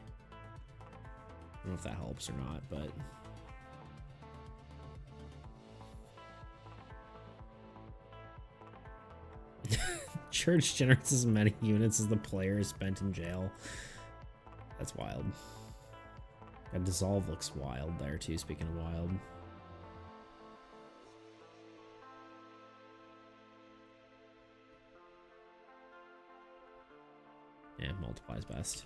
[SPEAKER 1] don't know if that helps or not, but Church generates as many units as the player is spent in jail. That's wild. That dissolve looks wild there too, speaking of wild. Yeah, multiply is best.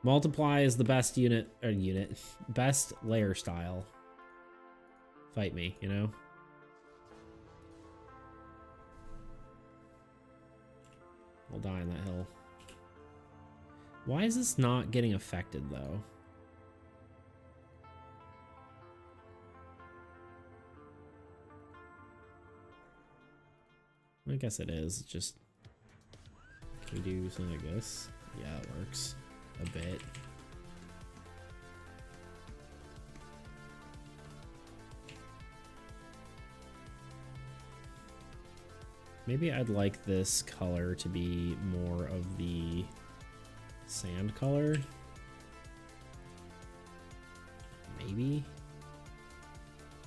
[SPEAKER 1] Multiply is the best best layer style. Fight me, you know? I'll die on that hill. Why is this not getting affected, though? I guess it is. It's just... Can we do something like this? Yeah, it works. A bit. Maybe I'd like this color to be more of the sand color. Maybe.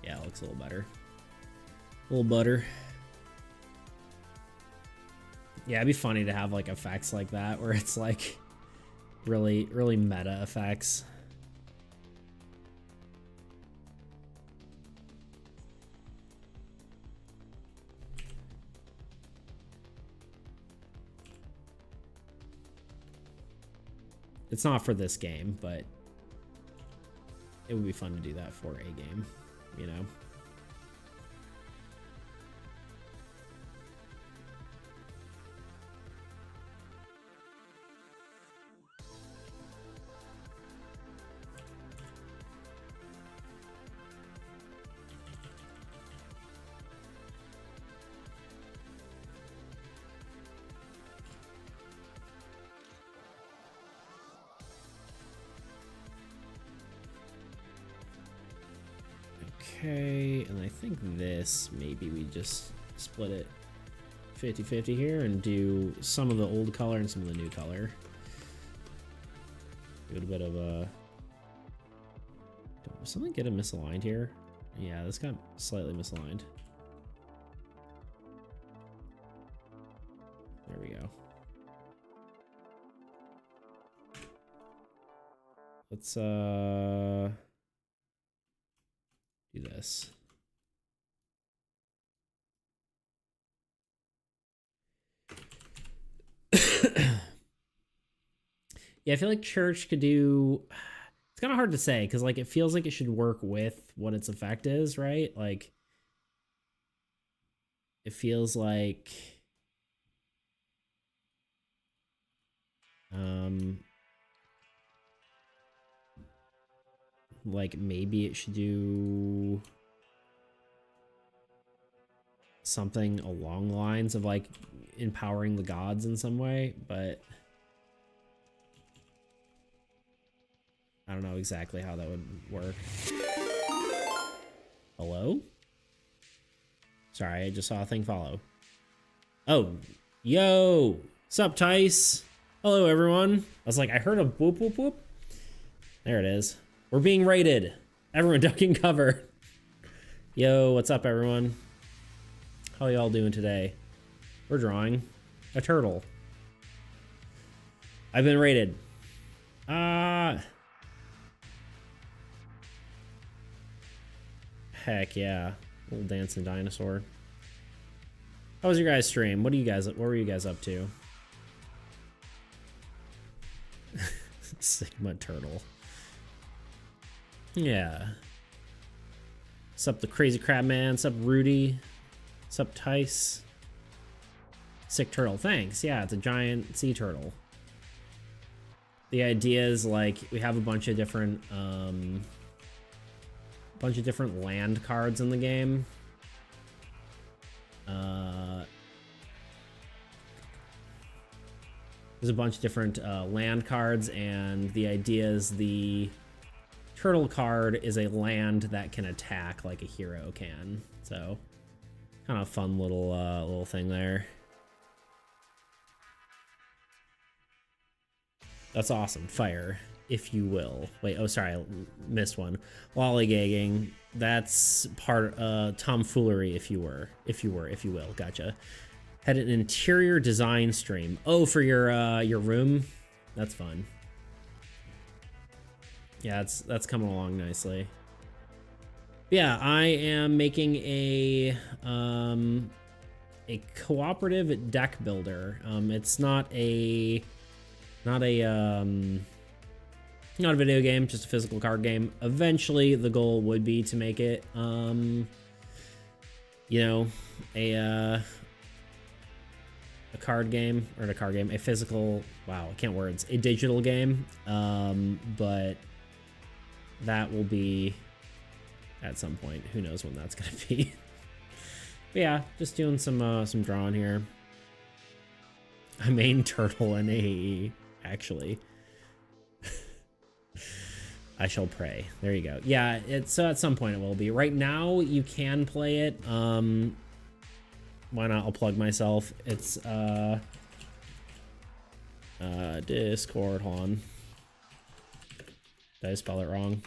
[SPEAKER 1] Yeah, it looks a little better. A little butter. Yeah, it'd be funny to have like effects like that where it's like really meta effects. It's not for this game, but it would be fun to do that for a game, you know? Okay, and I think this, maybe we just split it 50-50 here and do some of the old color and some of the new color. Give it a bit of a... Did something get it misaligned here? Yeah, this got slightly misaligned. There we go. Let's do this. Yeah, I feel like Church could do... It's kind of hard to say because like it feels like it should work with what its effect is, right? Like it feels like maybe it should do something along the lines of like empowering the gods in some way, but I don't know exactly how that would work. Hello? Sorry, I just saw a thing follow. Oh, yo! Sup, Tice? Hello, everyone. I was like, I heard a whoop, whoop, whoop. There it is. We're being raided. Everyone ducking cover. Yo, what's up, everyone? How y'all doing today? We're drawing a turtle. I've been raided. Heck yeah. Little dancing dinosaur. How was your guys' stream? What were you guys up to? Sigma turtle. Yeah. Sup the crazy crab man, sup Rudy, sup Tice. Sick turtle, thanks. Yeah, it's a giant sea turtle. The idea is like we have a bunch of different land cards in the game. There's a bunch of different land cards, and the idea is the turtle card is a land that can attack like a hero can. So, kind of fun little thing there. That's awesome. Fire, if you will. Wait, oh, sorry, I missed one. Lollygagging. That's part tomfoolery, if you will. Gotcha. Had an interior design stream. Oh, for your room. That's fun. Yeah, that's coming along nicely. Yeah, I am making a cooperative deck builder. It's not a video game, just a physical card game. Eventually, the goal would be to make it, you know, a card game, or a physical, wow, I can't words, a digital game. But that will be at some point. Who knows when that's gonna be? But yeah, just doing some drawing here. A main turtle in AAE, actually. I shall pray. There you go. Yeah, so at some point it will be. Right now you can play it. why not? I'll plug myself. It's Discord. Hold on. Did I spell it wrong?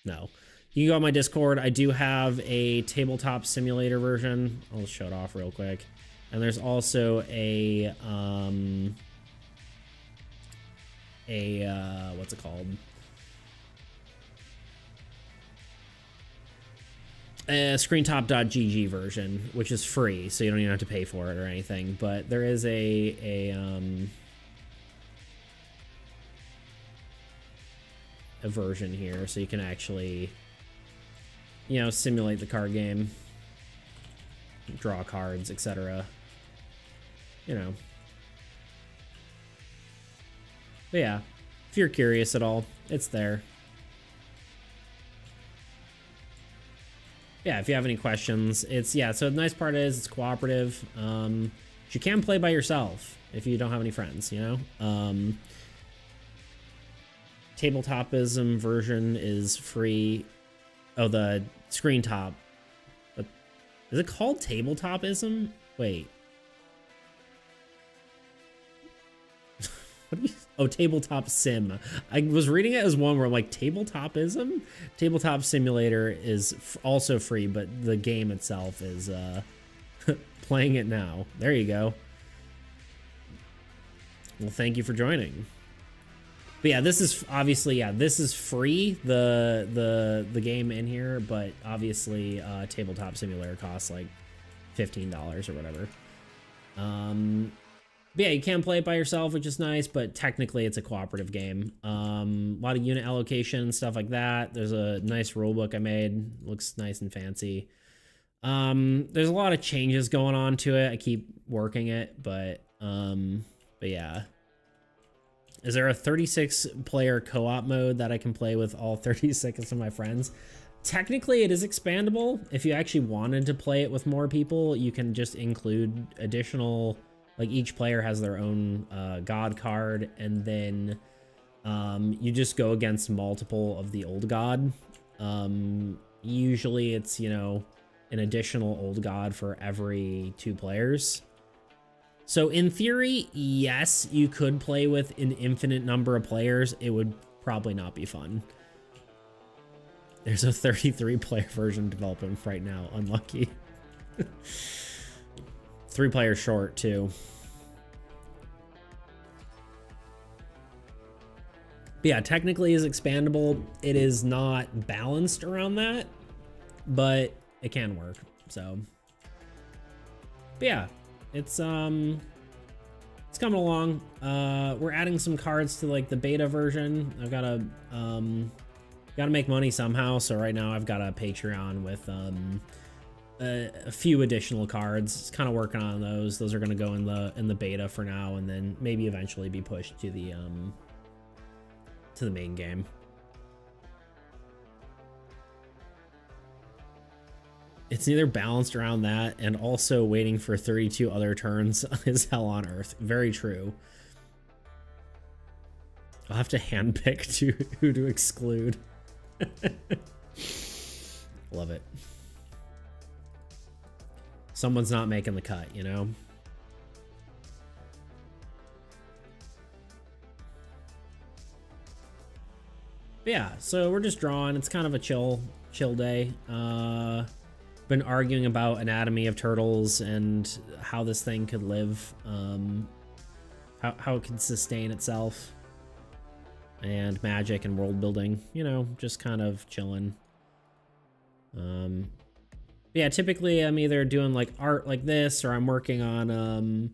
[SPEAKER 1] No. You can go on my Discord. I do have a tabletop simulator version. I'll just show it off real quick. And there's also a what's it called? A screentop.gg version, which is free, so you don't even have to pay for it or anything. But there is a version here, so you can actually, you know, simulate the card game, draw cards, etc. You know. But yeah, if you're curious at all, it's there. Yeah, if you have any questions, it's, yeah, so the nice part is it's cooperative. You can play by yourself if you don't have any friends, you know? Tabletopism version is free. Oh, the screen top. But is it called Tabletopism? Wait. What do you, oh, Tabletop Sim. I was reading it as one where I'm like, Tabletopism? Tabletop Simulator is also free, but the game itself is playing it now. There you go. Well, thank you for joining. But yeah, this is obviously, yeah, this is free, the game in here, but obviously Tabletop Simulator costs like $15 or whatever. But yeah, you can play it by yourself, which is nice, but technically it's a cooperative game. A lot of unit allocation and stuff like that. There's a nice rulebook I made. Looks nice and fancy. There's a lot of changes going on to it. I keep working it, but yeah. Is there a 36-player co-op mode that I can play with all 36 of my friends? Technically, it is expandable. If you actually wanted to play it with more people, you can just include additional... Like, each player has their own god card, and then you just go against multiple of the old god. Usually it's, you know, an additional old god for every 2 players. So in theory, yes, you could play with an infinite number of players. It would probably not be fun. There's a 33-player version developing right now. Unlucky. 3 players short, too. But yeah, technically is expandable. It is not balanced around that, but it can work, so. But yeah, it's coming along. We're adding some cards to like the beta version. I've gotta make money somehow, so right now I've got a Patreon with a few additional cards. Just kind of working on those. Those are going to go in the beta for now, and then maybe eventually be pushed to the main game. It's neither balanced around that, and also waiting for 32 other turns is hell on earth. Very true. I'll have to handpick who to exclude. Love it. Someone's not making the cut, you know? But yeah, so we're just drawing. It's kind of a chill day. Been arguing about anatomy of turtles and how this thing could live, how it could sustain itself, and magic and world building, you know, just kind of chilling. Yeah, typically I'm either doing like art like this, or I'm working on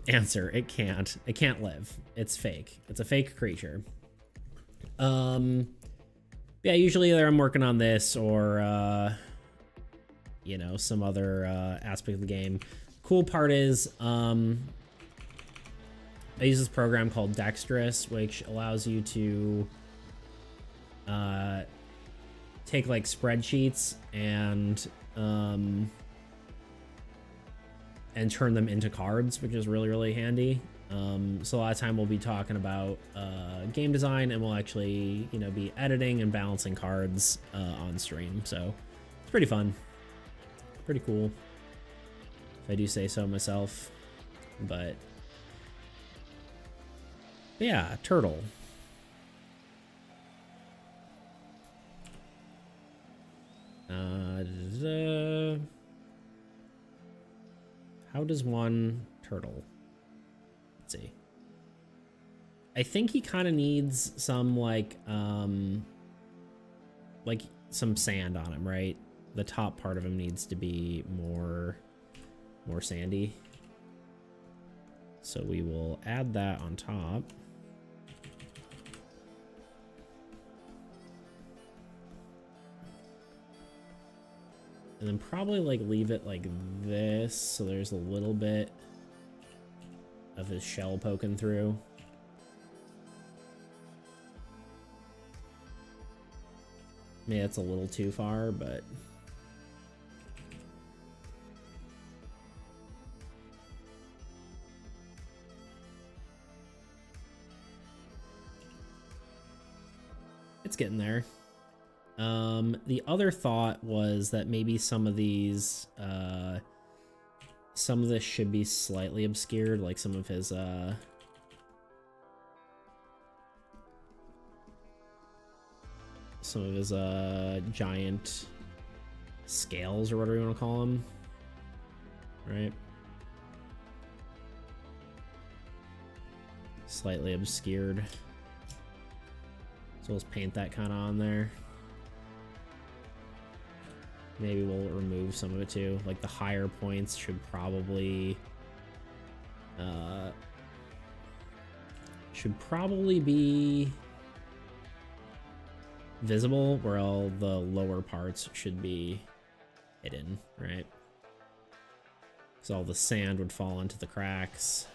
[SPEAKER 1] answer. It can't live. It's fake. It's a fake creature. Yeah, usually either I'm working on this or you know, some other aspect of the game. Cool part is I use this program called Dexterous, which allows you to take like spreadsheets and turn them into cards, which is really, really handy. So a lot of time we'll be talking about game design, and we'll actually, you know, be editing and balancing cards on stream. So it's pretty fun. Pretty cool, if I do say so myself. But yeah, turtle. How does one turtle? Let's see. I think he kind of needs some like some sand on him, right? The top part of him needs to be more sandy. So we will add that on top. And then probably like leave it like this, so there's a little bit of his shell poking through. Maybe that's a little too far, but it's getting there. The other thought was that maybe some of these, some of this should be slightly obscured, like some of his, giant scales, or whatever you want to call them, right? Slightly obscured. So let's paint that kind of on there. Maybe we'll remove some of it too. Like the higher points should probably be visible, where all the lower parts should be hidden, right? So all the sand would fall into the cracks.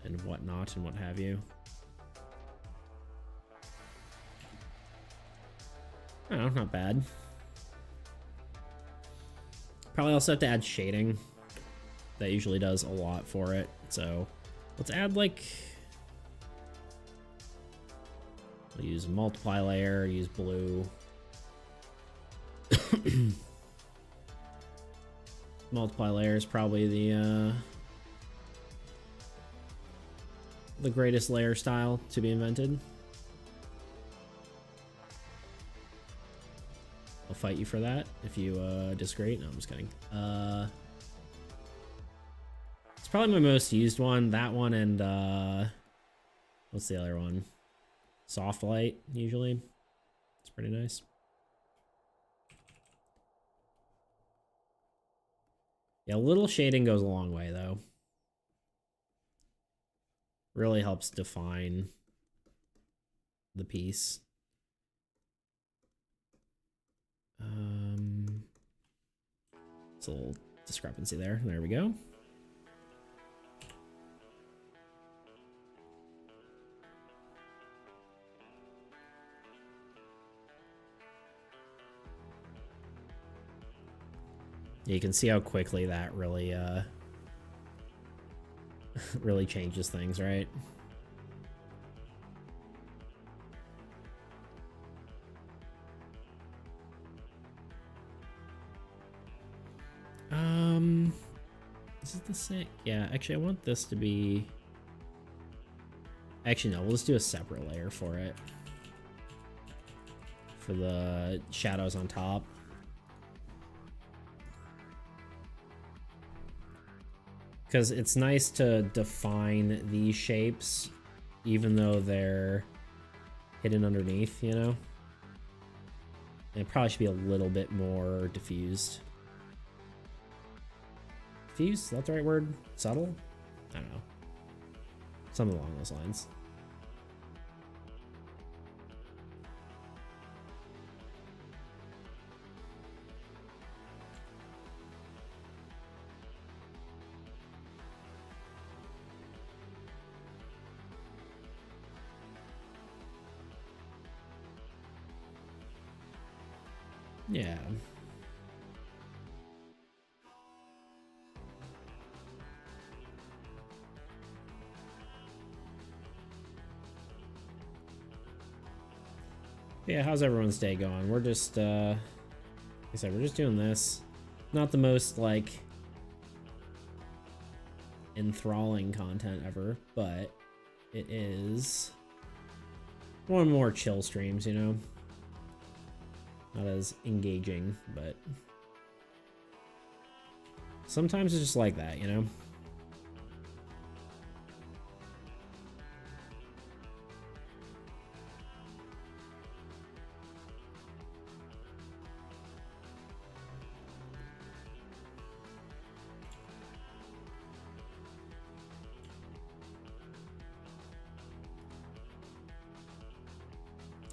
[SPEAKER 1] And whatnot and what have you. Oh, not bad. Probably also have to add shading. That usually does a lot for it. So let's add like... We'll use a multiply layer, use blue. Multiply layer is probably the greatest layer style to be invented. I'll fight you for that if you disagree. No, I'm just kidding. It's probably my most used one. That one and what's the other one? Soft light, usually. It's pretty nice. Yeah, a little shading goes a long way, though. Really helps define the piece. It's a little discrepancy there. There we go. You can see how quickly that really really changes things, right? Is it the same? Yeah, actually I want this to be... Actually no, we'll just do a separate layer for it. For the shadows on top. Because it's nice to define these shapes, even though they're hidden underneath, you know? And it probably should be a little bit more diffused. Diffused? Is that the right word? Subtle? I don't know. Something along those lines. Yeah. Yeah, how's everyone's day going? We're just, like I said, we're just doing this. Not the most, like, enthralling content ever, but it is one more chill streams, you know? Not as engaging, but sometimes it's just like that, you know?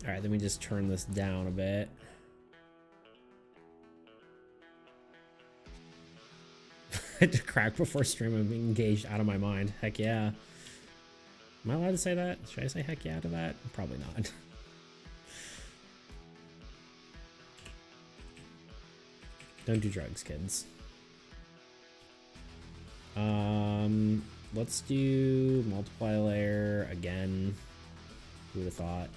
[SPEAKER 1] All right, let me just turn this down a bit. I had to crack before stream. I'm engaged out of my mind. Heck yeah. Am I allowed to say that? Should I say heck yeah to that? Probably not. Don't do drugs, kids. Let's do multiply layer again. Who would have thought?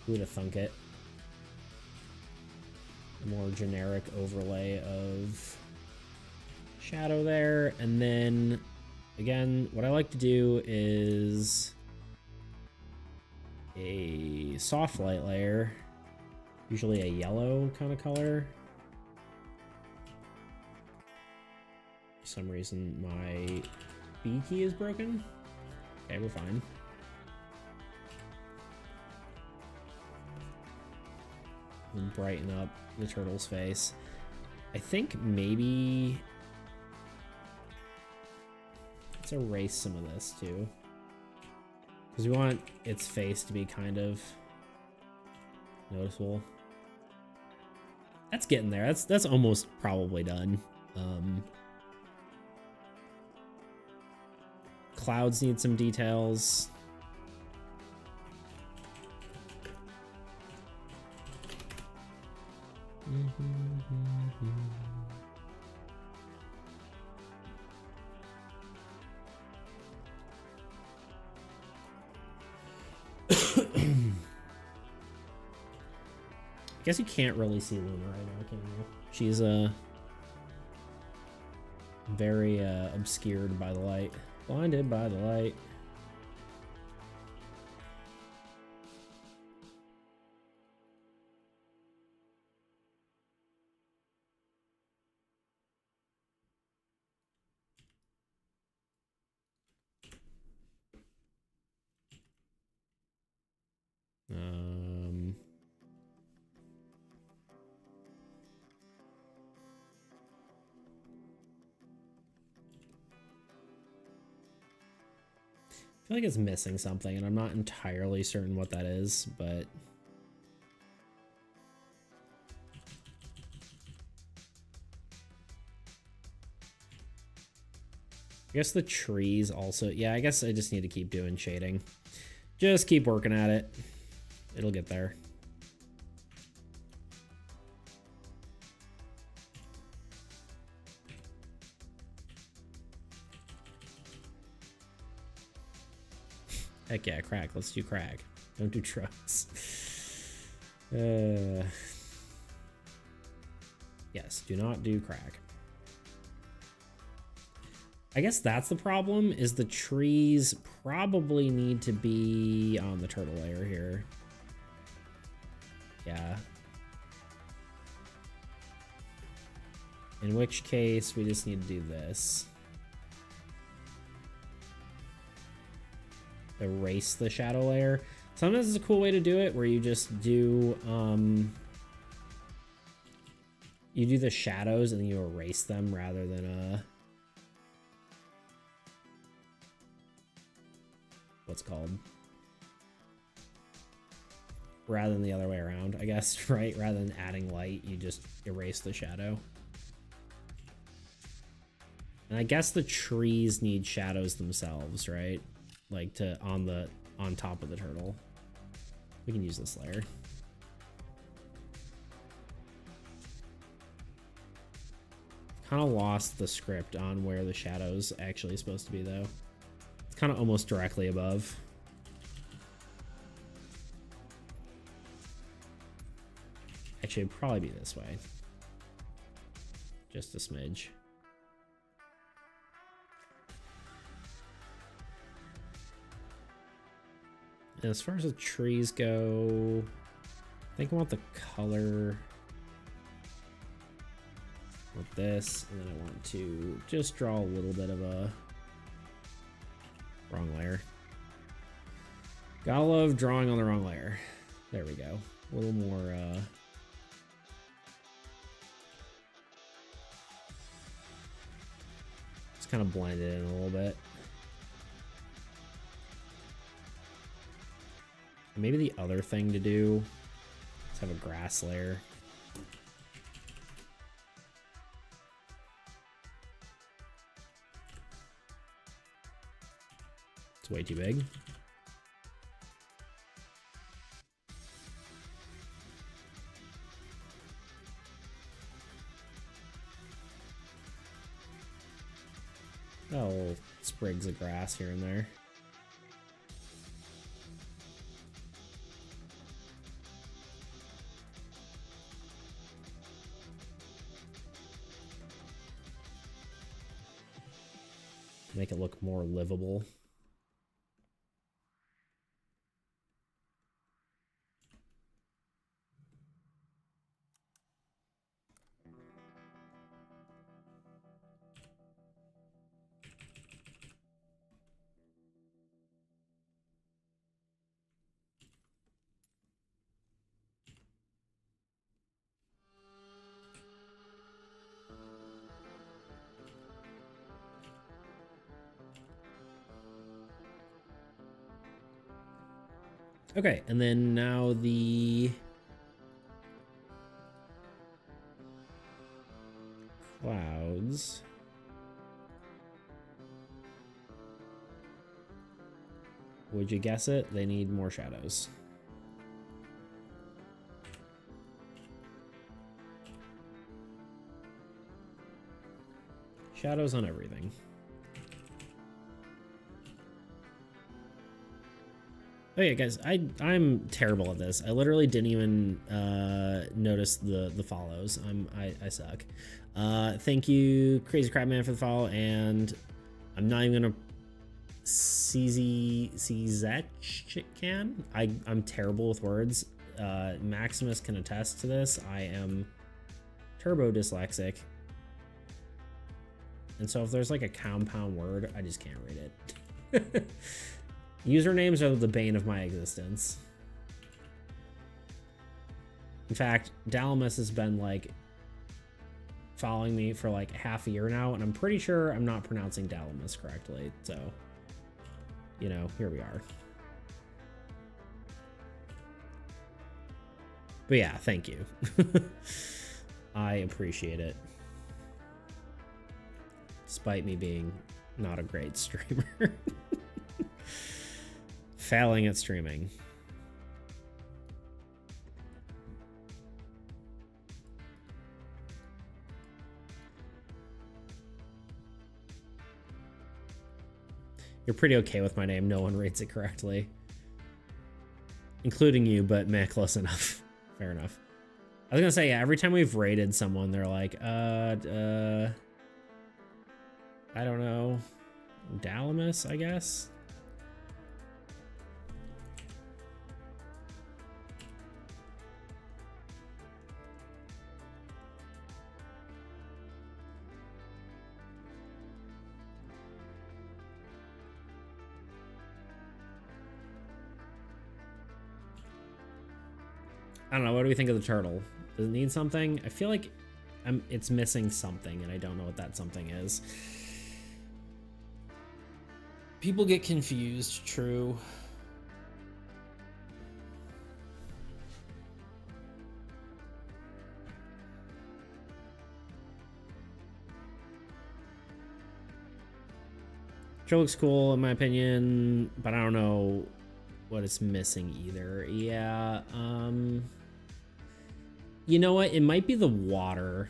[SPEAKER 1] Who would have thunk it? A more generic overlay of shadow there, and then again, what I like to do is a soft light layer, usually a yellow kind of color. For some reason, my B key is broken. Okay, we're fine. And brighten up the turtle's face. I think maybe let's erase some of this too, because we want its face to be kind of noticeable. That's getting there. That's almost probably done. Clouds need some details. I guess you can't really see Luna right now, can you? She's very obscured by the light. Blinded by the light. I feel like it's missing something, and I'm not entirely certain what that is, but I guess the trees also, yeah, I guess I just need to keep doing shading. Just keep working at it. It'll get there. Heck yeah, crack. Let's do crack. Don't do drugs. Yes, do not do crack. I guess that's the problem, is the trees probably need to be on the turtle layer here. Yeah. In which case, we just need to do this. Erase the shadow layer. Sometimes it's a cool way to do it, where you just do you do the shadows and then you erase them rather than what's called, rather than the other way around, I guess, right? Rather than adding light, you just erase the shadow. And I guess the trees need shadows themselves, right? Like to on top of the turtle. We can use this layer. Kind of lost the script on where the shadow's actually supposed to be, though. It's kind of almost directly above. Actually, it'd probably be this way. Just a smidge. And as far as the trees go, I think I want the color with this, and then I want to just draw a little bit of a wrong layer. Gotta love drawing on the wrong layer. There we go. A little more just kind of blend it in a little bit. And maybe the other thing to do is have a grass layer. It's way too big. Oh, sprigs of grass here and there. Make it look more livable. Okay, and then now the clouds. Would you guess it? They need more shadows. Shadows on everything. Oh yeah, guys, I'm terrible at this. I literally didn't even notice the follows. I suck. Thank you, Crazy Crab Man, for the follow, and I'm not even gonna can. I'm terrible with words. Maximus can attest to this. I am turbo dyslexic, and so if there's like a compound word, I just can't read it. Usernames are the bane of my existence. In fact, Dalamus has been like following me for like half a year now, and I'm pretty sure I'm not pronouncing Dalamus correctly. So, you know, here we are. But yeah, thank you. I appreciate it. Despite me being not a great streamer. Failing at streaming. You're pretty okay with my name. No one reads it correctly. Including you, but meh, close enough. Fair enough. I was gonna say, yeah, every time we've rated someone, they're like, I don't know. Dalamus, I guess? I don't know. What do we think of the turtle? Does it need something? I feel like it's missing something, and I don't know what that something is. People get confused, true. Turtle looks cool, in my opinion, but I don't know what it's missing either. Yeah, you know what? It might be the water,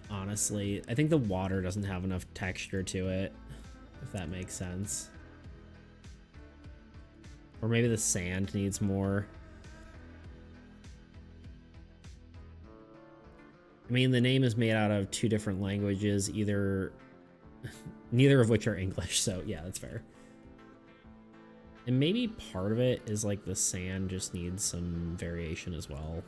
[SPEAKER 1] honestly. I think the water doesn't have enough texture to it, if that makes sense. Or maybe the sand needs more. I mean, the name is made out of two different languages, neither of which are English, so yeah, that's fair. And maybe part of it is like the sand just needs some variation as well.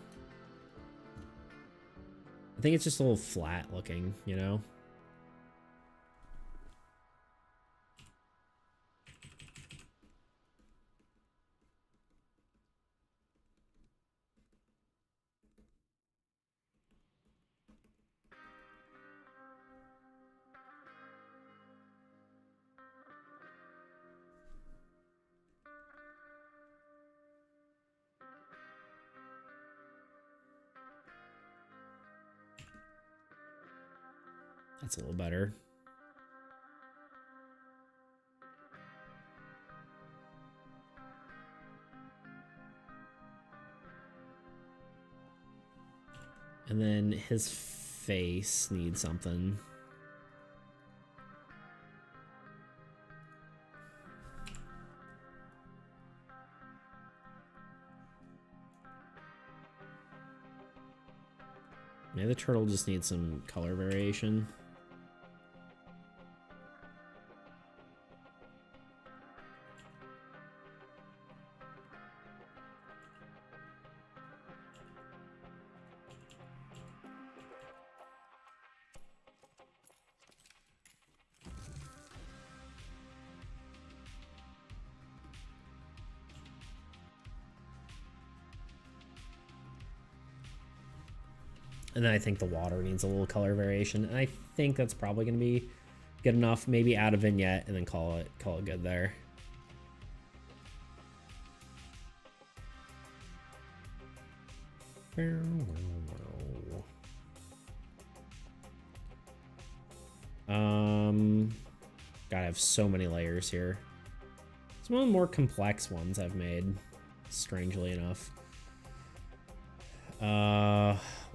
[SPEAKER 1] I think it's just a little flat looking, you know? That's a little better. And then his face needs something. Maybe the turtle just needs some color variation. And then I think the water needs a little color variation. And I think that's probably going to be good enough. Maybe add a vignette and then call it good there. God, I have so many layers here. It's one of the more complex ones I've made, strangely enough.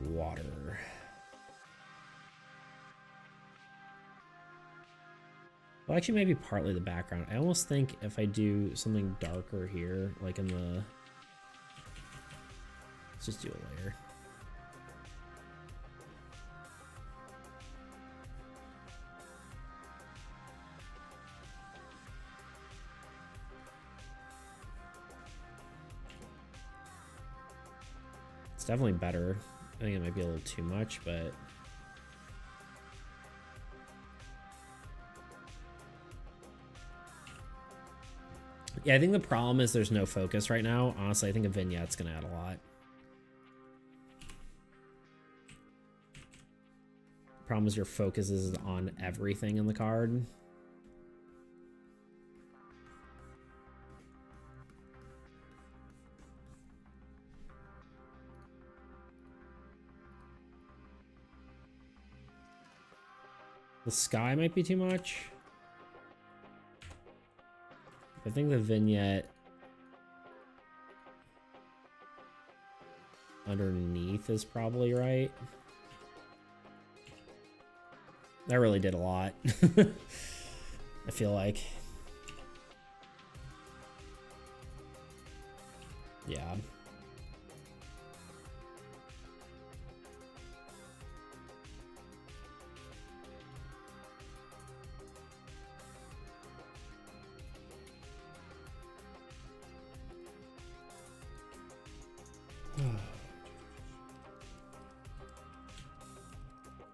[SPEAKER 1] Water. Well, actually, maybe partly the background. I almost think if I do something darker here, like in the... Let's just do a layer. It's definitely better. I think it might be a little too much, but... Yeah, I think the problem is there's no focus right now. Honestly, I think a vignette's gonna add a lot. The problem is your focus is on everything in the card. The sky might be too much. I think the vignette underneath is probably right. That really did a lot. I feel like. Yeah.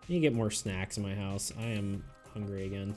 [SPEAKER 1] I need to get more snacks in my house. I am hungry again.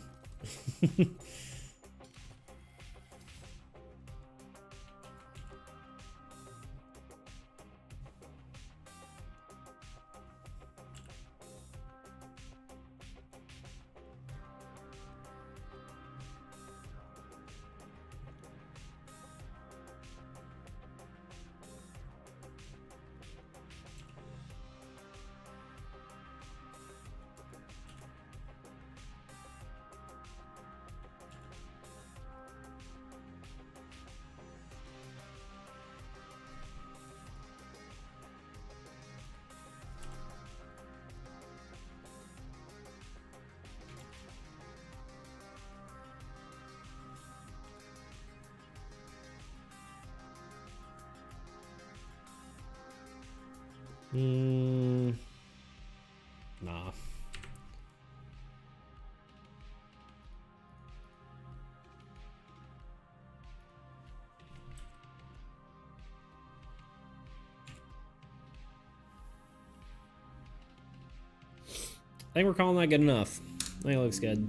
[SPEAKER 1] think we're calling that good enough. I think it looks good.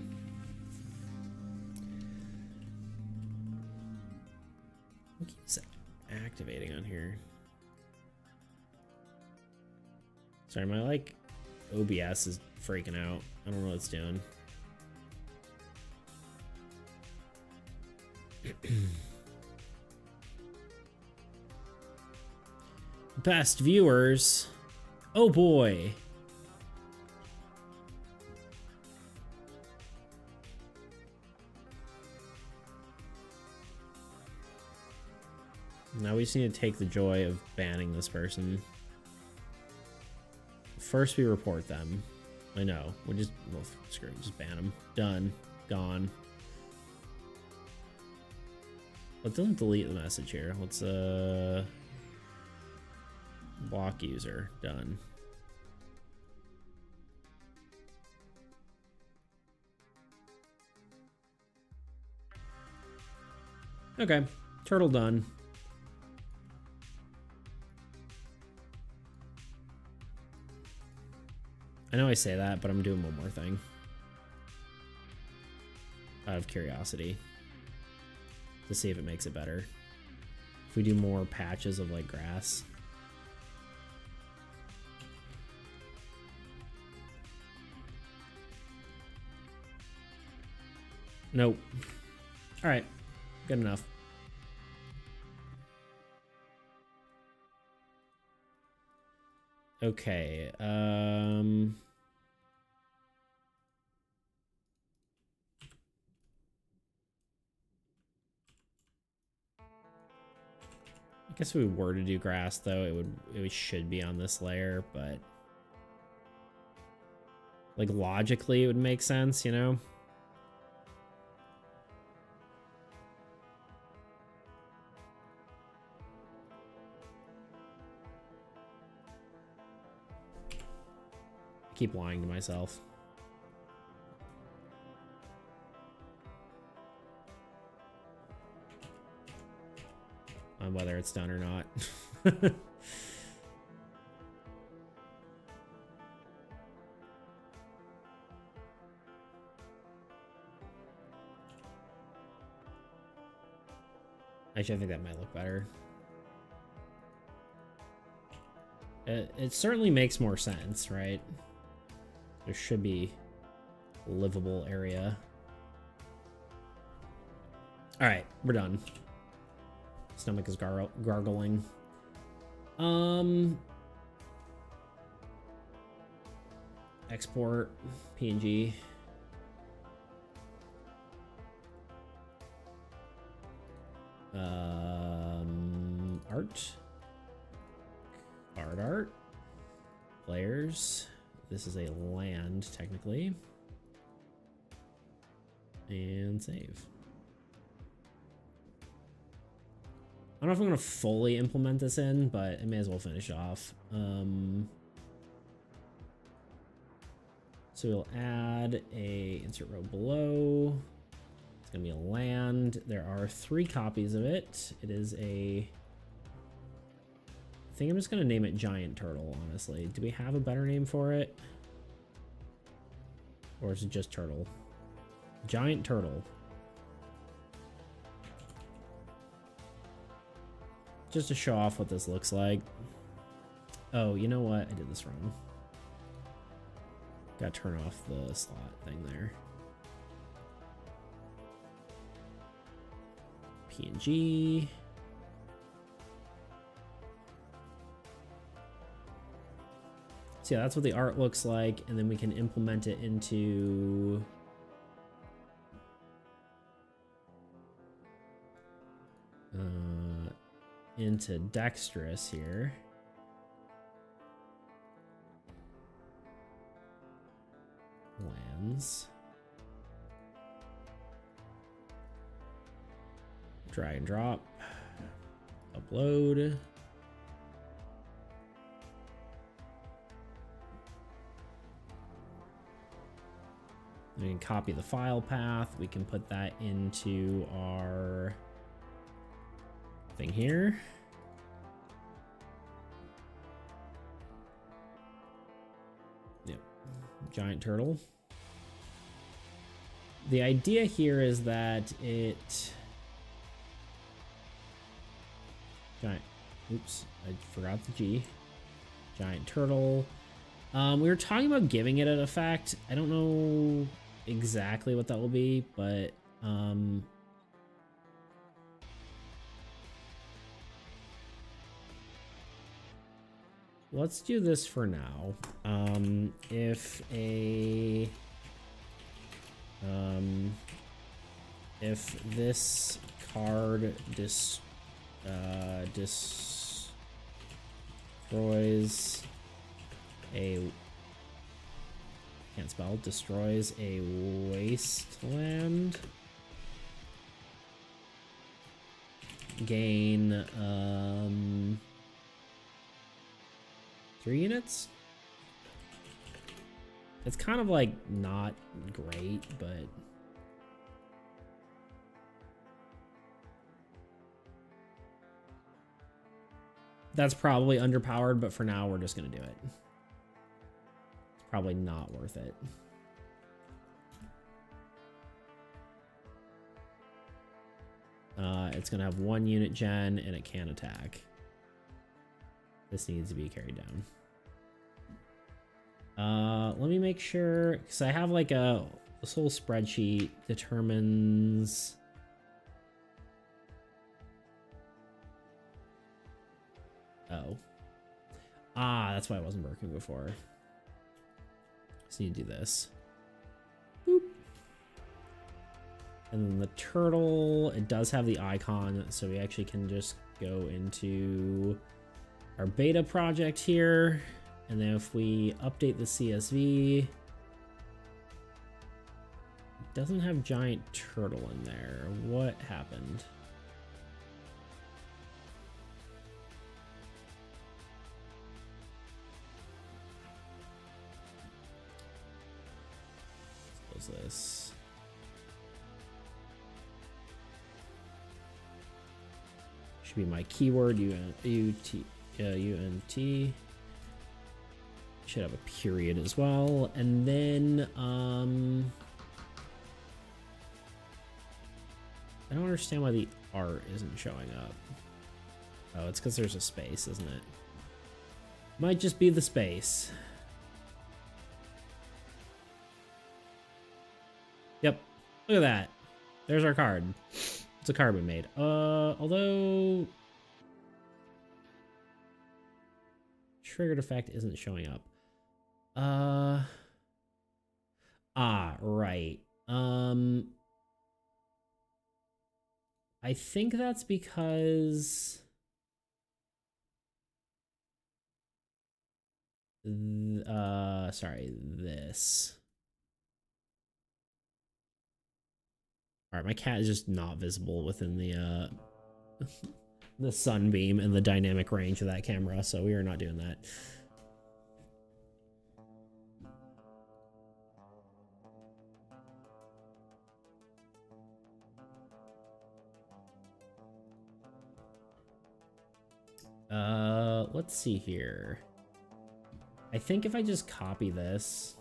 [SPEAKER 1] What keeps activating on here? Sorry, my like OBS is freaking out. I don't know what it's doing. Best viewers. Oh boy. Now we just need to take the joy of banning this person. First we report them. I know. We'll screw it, just ban them. Done. Gone. But don't delete the message here. Let's block user. Done. Okay. Turtle done. I know I say that, but I'm doing one more thing. Out of curiosity. To see if it makes it better. If we do more patches of like grass. Nope. All right, good enough. Okay, I guess if we were to do grass though, it should be on this layer, but like logically it would make sense, you know? I keep lying to myself. On whether it's done or not. Actually, I think that might look better. It certainly makes more sense, right? There should be a livable area. All right, we're done. Stomach is gargling. Export PNG. Art. Players. This is a land, technically. And save. I don't know if I'm going to fully implement this in, but I may as well finish off. So we'll add a insert row below. It's going to be a land. There are 3 copies of it. It is a... I think I'm just going to name it Giant Turtle, honestly. Do we have a better name for it? Or is it just Turtle? Giant Turtle. Just to show off what this looks like. Oh, you know what? I did this wrong. Gotta turn off the slot thing there. PNG. So yeah, that's what the art looks like, and then we can implement it into Dexterous here. Lands. Drag and drop. Upload. We can copy the file path. We can put that into our thing here. Yep. giant turtle. The idea here is that it... Giant... Oops, I forgot the G. Giant turtle. We were talking about giving it an effect. I don't know exactly what that will be, but... let's do this for now. If this card destroys a destroys a wasteland, gain 3 units. It's kind of like not great, but that's probably underpowered, but for now we're just gonna do it. It's probably not worth it. It's gonna have 1 unit gen and it can attack. This needs to be carried down. Let me make sure, because I have like this whole spreadsheet determines... Oh. Ah, that's why it wasn't working before. Just need to do this. Boop. And then the turtle, it does have the icon, so we actually can just go into our beta project here. And then if we update the CSV, it doesn't have giant turtle in there. What happened? Let's close this. Should be my keyword, UNT. Should have a period as well. And then, I don't understand why the art isn't showing up. Oh, it's because there's a space, isn't it? Might just be the space. Yep, look at that. There's our card. It's a card we made. Although triggered effect isn't showing up. Right. I think that's because sorry, this. All right, my cat is just not visible within the the sunbeam and the dynamic range of that camera, so we are not doing that. Let's see here. I think if I just copy this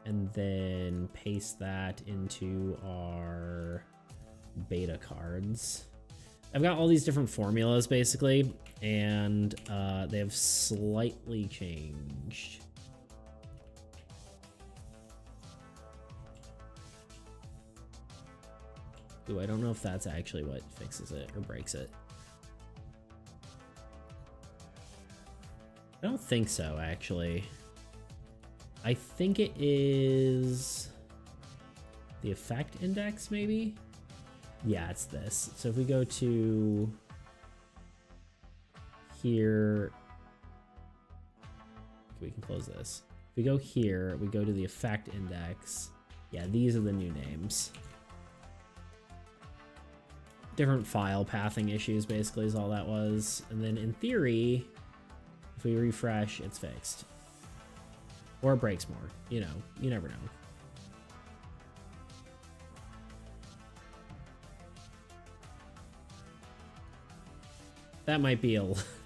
[SPEAKER 1] and then paste that into our beta cards. I've got all these different formulas basically, and they have slightly changed. Ooh, I don't know if that's actually what fixes it or breaks it. I don't think so, actually. I think it is the effect index, maybe? Yeah, it's this. So if we go to here, we can close this. If we go here, we go to the effect index. Yeah, these are the new names. Different file pathing issues, basically, is all that was. And then in theory, if we refresh, it's fixed. Or it breaks more. You know, you never know. That might be a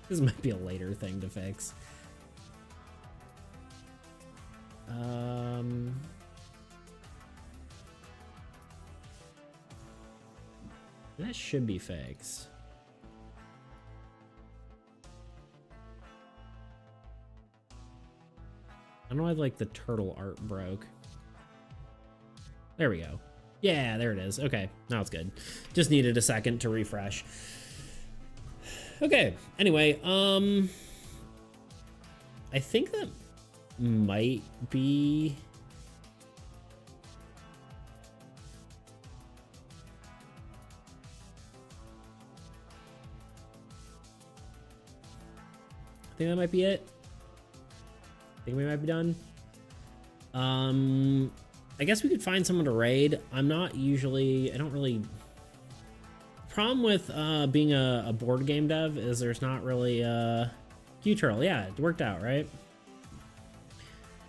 [SPEAKER 1] this might be a later thing to fix. That should be fixed. I don't know why like the turtle art broke. There we go. Yeah, there it is. Okay, now it's good. Just needed a second to refresh. Okay, anyway, I think that might be... I think that might be it. I think we might be done. I guess we could find someone to raid. I don't really... Problem with being a board game dev is there's not really Q-Turtle. Yeah, it worked out, right?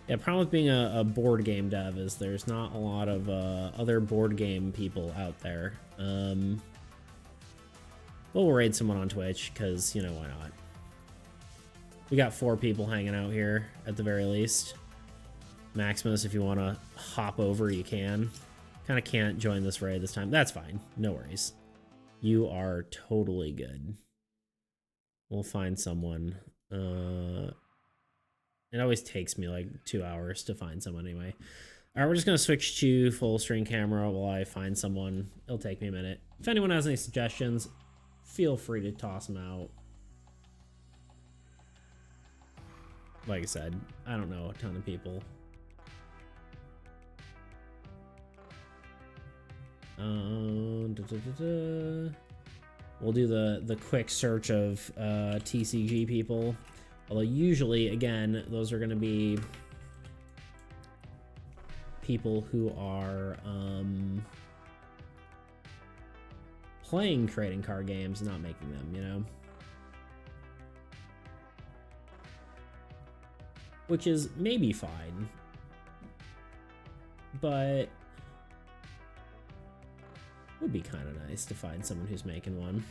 [SPEAKER 1] Yeah, problem with being a board game dev is there's not a lot of other board game people out there. But we'll raid someone on Twitch, because, you know, why not? We got 4 people hanging out here, at the very least. Maximus, if you want to hop over, you can. Kind of can't join this raid this time. That's fine. No worries. You are totally good. We'll find someone. It always takes me like 2 hours to find someone anyway. All right, we're just going to switch to full screen camera while I find someone. It'll take me a minute. If anyone has any suggestions, feel free to toss them out. Like I said, I don't know a ton of people. We'll do the quick search of TCG people. Although usually, again, those are going to be people who are playing trading card games, not making them, you know? Which is maybe fine, but would be kind of nice to find someone who's making one.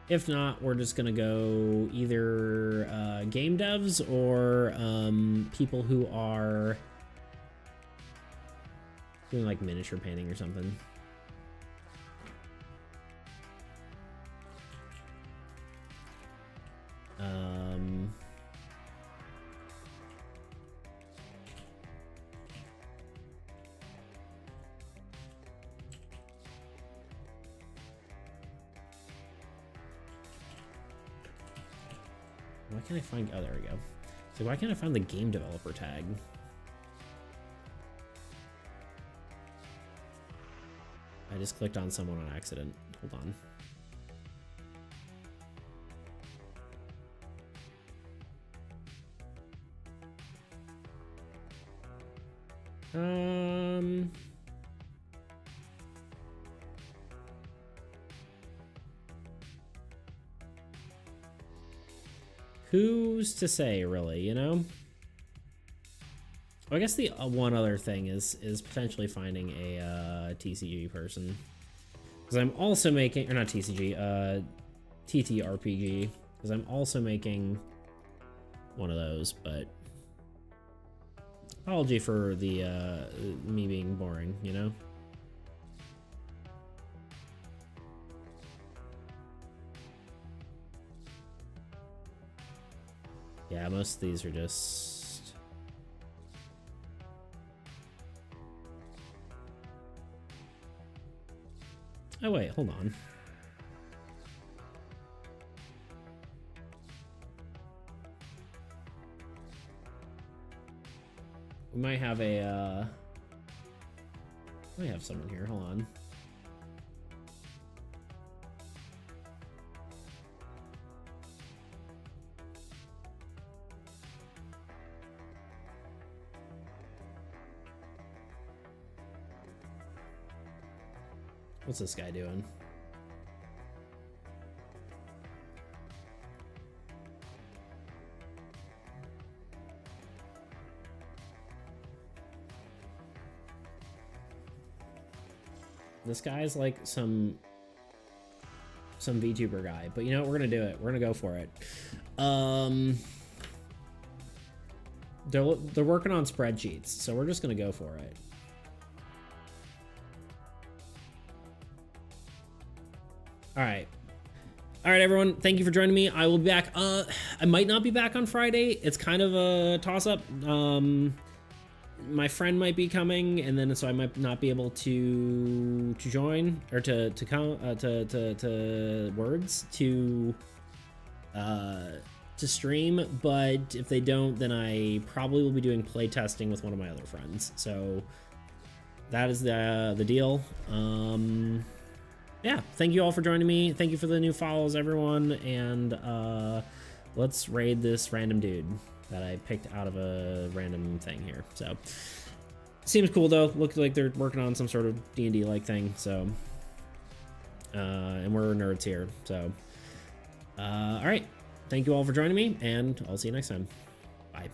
[SPEAKER 1] If not, we're just gonna go either game devs or people who are doing like miniature painting or something. Why can't I find... Oh, there we go. So why can't I find the game developer tag? I just clicked on someone on accident. Hold on. Who's to say, really, you know? I guess the one other thing is potentially finding a TCG person. Because I'm also making... Or not TCG, TTRPG. Because I'm also making one of those, but... Apology for the me being boring, you know? Yeah, most of these are just... Oh wait, hold on. We might have a, we might have someone here, hold on. What's this guy doing? This guy's like some VTuber guy, but you know what? We're gonna do it. We're gonna go for it. They're working on spreadsheets, so we're just gonna go for it. All right. All right, everyone. Thank you for joining me. I will be back. I might not be back on Friday. It's kind of a toss-up. My friend might be coming, and then so I might not be able to join or to come to words to stream. But if they don't, then I probably will be doing play testing with one of my other friends. So that is the deal. Yeah, thank you all for joining me. Thank you for the new follows, everyone. And let's raid this random dude that I picked out of a random thing here. So seems cool though. Looks like they're working on some sort of D&D like thing. So and we're nerds here. So all right, thank you all for joining me, and I'll see you next time. Bye.